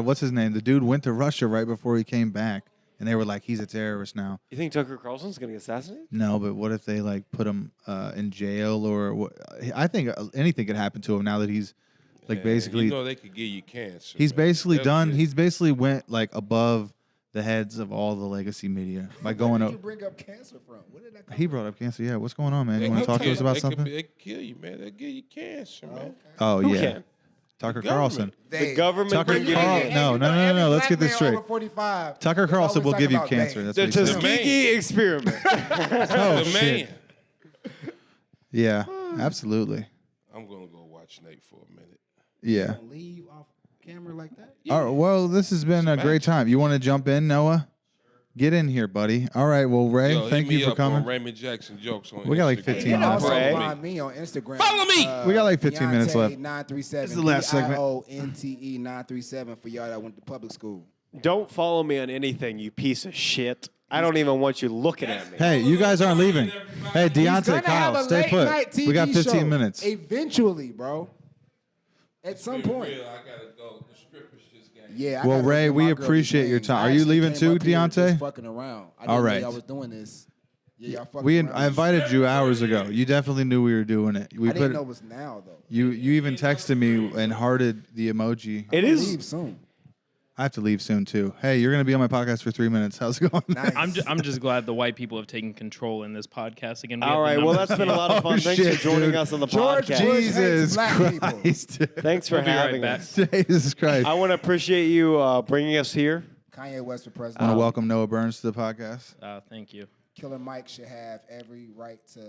what's his name? The dude went to Russia right before he came back, and they were like, "He's a terrorist now." You think Tucker Carlson's gonna get assassinated? No, but what if they like put him in jail or what? I think anything could happen to him now that he's like basically. You know they could give you cancer. He's man. basically They'll done. get- He's basically went like above the heads of all the legacy media by going Where did up. you bring up cancer from? Where did that come He brought up cancer. Yeah, what's going on, man? They You want to could talk to us kill- about they could- something? They could kill you, man. They give you cancer, man. Oh Who yeah, can? Tucker The Carlson. The government Tucker can give you Carl- cancer. no, no, no, no. Let's get this straight. 45, Tucker Carlson will give you cancer. That's The what he said. Tuskegee experiment. Oh The shit. man. Yeah, absolutely. I'm gonna go watch Nate for a minute. Yeah. Leave off camera like that? All right, well, this has been a great time. You want to jump in, Noah? Get in here, buddy. All right. Well, Ray, Yo, hit thank me you for up on coming. Raymond Jackson jokes on We got like Instagram. 15 You can minutes. also Ray. find me on Instagram. Follow me. We got like 15 minutes left. 937. This is the last segment. BIONTE 937 for y'all that went to public school. Don't follow me on anything, you piece of shit. I don't even want you looking at me. Hey, you guys aren't leaving. Hey, He's gonna Deontay, have Kyle, a stay late put. night TV We got 15 show minutes. Eventually, bro. At some Be point. real, I gotta go. The strippers just got Yeah. I Well, gotta Ray, get we my girl appreciate these your things. time. I Are you actually leaving came too, up here just Deontay? fucking around. I All didn't right. know y'all was doing this. Yeah, y'all fucking We around. I invited you hours ago. You definitely knew we were doing it. We I didn't put know it was now though. you even texted me and hearted the emoji. It I'll is. leave soon. I have to leave soon too. Hey, you're gonna be on my podcast for 3 minutes. How's it going? Nice. I'm just glad the white people have taken control in this podcast again. All right. Well, that's been a lot of fun. Oh, Thanks shit, for joining dude. us on the George podcast. Bush Jesus hates black people. Christ. Thanks for We'll be right having back. us. Jesus Christ. I want to appreciate you bringing us here. Kanye West for I president. want to welcome Noah Burns to the podcast. Thank you. Killer Mike should have every right to,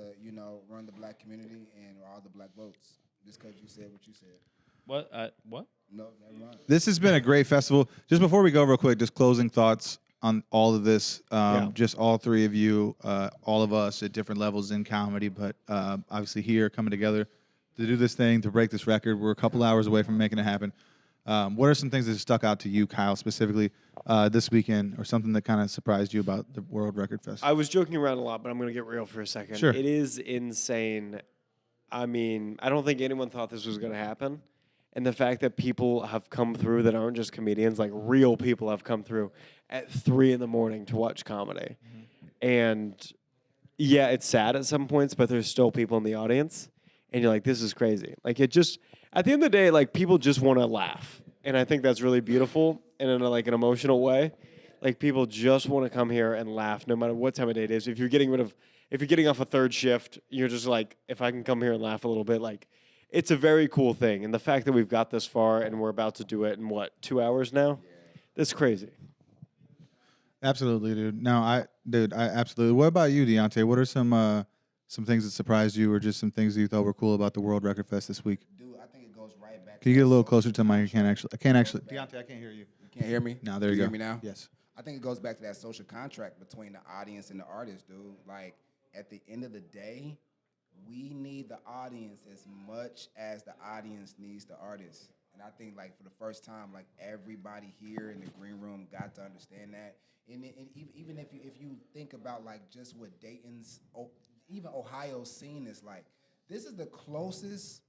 run the black community and all the black votes. Just because you said what you said. What? What? No, never mind. This has been a great festival. Just before we go real quick, just closing thoughts on all of this. Just all three of you, all of us at different levels in comedy, but obviously here coming together to do this thing, to break this record. We're a couple hours away from making it happen. What are some things that stuck out to you, Kyle, specifically this weekend, or something that kind of surprised you about the World Record Fest? I was joking around a lot, but I'm going to get real for a second. Sure. It is insane. I mean, I don't think anyone thought this was going to happen. And the fact that people have come through that aren't just comedians, like real people have come through at 3 a.m. to watch comedy. And yeah, it's sad at some points, but there's still people in the audience. And you're like, this is crazy. Like, it just, at the end of the day, like, people just want to laugh. And I think that's really beautiful and in like an emotional way. Like, people just want to come here and laugh no matter what time of day it is. If you're getting off a third shift, you're just like, if I can come here and laugh a little bit, like, it's a very cool thing. And the fact that we've got this far and we're about to do it in, 2 hours now? That's crazy. Absolutely, dude. No, I absolutely. What about you, Deontay? What are some things that surprised you, or just some things that you thought were cool about the World Record Fest this week? Dude, I think it goes right back. Can you get a little closer to my? I can't actually. Deontay, I can't hear you. You can't hear me? No, there you Can go. Hear me now? Yes. I think it goes back to that social contract between the audience and the artist, dude. Like, at the end of the day, we need the audience as much as the audience needs the artist. And I think, like, for the first time, like, everybody here in the green room got to understand that. And even if you think about, like, just what Dayton's, even Ohio's scene is like, this is the closest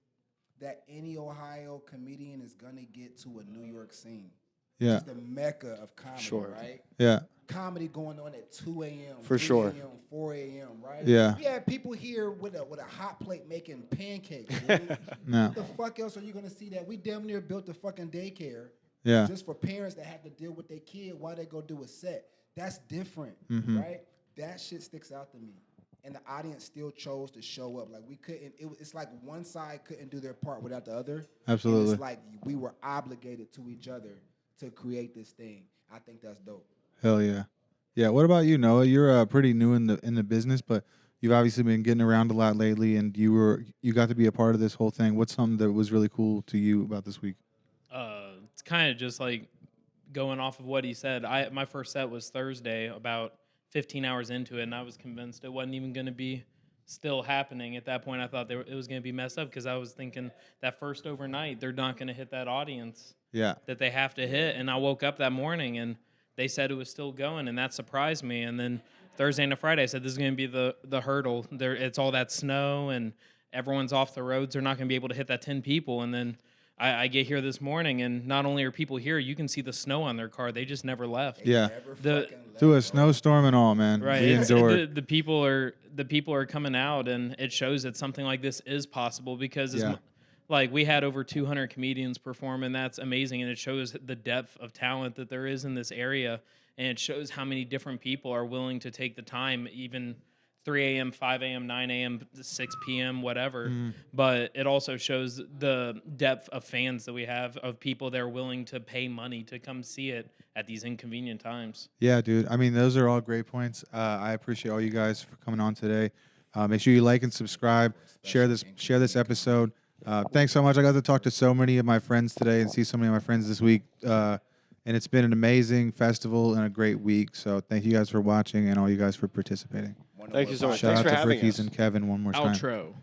that any Ohio comedian is going to get to a New York scene. Yeah. It's the mecca of comedy, right? Yeah. Comedy going on at 2 a.m., For 3 sure. a.m., 4 a.m., right? Yeah. We had people here with a hot plate making pancakes, dude. No. What the fuck else are you going to see that? We damn near built a fucking daycare Yeah. just for parents that have to deal with their kid while they go do a set. That's different, Mhm. right? That shit sticks out to me. And the audience still chose to show up. Like, we couldn't, it's like one side couldn't do their part without the other. Absolutely. And it's like we were obligated to each other to create this thing. I think that's dope. Hell yeah. Yeah. What about you, Noah? You're pretty new in the business, but you've obviously been getting around a lot lately, and you got to be a part of this whole thing. What's something that was really cool to you about this week? It's kind of just like going off of what he said. My first set was Thursday, about 15 hours into it, and I was convinced it wasn't even going to be still happening. At that point, I thought it was going to be messed up because I was thinking that first overnight, they're not going to hit that audience that they have to hit. And I woke up that morning, and they said it was still going, and that surprised me. And then Thursday and Friday, I said, this is going to be the hurdle. It's all that snow, and everyone's off the roads. They're not going to be able to hit that 10 people. And then I get here this morning, and not only are people here, you can see the snow on their car. They just never left. Yeah. Through a snowstorm and all, man. Right. We endured. The people are coming out, and it shows that something like this is possible because like we had over 200 comedians perform, and that's amazing. And it shows the depth of talent that there is in this area, and it shows how many different people are willing to take the time, even 3 a.m., 5 a.m., 9 a.m., 6 p.m., whatever. But it also shows the depth of fans that we have, of people that are willing to pay money to come see it at these inconvenient times. Yeah, dude. I mean, those are all great points. I appreciate all you guys for coming on today. Make sure you like and subscribe. Share this episode. Thanks so much. I got to talk to so many of my friends today and see so many of my friends this week. And it's been an amazing festival and a great week. So thank you guys for watching and all you guys for participating. Thank you so much. Shout Thanks out for to having Bricky's us. and Kevin one more time. Outro.